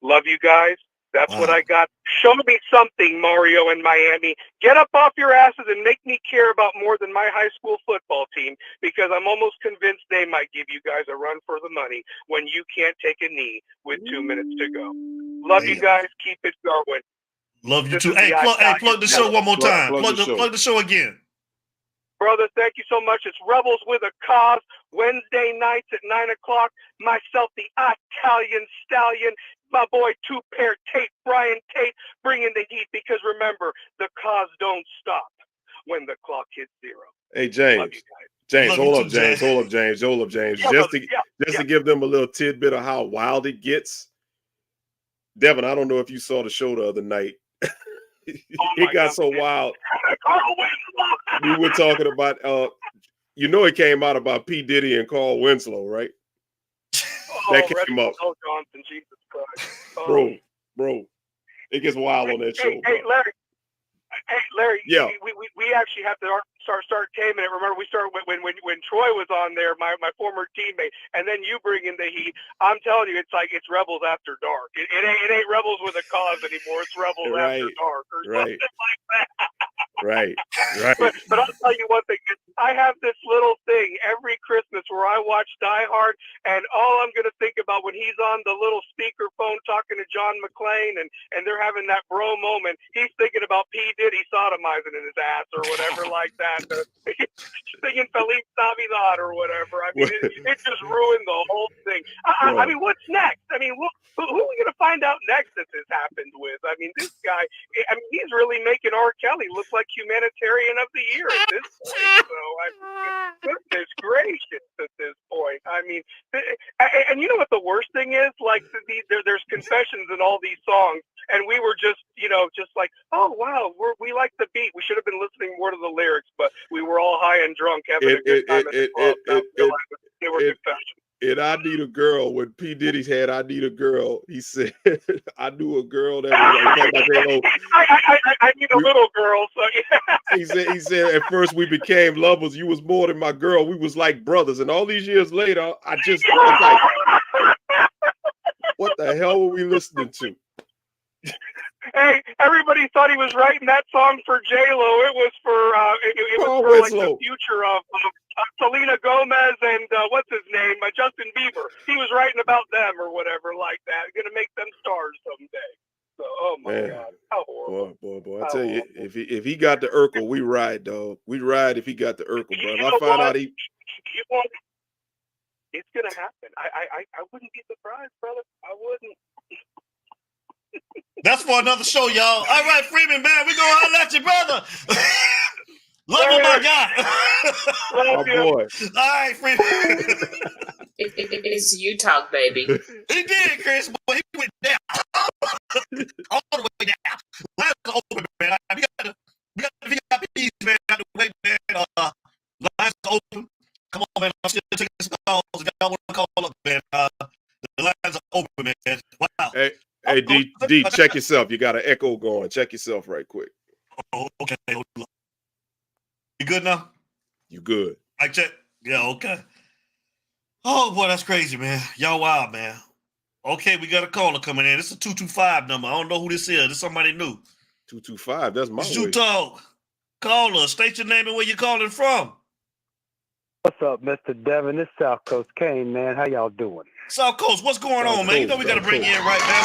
Love you guys. That's what I got. Show me something, Mario in Miami. Get up off your asses and make me care about more than my high school football team, because I'm almost convinced they might give you guys a run for the money when you can't take a knee with 2 minutes to go. Love you guys. Keep it going. Love you too. Hey, plug the show one more time. Plug the show again. Brother, thank you so much. It's Rebels with a Cause, Wednesday nights at 9 o'clock. Myself, the Italian Stallion, my boy Two-Pair Tate, Brian Tate, bringing the heat, because remember, the Cause don't stop when the clock hits 0. Hey, James, hold up, James. Just to give them a little tidbit of how wild it gets. Devin, I don't know if you saw the show the other night. It got so wild. We were talking about, it came out about P. Diddy and Carl Winslow, right? That came up. Johnson, Jesus Christ. Bro, it gets wild on that show. Hey, Larry. Yeah. We actually have to start taming it. Remember, we started when Troy was on there, my former teammate, and then you bring in the heat. I'm telling you, it's like it's Rebels After Dark. It ain't Rebels with a Cause anymore. It's Rebels After Dark or something like that. Right. But I'll tell you one thing. I have this little thing every Christmas where I watch Die Hard, and all I'm going to think about when he's on the little speakerphone talking to John McClane and they're having that bro moment, he's thinking about P. Diddy sodomizing in his ass or whatever like that. Singing Feliz Navidad or whatever. I mean, it just ruined the whole thing. I mean, what's next? I mean, who are we going to find out next that this happened with? I mean, this guy, he's really making R. Kelly look like humanitarian of the year at this point. So, goodness gracious at this point. I mean, and you know what the worst thing is? Like, there's confessions in all these songs, and we were just like, oh, wow, we like the beat. We should have been listening more to the lyrics, but we were all high and drunk having a good time at the club. They were confessions. in I Need a Girl, when P. Diddy's had I Need a Girl, he said, I knew a girl that was like Halo. I need a little girl, so yeah. He said, at first we became lovers. You was more than my girl. We was like brothers. And all these years later, I'm like, what the hell were we listening to? Hey, everybody thought he was writing that song for J-Lo. It was for it was for like the future of Selena Gomez and what's his name, Justin Bieber. He was writing about them or whatever like that. Gonna make them stars someday. So, oh my God, how horrible! Boy! I tell you, if he got the Urkel, we ride, dog. We ride if he got the Urkel, bro. If I find out it's gonna happen. I wouldn't be surprised, brother. I wouldn't. That's for another show, y'all. All right, Freeman, man, we gonna holler at you, brother. Love you, my guy. Oh boy. All right, Freeman. It's you talk, baby. He did, Chris, but he went down. All the way down. Lines are open, man. We got the VIPs, man, out the way, man. Lines are open. Come on, man. I'm still taking some calls. If y'all want to call up, man. The lines are open, man. Wow. Hey, D, check yourself. You got an echo going. Check yourself right quick. Oh, okay. Hold on. You good now? You good. I check. Yeah, okay. Oh, boy, that's crazy, man. Y'all wild, man. Okay, we got a caller coming in. It's a 225 number. I don't know who this is. This is somebody new. 225, that's my way. Talk. Caller, state your name and where you're calling from. What's up, Mr. Devin? This South Coast Kane, man. How y'all doing? South Coast, what's going on, man? You know we got to bring you in right, man.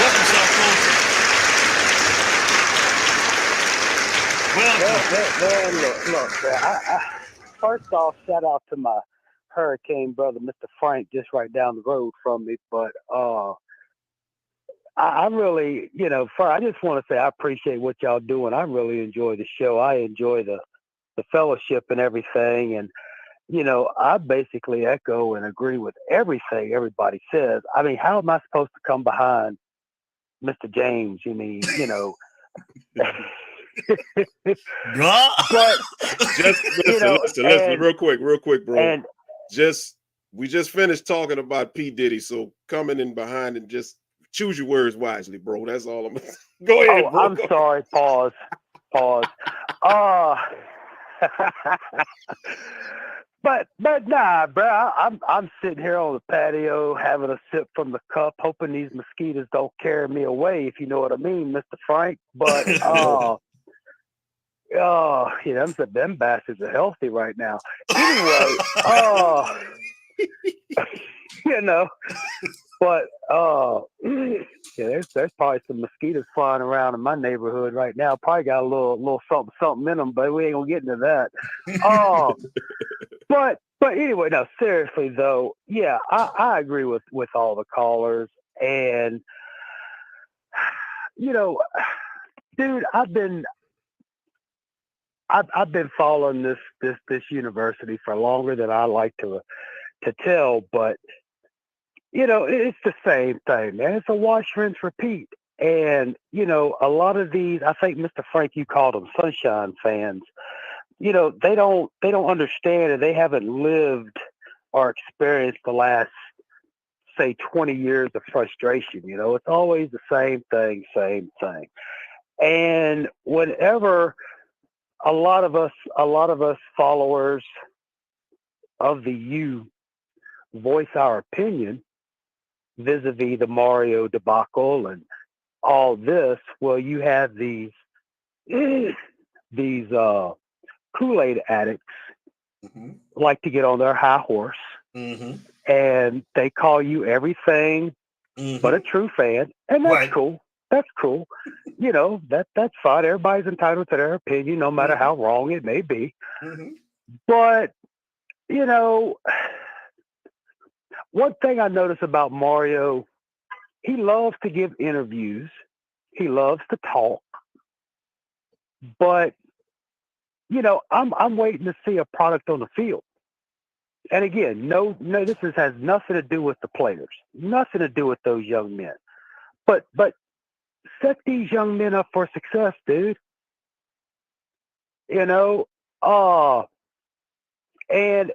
Welcome, South Coast. Look, man, first off, shout out to my hurricane brother, Mr. Frank, just right down the road from me. But I really, I just want to say I appreciate what y'all doing. I really enjoy the show. I enjoy the fellowship and everything. And, I basically echo and agree with everything everybody says. I mean, how am I supposed to come behind Mr. James? You mean, but just listen, real quick, bro. And we just finished talking about P. Diddy, so coming in behind and just choose your words wisely, bro. That's all I'm. Go ahead, bro. I'm sorry. Pause. But nah, bro. I'm sitting here on the patio having a sip from the cup, hoping these mosquitoes don't carry me away, if you know what I mean, Mr. Frank. But them bastards are healthy right now. Anyway, but there's probably some mosquitoes flying around in my neighborhood right now. Probably got a little something in them, but we ain't gonna get into that. But anyway, no, seriously though, yeah, I agree with all the callers, and dude, I've been following this university for longer than I like to tell, but it's the same thing, man. It's a wash, rinse, repeat. And a lot of these, I think, Mr. Frank, you called them sunshine fans. They don't understand, and they haven't lived or experienced the last, say, 20 years of frustration. It's always the same thing. And whenever a lot of us followers of the U voice our opinion vis-a-vis the Mario debacle and all this, well, you have these Kool-Aid addicts like to get on their high horse, and they call you everything but a true fan, and that's cool. That's cool. That's fine. Everybody's entitled to their opinion, no matter how wrong it may be. But one thing I notice about Mario, he loves to give interviews. He loves to talk. But, I'm waiting to see a product on the field. And again, no, this has nothing to do with the players. Nothing to do with those young men. But set these young men up for success, dude. And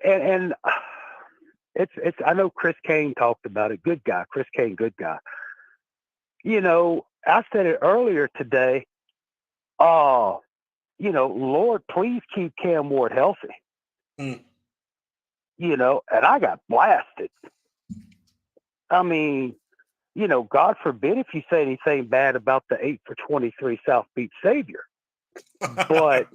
it's I know Chris Kane talked about it. Good guy, Chris Kane, good guy. You know, I said it earlier today. You know, Lord, please keep Cam Ward healthy. You know, and I got blasted. I mean, you know, God forbid if you say anything bad about the 8 for 23 South Beach Savior. But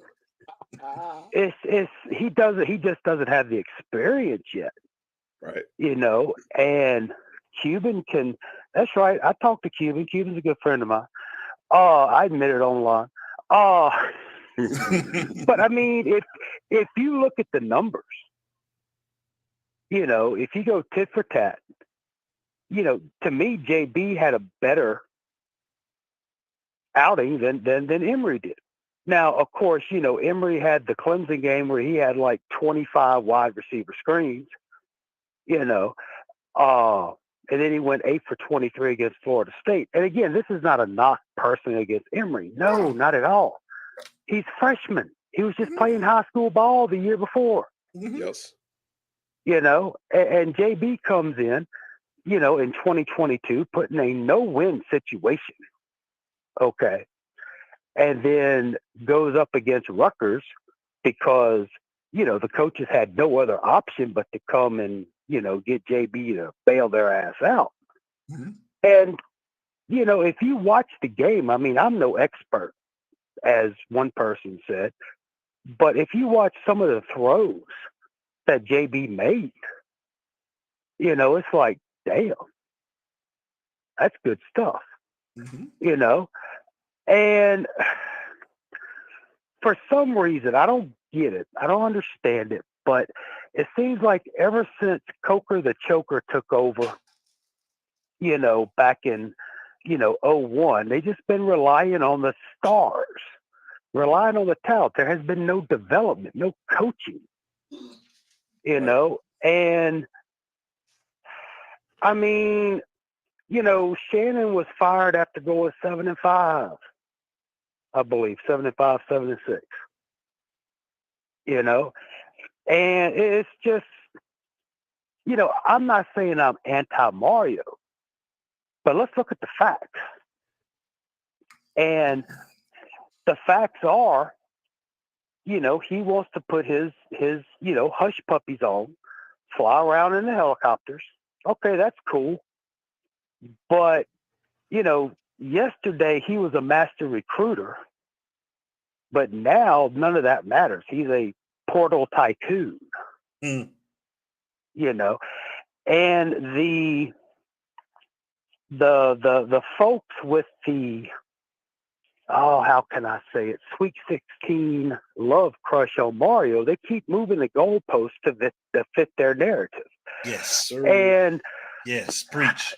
he just doesn't have the experience yet. Right. You know, and Cuban can, that's right. I talked to Cuban. Cuban's a good friend of mine. I admit it online. But I mean, if you look at the numbers, you know, if you go tit for tat, you know, to me, JB had a better outing than Emory did. Now, of course, you know, Emory had the Clemson game where he had like 25 wide receiver screens, you know, and then he went 8 for 23 against Florida State. And again, this is not a knock personally against Emory. No, not at all. He's freshman. He was just playing high school ball the year before. Yes. You know, and JB comes in, you know, in 2022, put in a no-win situation. Okay. And then goes up against Rutgers because, you know, the coaches had no other option but to come and, you know, get JB to bail their ass out. And, you know, if you watch the game, I mean, I'm no expert, as one person said, but if you watch some of the throws that JB made, you know, it's like, damn, that's good stuff, you know? And for some reason, I don't get it. I don't understand it, but it seems like ever since Coker the Choker took over, you know, back in, you know, 01, they just been relying on the stars, relying on the talent. There has been no development, no coaching, you know? And I mean, you know, Shannon was fired after going 7-5, I believe, 7-5, 7-6, you know? And it's just, you know, I'm not saying I'm anti-Mario, but let's look at the facts. And the facts are, you know, he wants to put his you know, hush puppies on, fly around in the helicopters. Okay, that's cool. But, you know, yesterday he was a master recruiter, but now none of that matters. He's a portal tycoon, you know, and the folks with the, how can I say it, Sweet 16 love crush on Mario, they keep moving the goalposts to fit their narrative. Yes, sir. And yes, preach.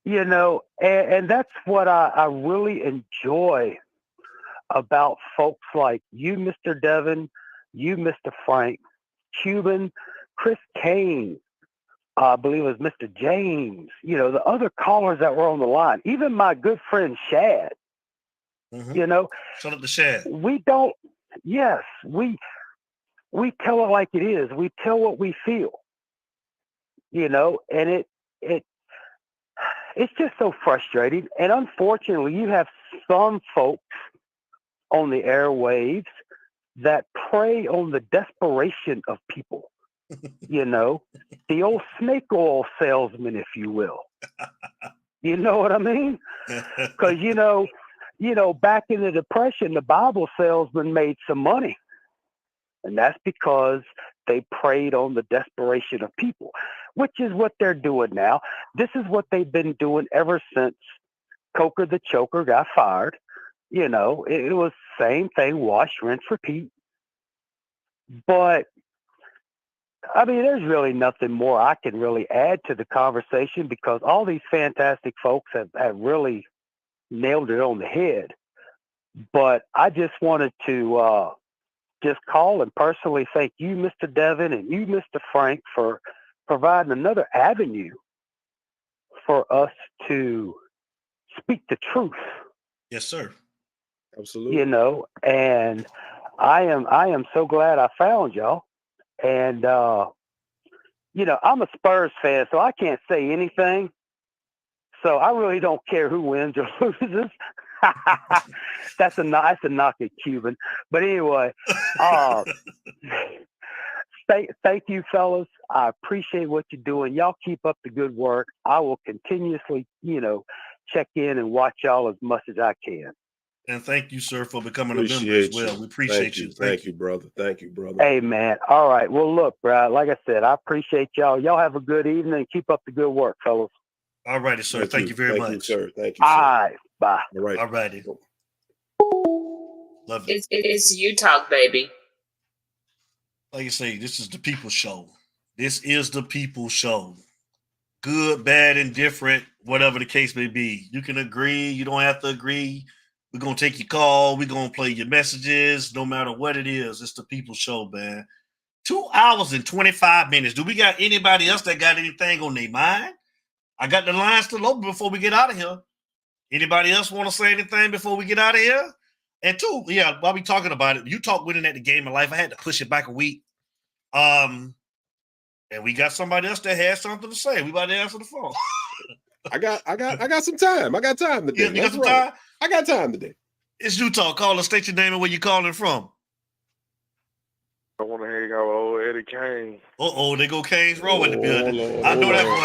You know, and that's what I really enjoy about folks like you, Mr. Devin, you, Mr. Frank, Cuban, Chris Kane, I believe it was Mr. James, you know, the other callers that were on the line, even my good friend Shad, you know. Shout out to Shad. We don't, yes, we tell it like it is. We tell what we feel, you know, and it's just so frustrating. And unfortunately, you have some folks on the airwaves that prey on the desperation of people, you know, the old snake oil salesman, if you will. You know what I mean? Because, you know, back in the Depression, the Bible salesman made some money. And that's because they preyed on the desperation of people, which is what they're doing now. This is what they've been doing ever since Coker the Choker got fired. You know, it was the same thing, wash, rinse, repeat. But, I mean, there's really nothing more I can really add to the conversation because all these fantastic folks have really nailed it on the head. But I just wanted to just call and personally thank you, Mr. Devin, and you, Mr. Frank, for providing another avenue for us to speak the truth. Yes, sir. Absolutely. You know, and I am so glad I found y'all. And, I'm a Spurs fan, so I can't say anything. So I really don't care who wins or loses. That's a knock at Cuban. But anyway, thank you, fellas. I appreciate what you're doing. Y'all keep up the good work. I will continuously, check in and watch y'all as much as I can. And thank you, sir, for becoming a member as well. We appreciate you. Thank you, brother. Thank you, brother. Hey, man. All right. Well, look, bro, like I said, I appreciate y'all. Y'all have a good evening and keep up the good work, fellas. All righty, sir. Thank you very much. Thank you, sir. Thank you, sir. All right. Bye. All right. All righty. Love it. It's you talk, baby. Like you say, this is the people show. This is the people show. Good, bad, indifferent, whatever the case may be. You can agree. You don't have to agree. We're going to take your call. We're going to play your messages. No matter what it is, it's the people show, man. 2 hours and 25 minutes. Do we got anybody else that got anything on their mind? I got the line still open before we get out of here. Anybody else want to say anything before we get out of here? And two, while we talking about it, you talk winning at the game of life. I had to push it back a week. And we got somebody else that has something to say. We about to answer the phone. I got some time. I got time today. You got some time? I got time today. It's Utah. Call us. State your name and where you calling from. I want to hang out with old Eddie Kane. They go Kane's Row in the building. Lord, I know that boy.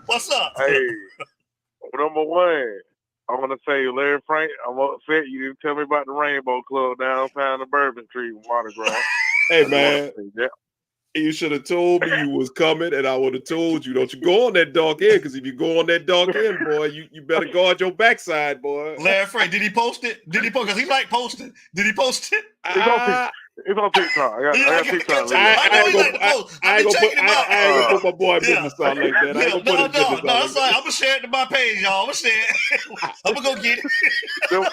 What's up? Hey, number one, I want to say, Larry Frank, I'm upset you didn't tell me about the Rainbow Club downtown the Bourbon Street, Mardi Gras. Hey, man. You should have told me you was coming, and I would have told you, don't you go on that dark end, because if you go on that dark end, boy, you better guard your backside, boy. Larry Frank, did he post it? Did he post? Because he like posting. Did he post it? It's on TikTok. I got TikTok. I ain't gonna put my boy business on like that. I ain't gonna put his business on like that. I'm gonna share it to my page, y'all. I'm gonna share it. I'm gonna go get it.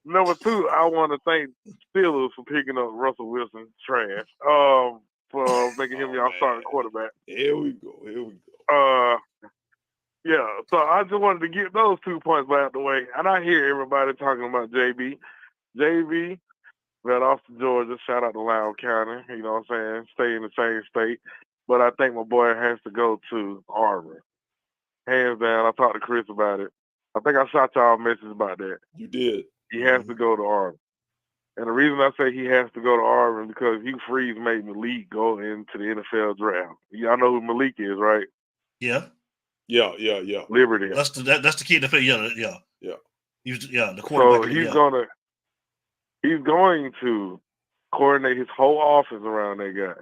Number two, I want to thank Steelers for picking up Russell Wilson's trash. For making him y'all starting quarterback. Here we go. Yeah. So I just wanted to get those 2 points out the way, and I hear everybody talking about JB. JB got off to Georgia. Shout out to Loudoun County. You know what I'm saying? Stay in the same state, but I think my boy has to go to Auburn. Hands down. I talked to Chris about it. I think I shot y'all a message about that. You did. He has to go to Auburn. And the reason I say he has to go to Auburn because Hugh Freeze made Malik go into the NFL draft. Y'all know who Malik is, right? Yeah. Liberty. That's the kid that play. Yeah. The quarterback. So he's going to coordinate his whole offense around that guy,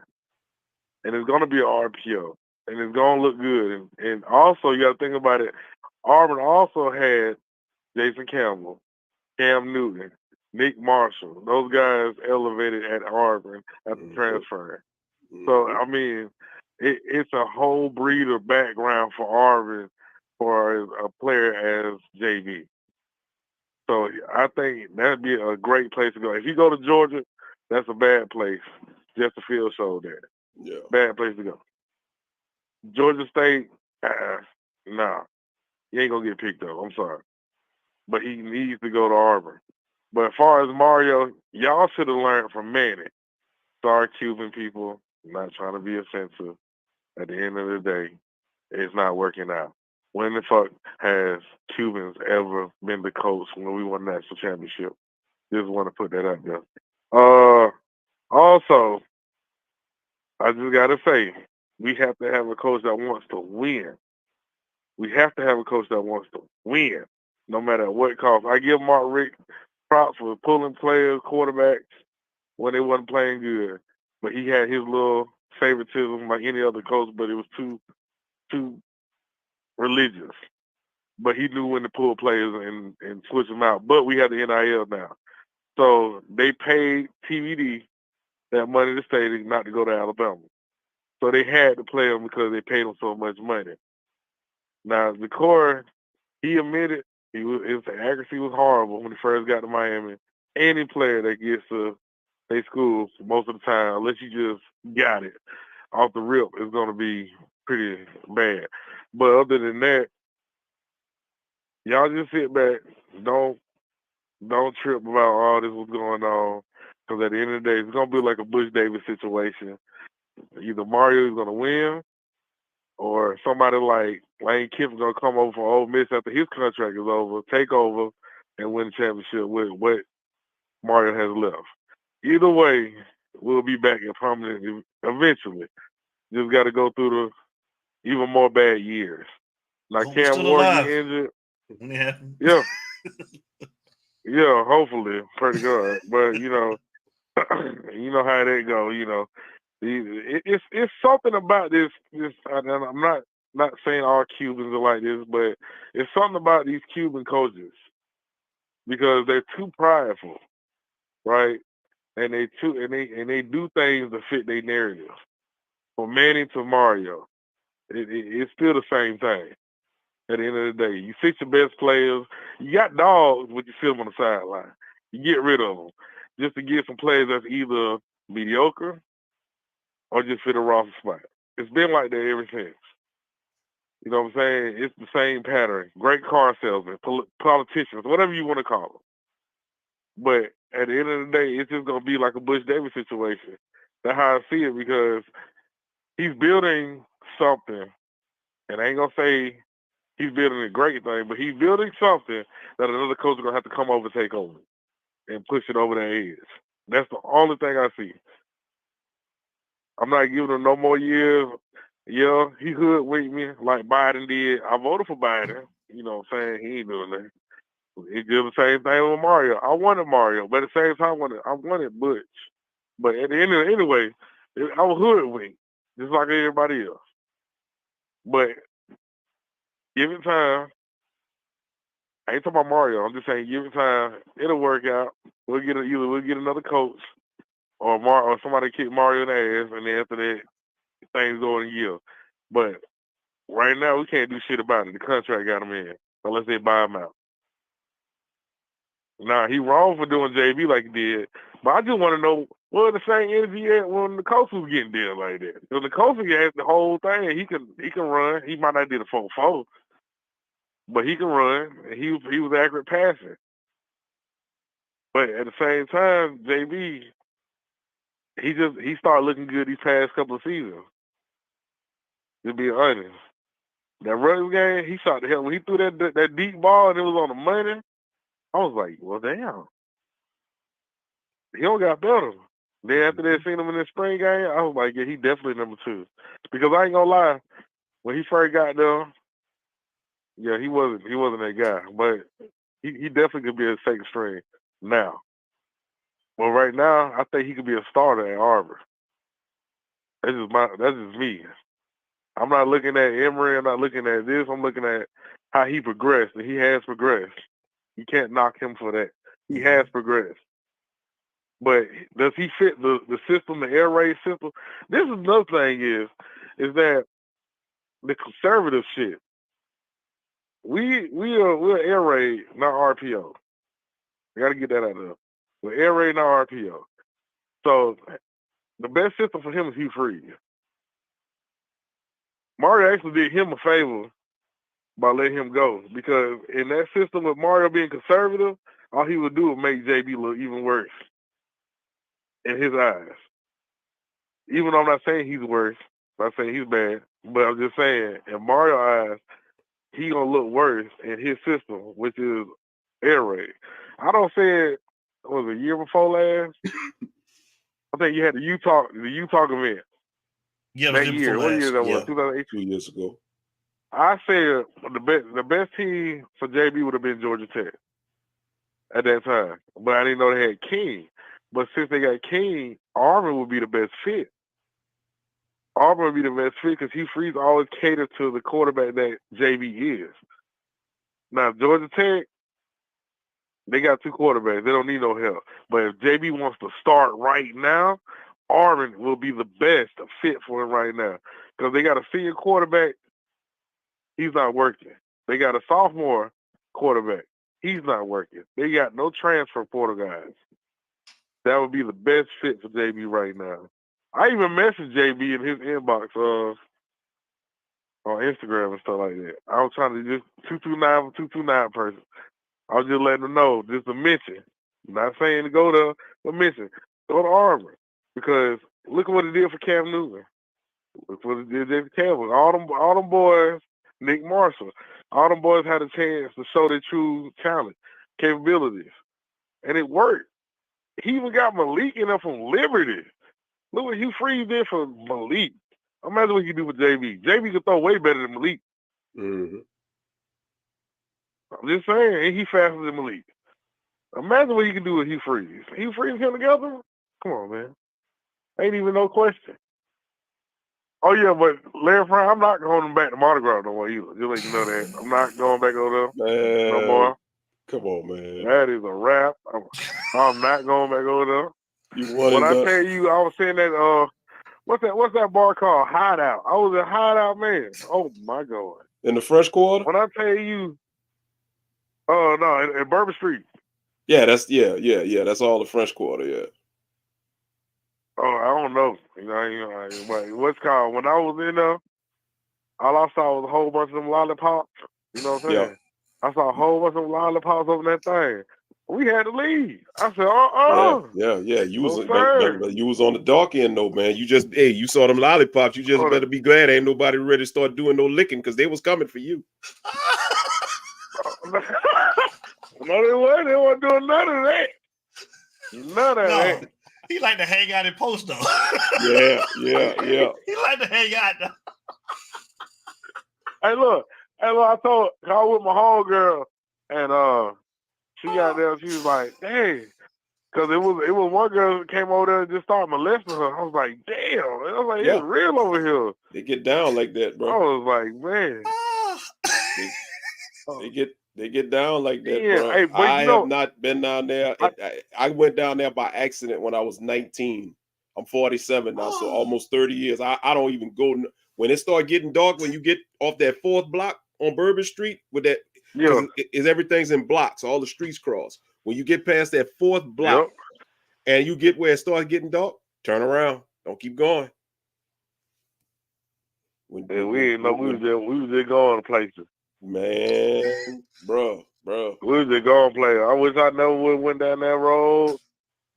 and it's going to be an RPO, and it's going to look good. And also, you got to think about it. Auburn also had Jason Campbell, Cam Newton, Nick Marshall. Those guys elevated at Auburn after transferring. So, I mean, it's a whole breeder background for Auburn for a player as JV. So I think that'd be a great place to go. If you go to Georgia, that's a bad place. Just a field show there. Yeah. Bad place to go. Georgia State, nah. He ain't going to get picked up. I'm sorry. But he needs to go to Auburn. But as far as Mario, y'all should have learned from Manny. Sorry, Cuban people. I'm not trying to be offensive. At the end of the day, it's not working out. When the fuck has Cubans ever been the coach when we won the national championship? Just want to put that out there. Also, I just got to say, we have to have a coach that wants to win. We have to have a coach that wants to win, no matter what cost. I give Mark Richt props for pulling players, quarterbacks, when they wasn't playing good. But he had his little favoritism like any other coach, but it was too religious. But he knew when to pull players and switch them out. But we have the NIL now. So they paid TVD that money to stay, not to go to Alabama. So they had to play him because they paid him so much money. Now, the core, he admitted the accuracy was horrible when he first got to Miami. Any player that gets to their school most of the time, unless you just got it off the rip, is going to be pretty bad. But other than that, y'all just sit back. Don't trip about all this what's going on. Because at the end of the day, it's going to be like a Bush Davis situation. Either Mario is going to win, or somebody like Lane Kiffin's going to come over from Ole Miss after his contract is over, take over, and win the championship with what Mario has left. Either way, we'll be back in prominence eventually. Just got to go through the even more bad years. Like Cam Ward get injured. When it happens. Yeah. Yeah, hopefully, pretty good. But you know how they go. You know, it's something about this. And I'm not saying all Cubans are like this, but it's something about these Cuban coaches because they're too prideful, right? And they do things to fit their narrative. From Manning to Mario, it's still the same thing. At the end of the day, you sit your best players. You got dogs, but you sit them on the sideline. You get rid of them just to get some players that's either mediocre or just fit a roster spot. It's been like that ever since. You know what I'm saying? It's the same pattern. Great car salesmen, politicians, whatever you want to call them. But at the end of the day, it's just going to be like a Bush Davis situation. That's how I see it because he's building something. And I ain't going to say he's building a great thing, but he's building something that another coach is going to have to come over and take over and push it over their heads. That's the only thing I see. I'm not giving him no more years. Yeah, he hoodwinked me like Biden did. I voted for Biden. You know what I'm saying? He ain't doing that. He did the same thing with Mario. I wanted Mario, but at the same time, I wanted Butch. But at the end of it, anyway, I was hoodwinked, just like everybody else. But give it time. I ain't talking about Mario. I'm just saying, give it time. It'll work out. We'll get another coach, or somebody kick Mario in the ass, and then after that, things go in a year. But right now, we can't do shit about it. The contract got him in, unless they buy him out. Nah, he wrong for doing JB like he did. But I just want to know what the same energy at when the coach was getting there like that. Because the coach has the whole thing. He can run. He might not do the 4-4, but he can run. He was accurate passing. But at the same time, JB, he started looking good these past couple of seasons. To be honest, that running game, he shot the hell when he threw that deep ball and it was on the money. I was like, well, damn, he don't got better. Then after they seen him in the spring game, I was like, yeah, he definitely number 2. Because I ain't gonna lie, when he first got there, yeah, he wasn't that guy, but he definitely could be a second string now. Well, right now, I think he could be a starter at Auburn. That's just me. I'm not looking at Emory. I'm not looking at this. I'm looking at how he progressed, and he has progressed. You can't knock him for that. He has progressed. But does he fit the system, the air raid system? This is another thing is that the conservative shit. We're air raid, not RPO. I got to get that out of there. We're air raid, not RPO. So the best system for him is Hugh Freeze. Mario actually did him a favor by letting him go because in that system with Mario being conservative, all he would do would make JB look even worse in his eyes. Even though I'm not saying he's worse, I'm not saying he's bad, but I'm just saying in Mario's eyes, he gonna look worse in his system, which is air raid. I don't say it was a year before last. I think you had the Utah event. Yeah, that year. What year that was? 2008. 2 years ago. I said the best team for JB would have been Georgia Tech at that time, but I didn't know they had King. But since they got King, Auburn would be the best fit. Auburn would be the best fit because Hugh Freeze always catered to the quarterback that JB is. Now, Georgia Tech, they got 2 quarterbacks. They don't need no help. But if JB wants to start right now, Auburn will be the best fit for him right now because they got a senior quarterback. He's not working. They got a sophomore quarterback. He's not working. They got no transfer portal guys. That would be the best fit for JB right now. I even messaged JB in his inbox on Instagram and stuff like that. I was trying to just 229 person. I was just letting them know, just a mention. I'm not saying to go there, but mention. Go to Auburn. Because look at what it did for Cam Newton. Look what it did for Cam. All them boys, Nick Marshall, all them boys had a chance to show their true talent, capabilities. And it worked. He even got Malik in there from Liberty. Look what Hugh Freeze did for Malik. Imagine what he could do with JB. JB could throw way better than Malik. Mm-hmm. I'm just saying, and he faster than Malik. Imagine what he could do with Hugh Freeze. Hugh Freeze him together? Come on, man. Ain't even no question. Oh, yeah, but Larry Brown, I'm not going back to Mardi Gras no more either. Just let you know that. I'm not going back over there no more. Come on, man. That is a wrap. I'm not going back over there. When I tell you, I was saying that, what's that bar called? Hideout. I was a Hideout, man. Oh, my God. In the Fresh Quarter? When I tell you, no, in Bourbon Street. Yeah, that's all the French Quarter, yeah. Oh, I don't know. You know, what's called? When I was in there, all I saw was a whole bunch of them lollipops. You know what I'm saying? Yeah. I saw a whole bunch of them lollipops over that thing. We had to leave. I said, Yeah. You was on the dark end though, man. You saw them lollipops. You just better be glad ain't nobody ready to start doing no licking because they was coming for you. No, they weren't. They weren't doing none of that. None of that. He like to hang out in post though. Yeah. He like to hang out though. Hey, look, I was with my homegirl, and she got there. She was like, "Dang," because it was one girl that came over there and just started molesting her. I was like, "Damn!" And I was like, "It's real over here." They get down like that, bro. I was like, "Man." They get down like that, Yeah, bro. hey, but I have not been down there. I went down there by accident when I was 19. I'm 47 now, so almost 30 years. I don't even go when it started getting dark. When you get off that 4th block on Bourbon Street with that, everything's in blocks. All the streets cross. When you get past that 4th block and you get where it starts getting dark, turn around. Don't keep going. We didn't know we was just going places. Man, bro. We was just going play. I wish I never would have went down that road.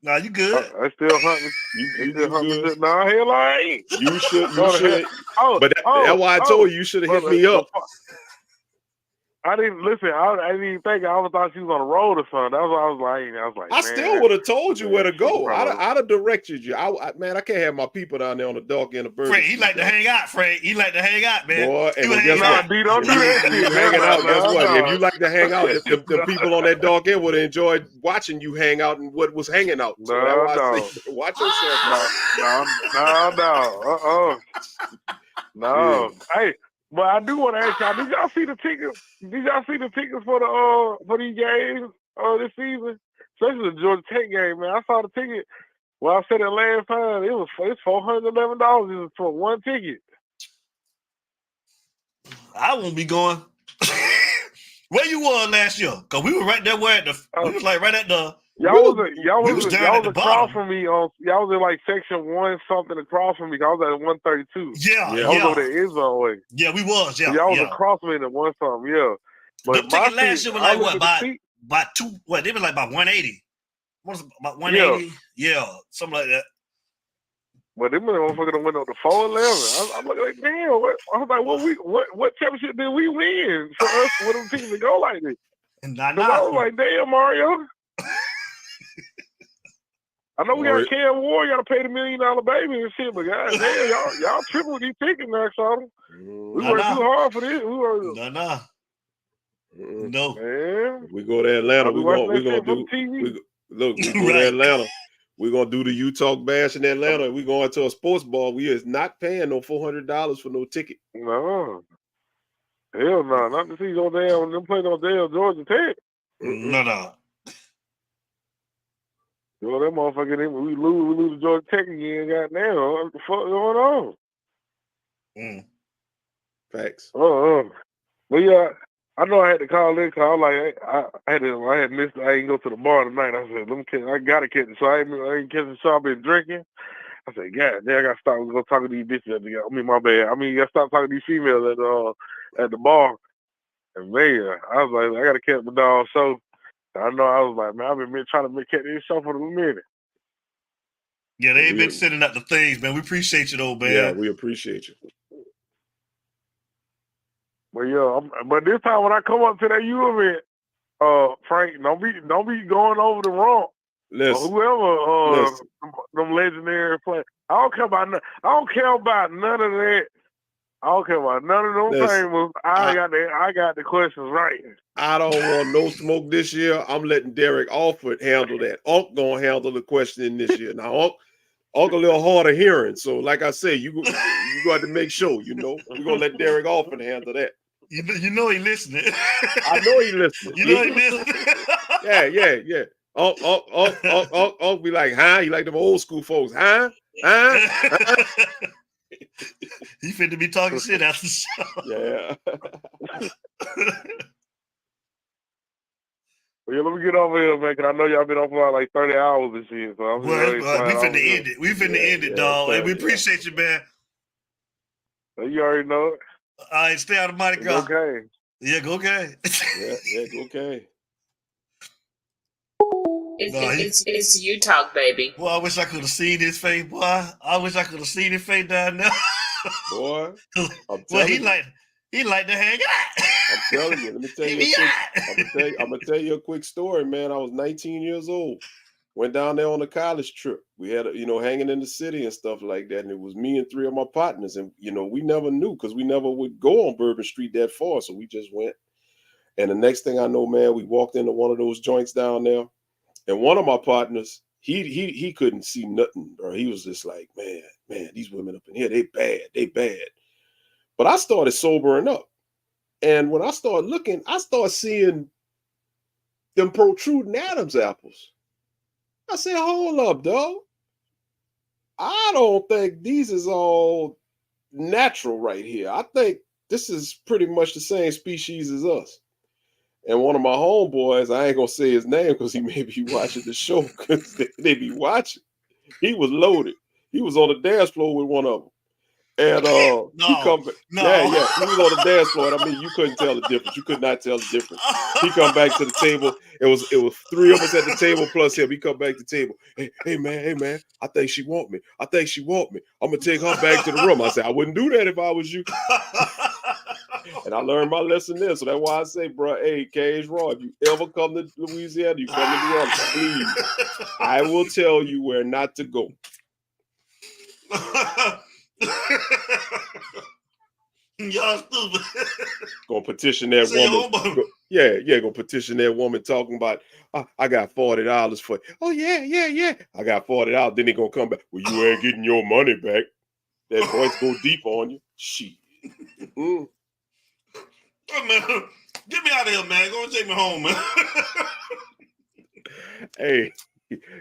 Nah, you good. I still hunting. You good. Nah, hell I ain't. You should. But that's why I told you should have hit me up. I didn't listen. I didn't even think. I thought she was on the road or something. That's what I was like. I still would have told you where to go. I'd have directed you. I can't have my people down there on the dark end of Bourbon. Fred, he like to hang out. Fred, he like to hang out, man. Boy, and guess what? Don't do that. Hanging out. Guess what? If you like to hang out, the people on that dark end would have enjoyed watching you hang out and what was hanging out. So watch yourself. No. Hey. But I do want to ask y'all, did y'all see the tickets? Did y'all see the tickets for these games this season? Especially the Georgia Tech game, man. I saw the ticket. Well, I said it last time. It's $411 for one ticket. I won't be going. Where you were last year? Cause we were right there where we was like right at the. Y'all was across from me y'all was in like section 1 something across from me. I was at 132. Yeah. I was over there Islam way. Yeah, we was. Yeah, y'all was across from me at 1 something. Yeah, but the ticket last year was like what by 2? What they were like by 180. What was it, about 180? Yeah, something like that. But them motherfuckers went up to 411. I'm looking like, damn. I was like, what championship did we win for us with them teams to go like this? I was like, damn, Mario. I know we got Cam Ward, got to pay the $1 million baby and shit, but goddamn, y'all triple with these tickets now, son. We worked too hard for this. No. Man. If we go to Atlanta, we gonna do. We go to Atlanta. We're gonna do the U-Talk bash in Atlanta. We going to a sports bar. We is not paying no $400 for no ticket. No. Hell no, not to see no damn them play no damn Georgia Tech. No. Yo, that motherfucker, we lose to Georgia Tech again, goddamn. What the fuck going on? Facts. But yeah, I know I had to call in because I had missed. I ain't go to the bar tonight. I said, I gotta catch it. So I ain't catching. So I've been drinking. I said, yeah, then I got to stop and go talk to these bitches at the, I mean, my bad. I mean, you got to stop talking to these females at the bar. And man, I was like, I got to catch the dog show. I know I was like, man, I've been trying to catch this show for a minute. Yeah, they ain't been sending out the things, man. We appreciate you though, man. Yeah, we appreciate you. But yeah, but this time when I come up to that U event, Frank, don't be going over the wrong. Listen, whoever them legendary players. I don't care about none of that. I don't care about none of those things. I got the questions right. I don't want no smoke this year. I'm letting Derek Alford handle that. Unc gonna handle the questioning this year. Now Unc a little hard of hearing, so like I say, you got to make sure. You know, we're gonna let Derek Alford handle that. You know he listening. I know he listening. You know he listening. Yeah. Unc be like, huh? You like them old school folks, huh? He finna be talking shit after the show. Yeah. Well, yeah, let me get over here, man, because I know y'all been on for like 30 hours and shit. So I'm we finna end it. We finna end it, dog. Hey, we appreciate you, man. You already know it. All right, stay out of Monte Carlo. Okay. Yeah, go okay. Yeah, go okay. It's you talk, baby. Boy, I wish I could have seen his face, boy. I wish I could have seen his face down there. Boy, I'm well, telling you. He like to hang out. I'm telling you. Let me tell you I'm gonna tell you a quick story, man. I was 19 years old. Went down there on a college trip. We had, hanging in the city and stuff like that. And it was me and 3 of my partners. And, we never knew because we never would go on Bourbon Street that far. So we just went. And the next thing I know, man, we walked into one of those joints down there. And one of my partners, he couldn't see nothing, bro. He was just like, man, these women up in here, they bad. But I started sobering up. And when I started looking, I started seeing them protruding Adam's apples. I said, hold up, dog. I don't think these is all natural right here. I think this is pretty much the same species as us. And one of my homeboys, I ain't going to say his name because he may be watching the show because they be watching. He was loaded. He was on the dance floor with one of them. And he come back. Yeah, he was on the dance floor. I mean, you couldn't tell the difference. You could not tell the difference. He come back to the table. It was 3 of us at the table plus him. He come back to the table. Hey man. I think she want me. I'm gonna take her back to the room. I said, I wouldn't do that if I was you. And I learned my lesson there. So that's why I say, bro, hey, Cage Raw, if you ever come to Louisiana, you come to New Orleans, please. I will tell you where not to go. Y'all stupid. Gonna petition that woman. Gonna petition that woman talking about, I got $40 for it. Oh, yeah. I got $40. Then they gonna come back. Well, you ain't getting your money back. That voice go deep on you. Shit. Oh, man, get me out of here, man. Go and take me home, man. Hey,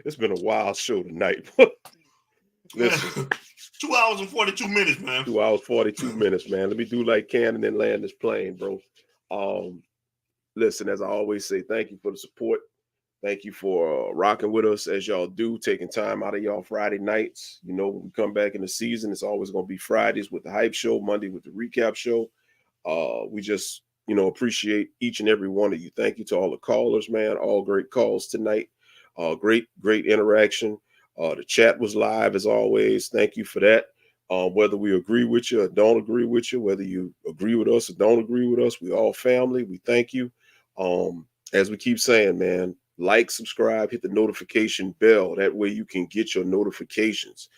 it's been a wild show tonight. Listen. 2 hours and 42 minutes, man. 2 hours, 42 minutes, man. Let me do like Cannon and land this plane, bro. Listen, as I always say, thank you for the support. Thank you for rocking with us as y'all do, taking time out of y'all Friday nights. When we come back in the season, it's always going to be Fridays with the hype show, Monday with the recap show. We just, appreciate each and every one of you. Thank you to all the callers, man. All great calls tonight. Great interaction. The chat was live as always. Thank you for that. Whether we agree with you or don't agree with you, whether you agree with us or don't agree with us, we all family. We thank you. As we keep saying, man, like, subscribe, hit the notification bell. That way you can get your notifications.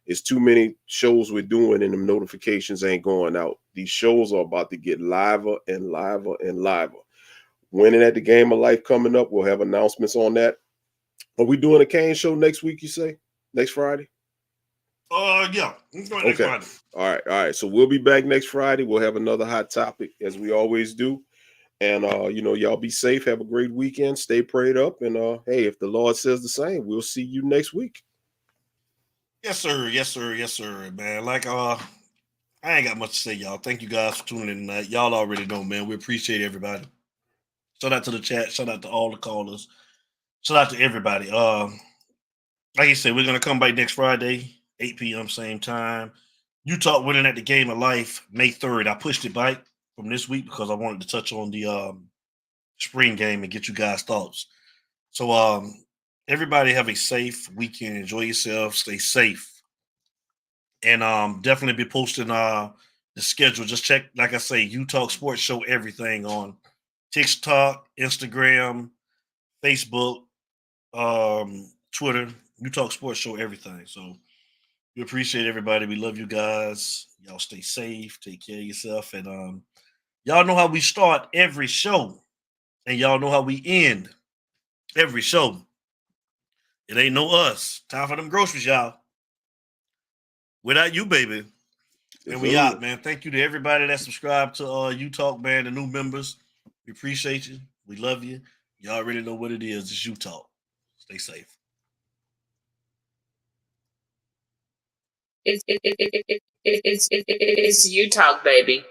It's too many shows we're doing and them notifications ain't going out. These shows are about to get liver and liver and liver. Winning at the Game of Life coming up. We'll have announcements on that. Are we doing a Kane show next week, you say? Next Friday? Yeah. Okay. Friday. All right. So we'll be back next Friday. We'll have another hot topic as we always do. And, y'all be safe. Have a great weekend. Stay prayed up. And, hey, if the Lord says the same, we'll see you next week. Yes, sir, man. Like, I ain't got much to say, y'all. Thank you guys for tuning in tonight. Y'all already know, man. We appreciate everybody. Shout out to the chat. Shout out to all the callers. Shout out to everybody. Like I said, we're going to come back next Friday. 8 p.m. same time. Utah winning at the Game of Life May 3rd. I pushed it back from this week because I wanted to touch on the spring game and get you guys' thoughts. So everybody have a safe weekend. Enjoy yourself. Stay safe. And definitely be posting the schedule. Just check, like I say, Utah Sports Show everything on TikTok, Instagram, Facebook, Twitter. Utah Sports Show everything. So we appreciate everybody. We love you guys. Y'all stay safe. Take care of yourself. And y'all know how we start every show. And y'all know how we end every show. It ain't no us. Time for them groceries, y'all. Without you, baby. And we out, man. Thank you to everybody that subscribed to Utah, man, the new members. We appreciate you. We love you. You already know what it is. It's Utah. Stay safe. It's Utah, baby.